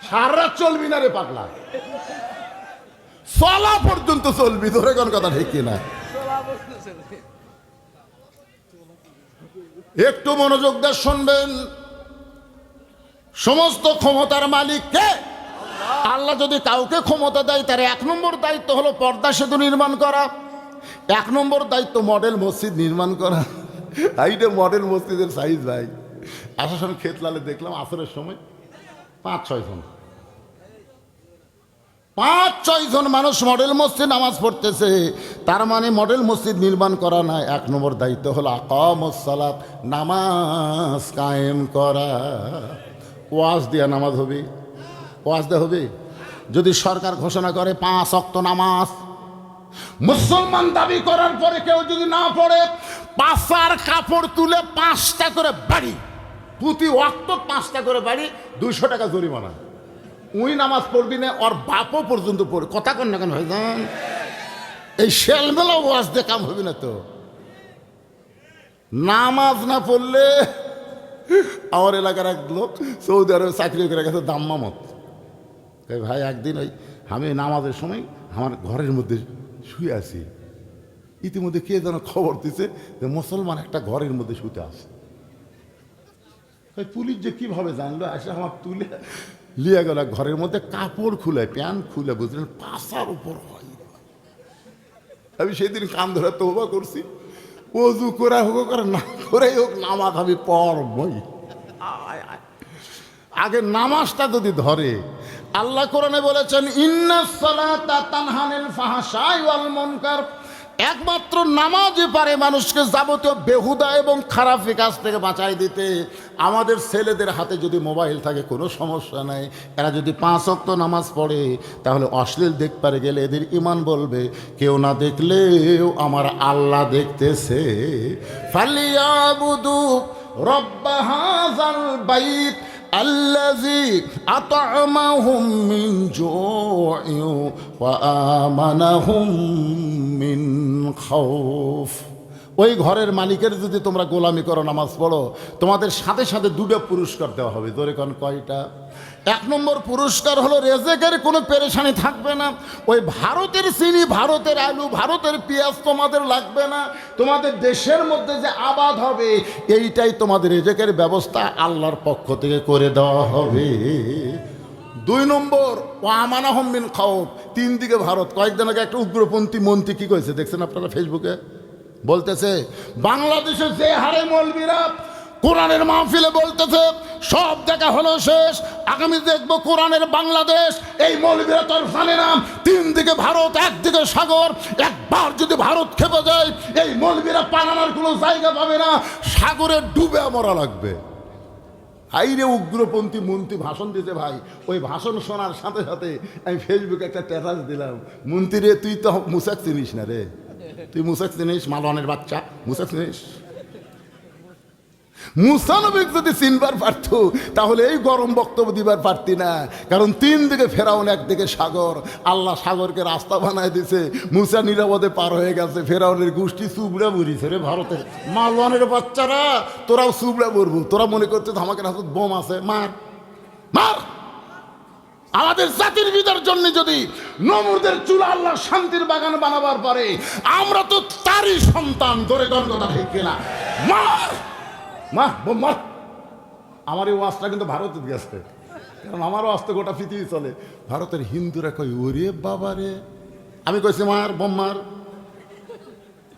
সারা রাত চলবি না রে পাগলা, চলা পর্যন্ত চলবি। ধরে কোন কথা ঠিক কিনা? একটু মনোযোগ দিয়ে শুনবেন। সমস্ত ক্ষমতার মালিক কে? আল্লাহ যদি কাউকে ক্ষমতা দেয়, তার 1 নম্বর দায়িত্ব হলো পর্দা সেতু নির্মাণ করা। 1 নম্বর দায়িত্ব মডেল মসজিদ নির্মাণ করা। এইটা মডেল মসজিদের সাইজ ভাই। আসার সময় খেতলালে দেখলাম আসরের সময় 5-6 জন, 5-6 জন মানুষ মডেল মসজিদ নামাজ পড়তেছে। তার মানে মডেল মসজিদ নির্মাণ করা না, 1 নম্বর দায়িত্ব হলো আকামুস সালাত, নামাজ কায়েম করা। ওয়াজ দিয়া নামাজ হবে, ওয়াজ দেওয়া হবে। যদি সরকার ঘোষণা করে 5 ওয়াক্ত নামাজ, মুসলমান দাবি করার পরে কেউ যদি না পড়ে, পাছার কাপড় তুলে 5টা করে বাড়ি, প্রতি ওয়াক্ত 5টা করে বাড়ি, 200 টাকা জরিমানা। উই নামাজ পড়বি না, ওর বাপও পর্যন্ত পড়ে। কথা কন না কেন ভাইজান? এই শেলমেলা ওয়াজ দিয়ে কাম হবে না তো। নামাজ না পড়লে, আমার এলাকার এক লোক সৌদি আরবে চাকরি করে গেছে দাম্মামত। ভাই একদিন আমি নামাজের সময় আমার ঘরের মধ্যে শুয়ে আছি, ইতিমধ্যে কে যেন খবর দিছে যে মুসলমান একটা ঘরের মধ্যে শুতে আসে। পুলিশ যে কিভাবে জানলো, আসে আমার তুলে লিয়ে গেল ঘরের মধ্যে, কাপড় খুলে, প্যান্ট খুলে, বুঝলেন, পাশার উপর হয়। আমি সেদিন কান ধরে তওবা করছি, ওযু করে হোক আর না করে হোক নামাজ আমি পড়বই। আগে নামাজটা যদি ধরে, আল্লাহ কোরআনে বলেছেন ইন্নাস সালাতা তানহা আনিল ফাহশাই ওয়াল মুনকার। একমাত্র নামাজই পারে মানুষকে যাবতীয় বেহুদা এবং খারাপ কাজ থেকে বাঁচাই দিতে। আমাদের ছেলেদের হাতে যদি মোবাইল থাকে কোনো সমস্যা নাই, এরা যদি 5 ওয়াক্ত নামাজ পড়ে, তাহলে অশ্লীল দেখতে গেলে এদের ঈমান বলবে কেউ না দেখলেও আমার আল্লাহ দেখতেছে। ফালিয়াবুদু রব্ব হাযাল বাইত আল্লাযী আত'আমাহুম মিন জু'ইন ওয়া আমানাহুম মিন খাউফ। ওই ঘরের মালিকের যদি তোমরা গোলামি করো, নামাজ পড়ো, তোমাদের সাথে সাথে 2টা পুরস্কার দেওয়া হবে। ধরে কোন কয়টা? 1 নম্বর পুরস্কার হলো রেজেকের কোনো পেরেশানি থাকবে না। ওই ভারতের চিনি, ভারতের আলু, ভারতের পেঁয়াজ তোমাদের লাগবে না। তোমাদের দেশের মধ্যে যে আবাদ হবে, এইটাই তোমাদের রেজেকের ব্যবস্থা আল্লাহর পক্ষ থেকে করে দেওয়া হবে। 2 নম্বর ওয়া আমানাহুম মিন খাউফ। 3 দিকে ভারত। কয়েকদিন আগে একটা উগ্রপন্থী মন্ত্রী কি করেছে দেখছেন আপনারা ফেসবুকে? বলতেছে বাংলাদেশে যে হারে মৌলবীরা কোরআনের মাহফিলে বলতেছে সব দেখা হলো শেষ, আগামী দেখবো কোরআনের বাংলাদেশ। এই মৌলবীরা তো জানে না 3 দিকে ভারত, 1 দিকে সাগর। একবার যদি ভারত খেপে যায়, এই মৌলবীরা পালানোর কোনো জায়গা পাবে না, সাগরে ডুবে মরা লাগবে। হাইরে উগ্রপন্থী মন্ত্রী ভাষণ দিতে ভাই, ওই ভাষণ শোনার সাথে সাথে আমি ফেসবুকে একটা স্ট্যাটাস দিলাম, মন্ত্রী রে তুই তো মুসাক চিনিস না রে, তুই মুসাক চিনিস? মালওয়ানের বাচ্চা, মুসাক চিনিস? মুসা নবী যদি চিনবার পারত তাহলে এই গরম বক্তব্য দিবার পারতি না। কারণ 3 দিকে ফেরাউন, 1 দিকে সাগর। আল্লাহ সাগরকে রাস্তা বানায় দিছে, মুসা নিরাপদে পার হয়ে গেছে। ফেরাউনের গোষ্ঠী চুবড়া বুড়িছে রে ভারতের। মালওয়ানের বাচ্চারা তোরাও চুবড়া বুড়বো। তোরা মনে করছিস আমাকে হাতে বোম আছে, মার মার। আমাদের জাতির বিদার জন্য যদি নমরুদের চুলা আল্লাহ শান্তির বাগান বানাবার পরে, আমরা তো তারই সন্তান। ধরে কথা ঠিক কিনা? মার। মা বোম মার। আমার এই ওয়াজটা কিন্তু ভারতে গেছে, কারণ আমার ওয়াজ তো গোটা পৃথিবী চলে। ভারতের হিন্দুরা কই ওরে বাবা রে, আমি কইছি মার বোম মার।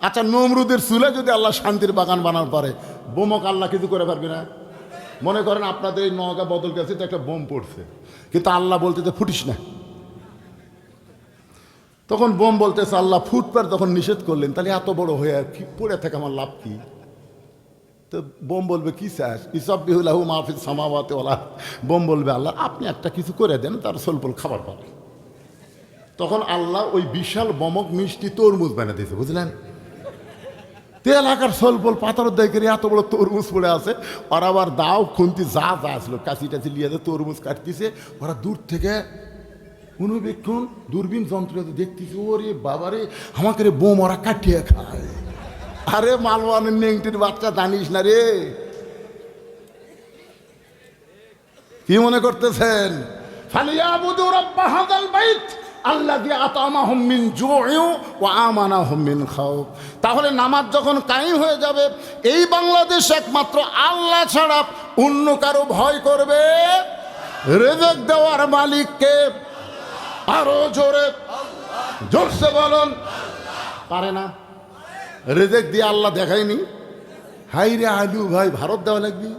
আচ্ছা নমরুদের চুলে যদি আল্লাহ শান্তির বাগান বানার পারে, বোমক আল্লাহ কিছু করে পারবে না? মনে করেন আপনাদের এই নওগাঁ বদল গেছে তো একটা বোম পড়ছে, কিন্তু আল্লাহ বলতে তো ফুটিস না। তখন বোম বলতেছে আল্লাহ ফুটপার তখন নিষেধ করলেন, তাহলে এত বড় হয়ে কি পড়ে থাকে আমার লাভ কি? তো বোম বলবে কি চাস, ইসব বিহুলাহু মাহফিজ সামাওয়াতে ওলা। বোম বলবে আল্লাহ আপনি একটা কিছু করে দেন, তার সলপল খাবার পাবে। তখন আল্লাহ ওই বিশাল বমক মিষ্টি তরমুজ বানিয়ে দিয়েছে, বুঝলেন? তেল আকার সলপল পাথর দেয় করে এত বড় তরমুজ পড়ে আছে। ওরা আবার দাও খুন্তি যা যা আসলো কাছি টাছি লিয়ে তরমুজ কাটতেছে। ওরা দূর থেকে অনুবেক্ষণ দূরবীন যন্ত্র দেখতেছে, ওরে বাবারে আমাকে রে বোম ওরা কাটিয়ে খায়। আরে মালওয়ানের নেংটির বাচ্চা জানিস না রে, কি মনে করতেছেন? ফালিয়াবুদু রাব্ব হাযাল বাইত আল্লাযী আতামাহুম মিন জু'ইন ওয়া আমানাহুম মিন খাউফ। তাহলে নামাজ যখন কায়েম হয়ে যাবে, এই বাংলাদেশ একমাত্র আল্লাহ ছাড়া অন্য কারো ভয় করবে? রিজিক দেওয়ার মালিককে আরো জোরে জোরসে বলুন, পারে না? রিজিক দিয়ে আল্লাহ দেখায়নি? হাই রে আলু ভাই ভারত দেওয়া লাগবে।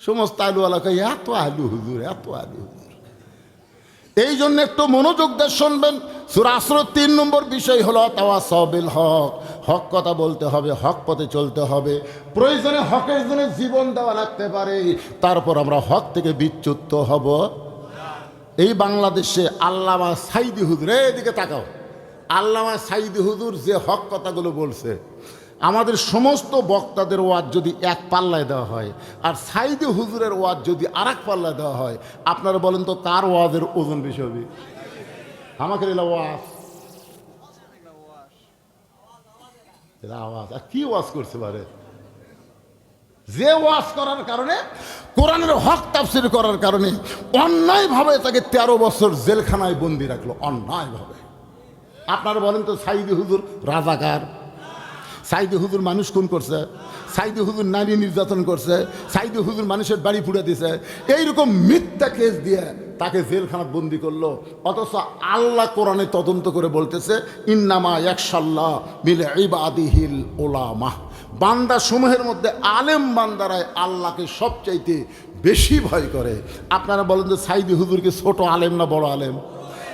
সমস্ত আলুওয়ালা কয় এত আলু হুজুর, এত আলু হুজুর। এই জন্য একটু মনোযোগ দিয়ে শুনবেন। সূরা আসর 3 নম্বর বিষয় হলো তাওয়াসাউ বিল হক। হক কথা বলতে হবে, হক পথে চলতে হবে। প্রয়োজনে হকের জন্য জীবন দেওয়া লাগতে পারে, তারপর আমরা হক থেকে বিচ্যুত হব। এই বাংলাদেশে আল্লামা সাইদি হুজুর, এদিকে তাকাও, আল্লামা সাইদি হুজুর যে হক কথাগুলো বলছে, আমাদের সমস্ত বক্তাদের ওয়াজ যদি এক পাল্লায় দেওয়া হয় আর সাইদি হুজুরের ওয়াজ যদি আর এক পাল্লায় দেওয়া হয়, আপনারা বলেন তো কার ওয়াজের ওজন বেশি হবে? আমাকে ওয়াজ আওয়াজ আর কি ওয়াজ করছে পারে? যে ওয়াজ করার কারণে, কোরআনের হক তাফসীর করার কারণে অন্যায়ভাবে তাকে 13 বছর জেলখানায় বন্দি রাখলো, অন্যায়ভাবে। আপনারা বলেন তো সাইদি হুজুর রাজাকার? সাইদি হুজুর মানুষ খুন করছে, সাইদি হুজুর নারী নির্যাতন করছে, সাইদি হুজুর মানুষের বাড়ি পুড়ে দিছে, এইরকম মিথ্যা কেস দিয়ে তাকে জেলখানায় বন্দি করলো। অথচ আল্লাহ কোরআনে তদন্ত করে বলতেছে ইন্নামা ইয়াখশাল্লাহ মিন ইবাদিহিল উলামা। বান্দা সমূহের মধ্যে আলেম বান্দারাই আল্লাহকে সবচাইতে বেশি ভয় করে। আপনারা বলেন যে সাইদি হুজুরকে ছোট আলেম না বড় আলেম?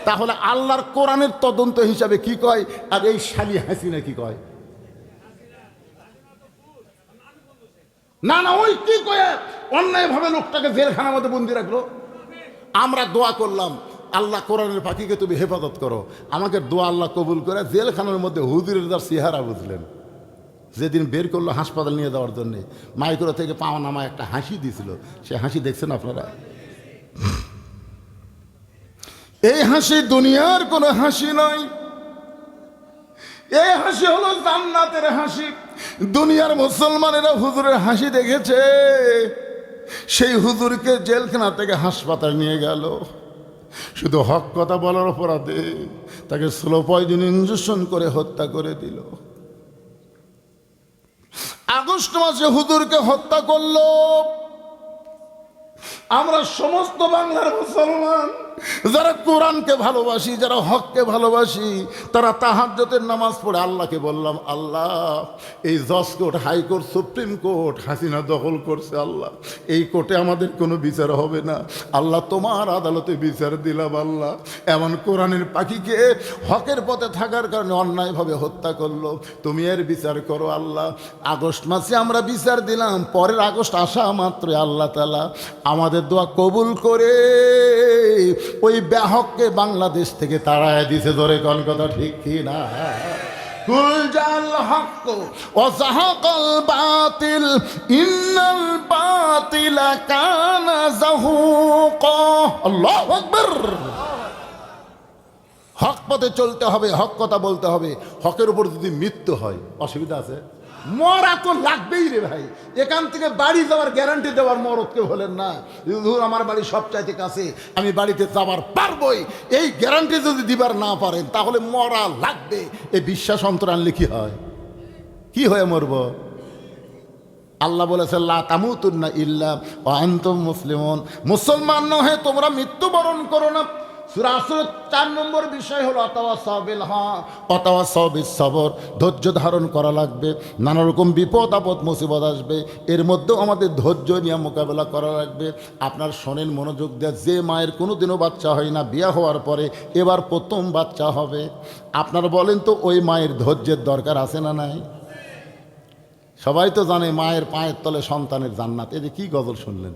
তাহলে আল্লাহর কোরআনের তদন্ত হিসাবে কি কয়, আর এই শালি হাসিনা কি কয়? না না, ওই কি কয়ে অন্যায়ভাবে লোকটাকে জেলখানার মধ্যে বন্দি রাখলো। আমরা দোয়া করলাম আল্লাহ কোরআনের পাখিকে তুমি হেফাজত করো। আমাকে দোয়া আল্লাহ কবুল করে জেলখানার মধ্যে হুজুরের যার চেহারা বুঝলেন, যেদিন বের করলো হাসপাতাল নিয়ে যাওয়ার জন্যে, মাইক্রো থেকে পাওয়া নামায় একটা হাসি দিয়েছিল, সে হাসি দেখছেন আপনারা? এই হাসি দুনিয়ার কোনো হাসি নয়, এই হাসি হলো জান্নাতের হাসি। দুনিয়ার মুসলমানেরা হুজুরের হাসি দেখেছে, সেই হুজুরকে জেলখানা থেকে হাসপাতাল নিয়ে গেল শুধু হক কথা বলার অপরাধে। তাকে স্লো পয়জন ইনজেকশন করে হত্যা করে দিল। আগস্ট মাসে হুজুরকে হত্যা করলো। আমরা সমস্ত বাংলার মুসলমান যারা কোরআনকে ভালোবাসি, যারা হককে ভালোবাসি, তারা তাহাজ্জুদের নামাজ পড়ে আল্লাহকে বললাম, আল্লাহ এই জজ court, high court, supreme court Hasina দখল করছে, আল্লাহ এই কোর্টে আমাদের কোনো বিচার হবে না, আল্লাহ তোমার আদালতে বিচার দিলাম। আল্লাহ এমন কোরআনের পাখিকে হকের পথে থাকার কারণে অন্যায়ভাবে হত্যা করলো, তুমি এর বিচার করো আল্লাহ। আগস্ট মাসে আমরা বিচার দিলাম, পরের আগস্ট আসা মাত্র আল্লাহ তাআলা আমাদের দোয়া কবুল করে ওই ব্যাহককে বাংলাদেশ থেকে তাড়ায় দিছে। ধরে কোন কথা ঠিক কি না? কুল জাল হক ওয়া যাহাকাল বাতিল ইন্নাল বাতিলা কানা যাহুকা। আল্লাহু আকবার। হক পথে চলতে হবে, হক কথা বলতে হবে। হকের উপর যদি মৃত্যু হয় অসুবিধা আছে? মরা তো লাগবেই রে ভাই। এখান থেকে বাড়ি যাওয়ার গ্যারান্টি দেওয়ার মরদকে বলেন না, ধুর আমার বাড়ি সবচাইতে কাছে, আমি বাড়িতে যাবার পারবই, এই গ্যারান্টি যদি দিবার না পারেন তাহলে মরা লাগবে। এই বিশ্বাস অন্তর আনলে কি হয়? কি হয়ে মরব? আল্লাহ বলেছে লা তামুতুন্না ইল্লা ওয়া আনতুম মুসলিমুন, মুসলমান নহে তোমরা মৃত্যুবরণ করো না। সূরা আসর 4 নম্বর বিষয় হলো অতাওয়াসাউ বিল হক অতাওয়াসাউ বিস সবর, ধৈর্য ধারণ করা লাগবে। নানা রকম বিপদ আপদ মুসিবত আসবে, এর মধ্যেও আমাদের ধৈর্য নিয়ে মোকাবেলা করা লাগবে। আপনার শোনেন মনোযোগ দিয়ে, যে মায়ের কোনোদিনও বাচ্চা হয় না, বিয়ে হওয়ার পরে এবার প্রথম বাচ্চা হবে, আপনার বলেন তো ওই মায়ের ধৈর্যের দরকার আছে না নাই? সবাই তো জানে মায়ের পায়ের তলে সন্তানের জান্নাত। এই যে কী গজল শুনলেন,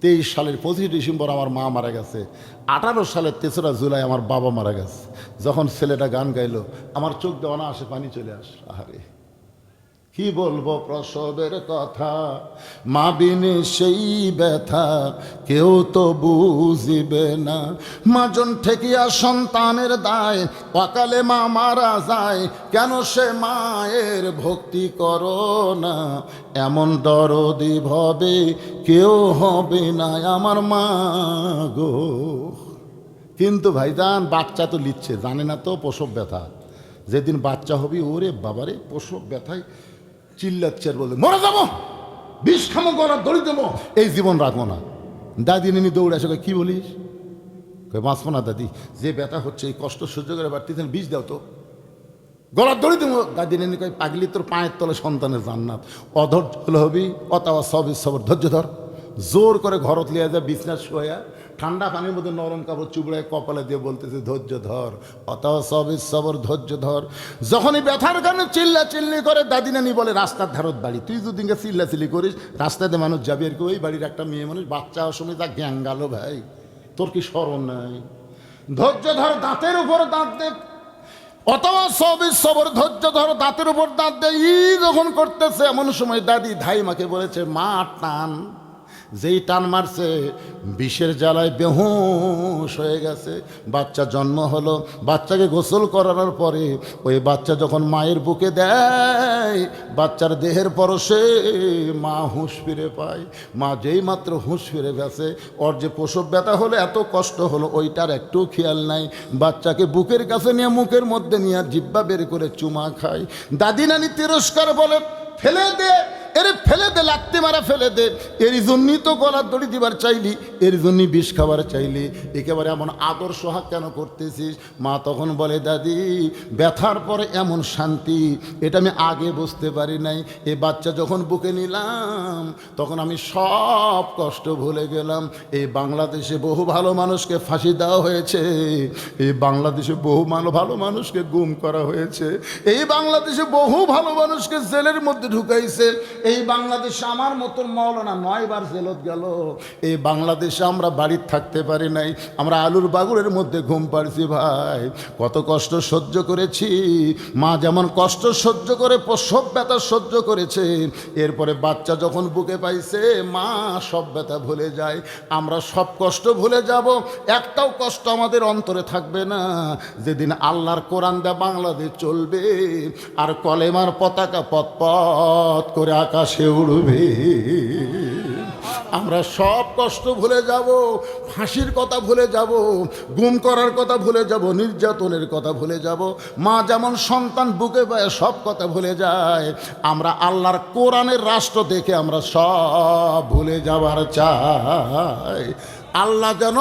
23 সালের 25 ডিসেম্বর আমার মা মারা গেছে, 18 সালের 3রা জুলাই আমার বাবা মারা গেছে। যখন ছেলেটা গান গাইলো আমার চোখ দিয়ে অনায়াসে পানি চলে আসলো। আরে কি বলবো প্রসবের কথা, মা বিনে সেই ব্যথা কেউ তো বুঝিবে না। মাজন ঠেকিয়া সন্তানের দায়, অকালে মা মারা যায়, কেন সে মায়ের ভক্তি করো না। এমন দরদি ভবে কেউ হবে না আমার মা গো। কিন্তু ভাইজান বাচ্চা তো লিচ্ছে, জানে না তো প্রসব ব্যথা। যেদিন বাচ্চা হবে ওরে বাবারে প্রসব ব্যথায় চিল্লাচ্ছে, আর বলে মরে যাবো, বিষ খামো, গলার দড়ি দেবো, এই জীবন রাখবো না। দাদি নিনি দৌড়ে আসে, কি বলিস? বাঁচবো না দাদি, যে ব্যথা হচ্ছে এই কষ্ট সহ্য করে বাড়তি বিষ দাও তো, গলার দড়ি দেবো। দাদি নিনি কয় পাগলি, তোর পায়ের তলে সন্তানের জান্নাত, অধৈর্য হলে হবি। অতাওয়াসাউ বিস সবর, ধৈর্য ধর। জোর করে ঘরত লিয়ে যায় বিছনা শোয়া, ঠান্ডা পানির মধ্যে নরম কাপড় চুবড়ায় কপালে দিয়ে বলতেছে ধৈর্য ধর, অতাওয়াসাউ বিস সবর, ধৈর্য ধর। যখনই ব্যথার কারণে চিল্লা চিল্লি করে, দাদি নানি বলে রাস্তার ধারত বাড়ি, তুই যদি চিল্লা চিল্লি করিস রাস্তাতে মানুষ যাবি আর কি। ওই বাড়ির একটা মেয়ে মানুষ বাচ্চা হওয়ার সময় তা জ্ঞান গেল, ভাই তোর কি স্মরণ নাই? ধৈর্য ধর, দাঁতের উপর দাঁত দে। অতাওয়াসাউ বিস সবর, ধৈর্য ধর, দাঁতের উপর দাঁত দে। যখন করতেছে এমন সময় দাদি ধাই মাকে বলেছে মা টান। যেই টান মারছে বিষের জ্বালায় বেহুশ হয়ে গেছে। বাচ্চা জন্ম হলো, বাচ্চাকে গোসল করানোর পরে ওই বাচ্চা যখন মায়ের বুকে দেয়, বাচ্চার দেহের পরশে মা হুঁশ ফিরে পায়। মা যেই মাত্র হুঁশ ফিরে গেছে, ওর যে প্রসব ব্যথা হলো, এত কষ্ট হলো, ওইটার একটু খেয়াল নাই। বাচ্চাকে বুকের কাছে নিয়ে মুখের মধ্যে নিয়ে জিব্বা বের করে চুমা খায়। দাদি নানি তিরস্কার বলে ফেলে দে, এরে ফেলে দে, লাগতে মারা ফেলে দে, এর জন্যই তো গলার দড়ি দিবার চাইলি, এর জন্যই বিষ খাবার চাইলি, একেবারে এমন আদর সোহাগ কেন করতেছিস? মা তখন বলে দাদি ব্যথার পরে এমন শান্তি এটা আমি আগে বুঝতে পারি নাই। এ বাচ্চা যখন বুকে নিলাম তখন আমি সব কষ্ট ভুলে গেলাম। এই বাংলাদেশে বহু ভালো মানুষকে ফাঁসি দেওয়া হয়েছে, এই বাংলাদেশে বহু ভালো মানুষকে গুম করা হয়েছে, এই বাংলাদেশে বহু ভালো মানুষকে জেলের মধ্যে ঢুকাইছে, এই বাংলাদেশে আমার মতন মৌলানা 9 বার জেলত গেল। এই বাংলাদেশে আমরা বাড়ির থাকতে পারি নাই, আমরা আলুর বাগুড়ের মধ্যে ঘুম পাড়ছি। ভাই কত কষ্ট সহ্য করেছি। মা যেমন কষ্ট সহ্য করে প্রসব ব্যথা সহ্য করেছে, এরপরে বাচ্চা যখন বুকে পাইছে মা সব ব্যথা ভুলে যায়। আমরা সব কষ্ট ভুলে যাব, একটাও কষ্ট আমাদের অন্তরে থাকবে না। যেদিন আল্লাহর কোরআন দেয়া বাংলাদেশ চলবে আর কলেমার পতাকা পথ পথ করে আকাশে উড়বে, আমরা সব কষ্ট ভুলে যাব, ফাঁসির কথা ভুলে যাব, গুম করার কথা ভুলে যাব, নির্যাতনের কথা ভুলে যাব। মা যেমন সন্তান বুকে পায় সব কথা ভুলে যায়, আমরা আল্লাহর কোরআনের রাষ্ট্র দেখে আমরা সব ভুলে যাবার চাই। আল্লাহ যেন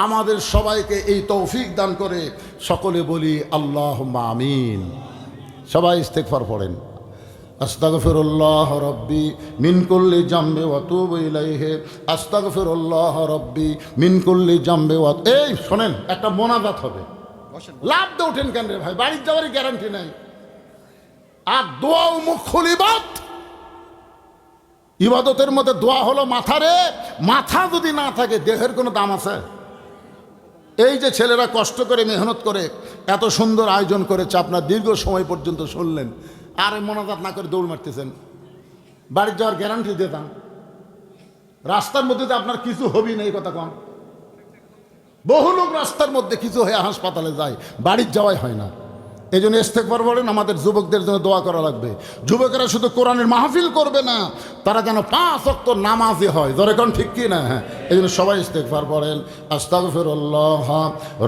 আমাদের সবাইকে এই তৌফিক দান করে। সকলে বলি আল্লাহুম্মা আমিন। সবাই ইস্তেগফার পড়েন। আস্তাগফিরুল্লাহ রাব্বি মিন কুল্লি জামবি ওয়া আতুবু ইলাইহি, আস্তাগফিরুল্লাহ রাব্বি মিন কুল্লি জামবি ওয়া। এই শোনেন, একটা মোনাজাত হবে, লাভ দিয়ে ওঠেন কেন রে ভাই, বাড়ির যাওয়ার গ্যারান্টি নাই। আর দোয়া ও মুখুল ইবাদ, ইবাদতের মধ্যে দোয়া হলো মাথা রে। মাথা যদি না থাকে দেহের কোনো দাম আছে? এই যে ছেলেরা কষ্ট করে মেহনত করে এত সুন্দর আয়োজন করেছে, আপনার দীর্ঘ সময় পর্যন্ত শুনলেন, আর মোনাজাত না করে দৌড় মারতেছেন। বাড়ির যাওয়ার গ্যারান্টি দিতাম, রাস্তার মধ্যে তো আপনার কিছু হবি না, এই কথা কম। বহু লোক রাস্তার মধ্যে কিছু হয়ে হাসপাতালে যায়, বাড়ির যাওয়াই হয় না। এই জন্য ইস্তেগফার পড়েন, আমাদের যুবকদের জন্য দোয়া করা লাগবে। যুবকেরা শুধু কোরআনের মাহফিল করবে না, তারা যেন 5 ওয়াক্ত নামাজি হয়। ধরে কোন ঠিক কি না? হ্যাঁ, এই জন্য সবাই ইস্তেগফার পড়েন। আস্তাগফিরুল্লাহ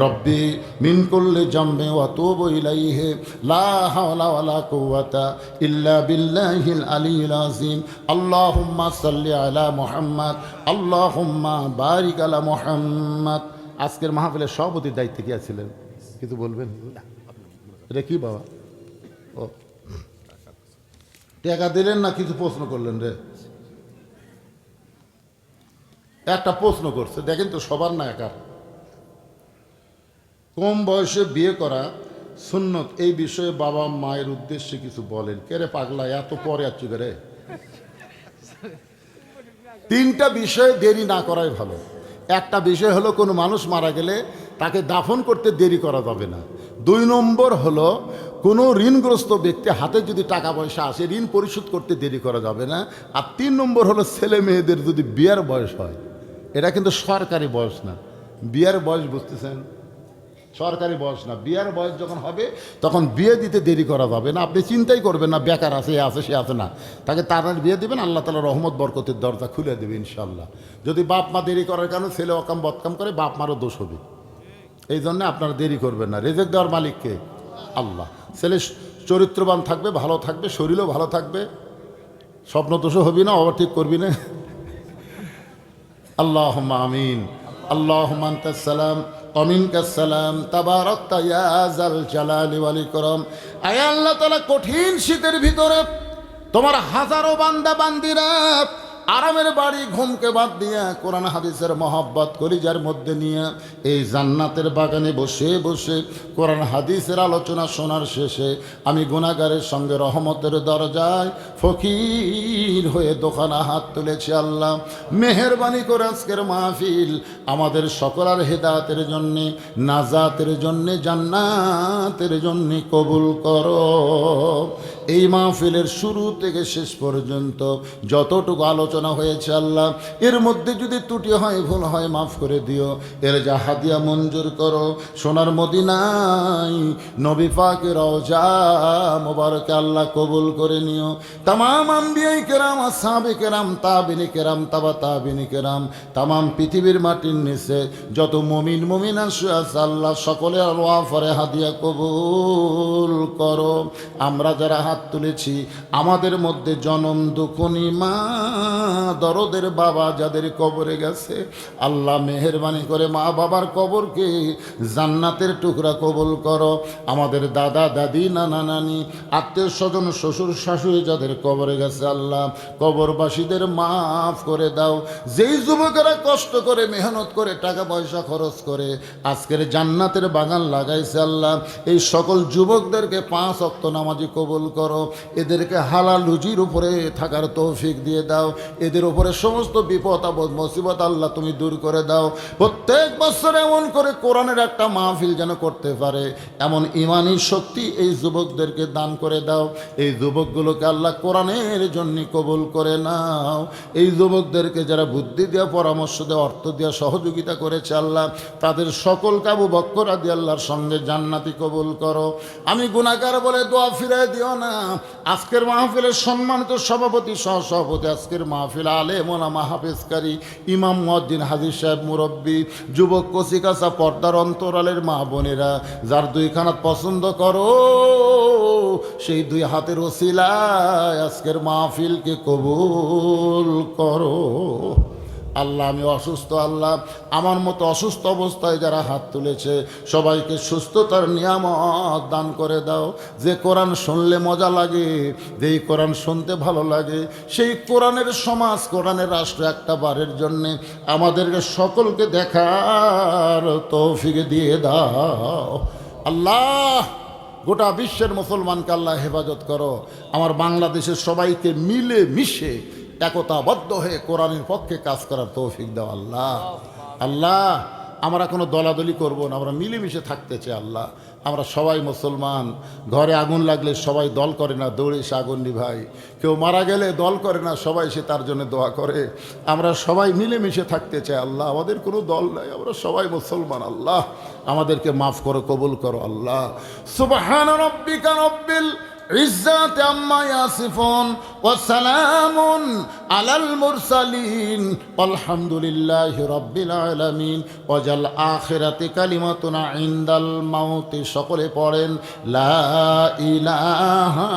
রব্বি মিন কুল্লি জামবি ওয়া তুবু ইলাইহি লা হাওলা ওয়ালা কুওয়াতা ইল্লা বিল্লাহিল আলিয়্যিল আযীম। আল্লাহুম্মা সাল্লি আলা মুহাম্মদ, আল্লাহুম্মা বারিক আলা মুহাম্মদ। আজকের মাহফিলের সভাপতির দায়িত্বে কি আছিলেন? কিছু বলবেন? এটা কি বাবা? ও টাকা দিলেন না কিছু প্রশ্ন করলেন রে? একটা প্রশ্ন করছে, দেখেন তো সবার না একার। কম বয়সে বিয়ে করা সুন্নত, এই বিষয়ে বাবা মায়ের উদ্দেশ্যে কিছু বলেন। কে রে পাগলা, এত পরে আছো রে? 3টা বিষয়ে দেরি না করাই ভালো। একটা বিষয় হলো কোনো মানুষ মারা গেলে তাকে দাফন করতে দেরি করা যাবে না। 2 নম্বর হলো কোনো ঋণগ্রস্ত ব্যক্তি হাতে যদি টাকা পয়সা আসে ঋণ পরিশোধ করতে দেরি করা যাবে না। আর 3 নম্বর হলো ছেলে মেয়েদের যদি বিয়ের বয়স হয়, এটা কিন্তু সরকারি বয়স না, বিয়ের বয়স, বুঝতেছেন? সরকারি বয়স না, বিয়ের বয়স যখন হবে তখন বিয়ে দিতে দেরি করা যাবে না। আপনি চিন্তাই করবেন না বেকার আছে, এ আছে, সে আছে না, তাকে তাড়াতাড়ি বিয়ে দেবেন, আল্লাহ তাআলা রহমত বরকতের দরজা খুলে দেবে ইনশাল্লাহ। যদি বাপ মা দেরি করার কারণে ছেলে অকাম বদকাম করে, বাপ মারও দোষ হবে। এই জন্য আপনারা দেরি করবেন না। রেজেক দেওয়ার মালিককে আল্লাহ। ছেলে চরিত্রবান থাকবে, ভালো থাকবে, শরীরও ভালো থাকবে, স্বপ্ন দোষও হবি না, ওভারটেক করবি না। আল্লাহুম্মা আমিন। আল্লাহুম্মা আনতাস সালাম ওয়া মিনকাস সালাম তাবারাকতা ইয়া যাল জালালি ওয়াল ইকরাম। আয় আল্লাহ তাআলা, কঠিন শীতের ভিতরে তোমার হাজারো বান্দা বান্দিরা আরামের বাড়ি ঘুমকে বাদ দিয়া কোরআন হাদিসের মহব্বত কলিজার মধ্যে নিয়ে এই জান্নাতের বাগানে বসে বসে কোরআন হাদিসের আলোচনা শোনার শেষে আমি গুনাহগারের সঙ্গে রহমতের দরজায় ফকির হয়ে দোকানে হাত তুলেছি। আল্লাহ মেহেরবানি করে আজকের মাহফিল আমাদের সকলের হেদায়েতের জন্যে, নাজাতের জন্যে, জান্নাতের জন্যে কবুল করো। এই মাহফিলের শুরু থেকে শেষ পর্যন্ত যতটুকু আলোচনা হয়েছে আল্লাহ, এর মধ্যে যদি ত্রুটি হয়, ভুল হয়, মাফ করে দিও। এর যা হাদিয়া মঞ্জুর করো। সোনার মদিনায় নবী পাকের রওজা মোবারকে আল্লাহ কবুল করে নিও। তামাম আম্বিয়াই কেরাম, আসহাবে কেরাম, তাবিনী কেরাম, তাবা তাবিনী কেরাম, তামাম পৃথিবীর মাটির নিচে যত মুমিন মুমিনা শুয়ে আছে আল্লাহ সকলের ওয়াফরে হাদিয়া কবুল করো। আমরা যারা হাত তুলেছি, আমাদের মধ্যে জনম দুঃখনী মা, দরদের বাবা যাদের কবরে গেছে আল্লাহ মেহেরবানি করে মা বাবার কবরকে জান্নাতের টুকরা কবুল করো। আমাদের দাদা দাদি, নানা নানি, আত্মীয় স্বজন, শ্বশুর শাশুড়ি যাদের কবরে গেছে আল্লাহ কবরবাসীদের মাফ করে দাও। যেই যুবকেরা কষ্ট করে মেহনত করে টাকা পয়সা খরচ করে আজকের জান্নাতের বাগান লাগাইছে আল্লাহ, এই সকল যুবকদেরকে 5 ওয়াক্ত নামাজি কবুল করো। এদেরকে হালাল রুজির উপরে থাকার তৌফিক দিয়ে দাও। এদের উপরে সমস্ত বিপদ আপদ মুসিবত আল্লাহ তুমি দূর করে দাও। প্রত্যেক বছর এমন করে কোরআনের একটা মাহফিল যেন করতে পারে, এমন ইমানি শক্তি এই যুবকদেরকে দান করে দাও। এই যুবকগুলোকে আল্লাহ কোরআনের জন্য কবুল করে নাও। এই যুবকদেরকে যারা বুদ্ধি দেওয়া, পরামর্শ দেওয়া, অর্থ দেওয়া, সহযোগিতা করেছে আল্লাহ, তাদের সকলকে আবু বকর রাদিয়াল্লাহু আল্লাহর সঙ্গে জান্নাতি কবুল করো। আমি গুনাহগার বলে দোয়া ফিরাই দিও না। আজকের মাহফিলের সম্মানিত সভাপতি, সহসভাপতি, আজকের মাহফিল আলেম ওলামা, হাফেজকারী, ইমাম, মুয়াজ্জিন, হাজী সাহেব, মুরব্বী, যুবক, কচিকাঁচা, পর্দার অন্তরালের মা বোনেরা, যার 2 হাত পছন্দ করো, সেই 2 হাতের ওসিলায় আজকের মাহফিলকে কবুল করো। আল্লাহ আমি অসুস্থ, আল্লাহ আমার মতো অসুস্থ অবস্থায় যারা হাত তুলেছে সবাইকে সুস্থতার নিয়ামত দান করে দাও। যে কোরআন শুনলে মজা লাগে, যেই কোরআন শুনতে ভালো লাগে, সেই কোরআনের সমাজ, কোরআনের রাষ্ট্র একটা বারের জন্যে আমাদেরকে সকলকে দেখার তৌফিক দিয়ে দাও। আল্লাহ গোটা বিশ্বের মুসলমানকে আল্লাহ হেফাজত করো। আমার বাংলাদেশের সবাইকে মিলে মিশে একতাবদ্ধ হয়ে কোরআনের পক্ষে কাজ করার তৌফিক দাও আল্লাহ। আল্লাহ আমরা কোনো দলাদলি করব না, আমরা মিলেমিশে থাকতে চাই আল্লাহ। আমরা সবাই মুসলমান, ঘরে আগুন লাগলে সবাই দল করে না, দৌড়ে এসে আগুন নিভাই। কেউ মারা গেলে দল করে না, সবাই সে তার জন্য দোয়া করে। আমরা সবাই মিলেমিশে থাকতে চাই আল্লাহ। আমাদের কোনো দল নাই, আমরা সবাই মুসলমান আল্লাহ। আমাদেরকে মাফ করো, কবুল করো আল্লাহ। সুবহান রাব্বিকা রব্বিল ইজ্জাতি আম্মা ইয়াসিফুন ওয়া সালামুন আলাল মুরসালিন আলহামদুলিল্লাহি রাব্বিল আলামিন। ওয়াজাল আখিরাতি কালিমাতুনা ইনদাল মাউতি। সকলে পড়েন লা ইলাহা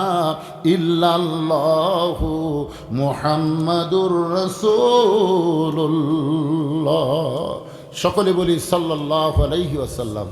ইল্লাল্লাহু মুহাম্মাদুর রাসূলুল্লাহ। সকলে বলি সাল্লাল্লাহু আলাইহি ওয়াসাল্লাম।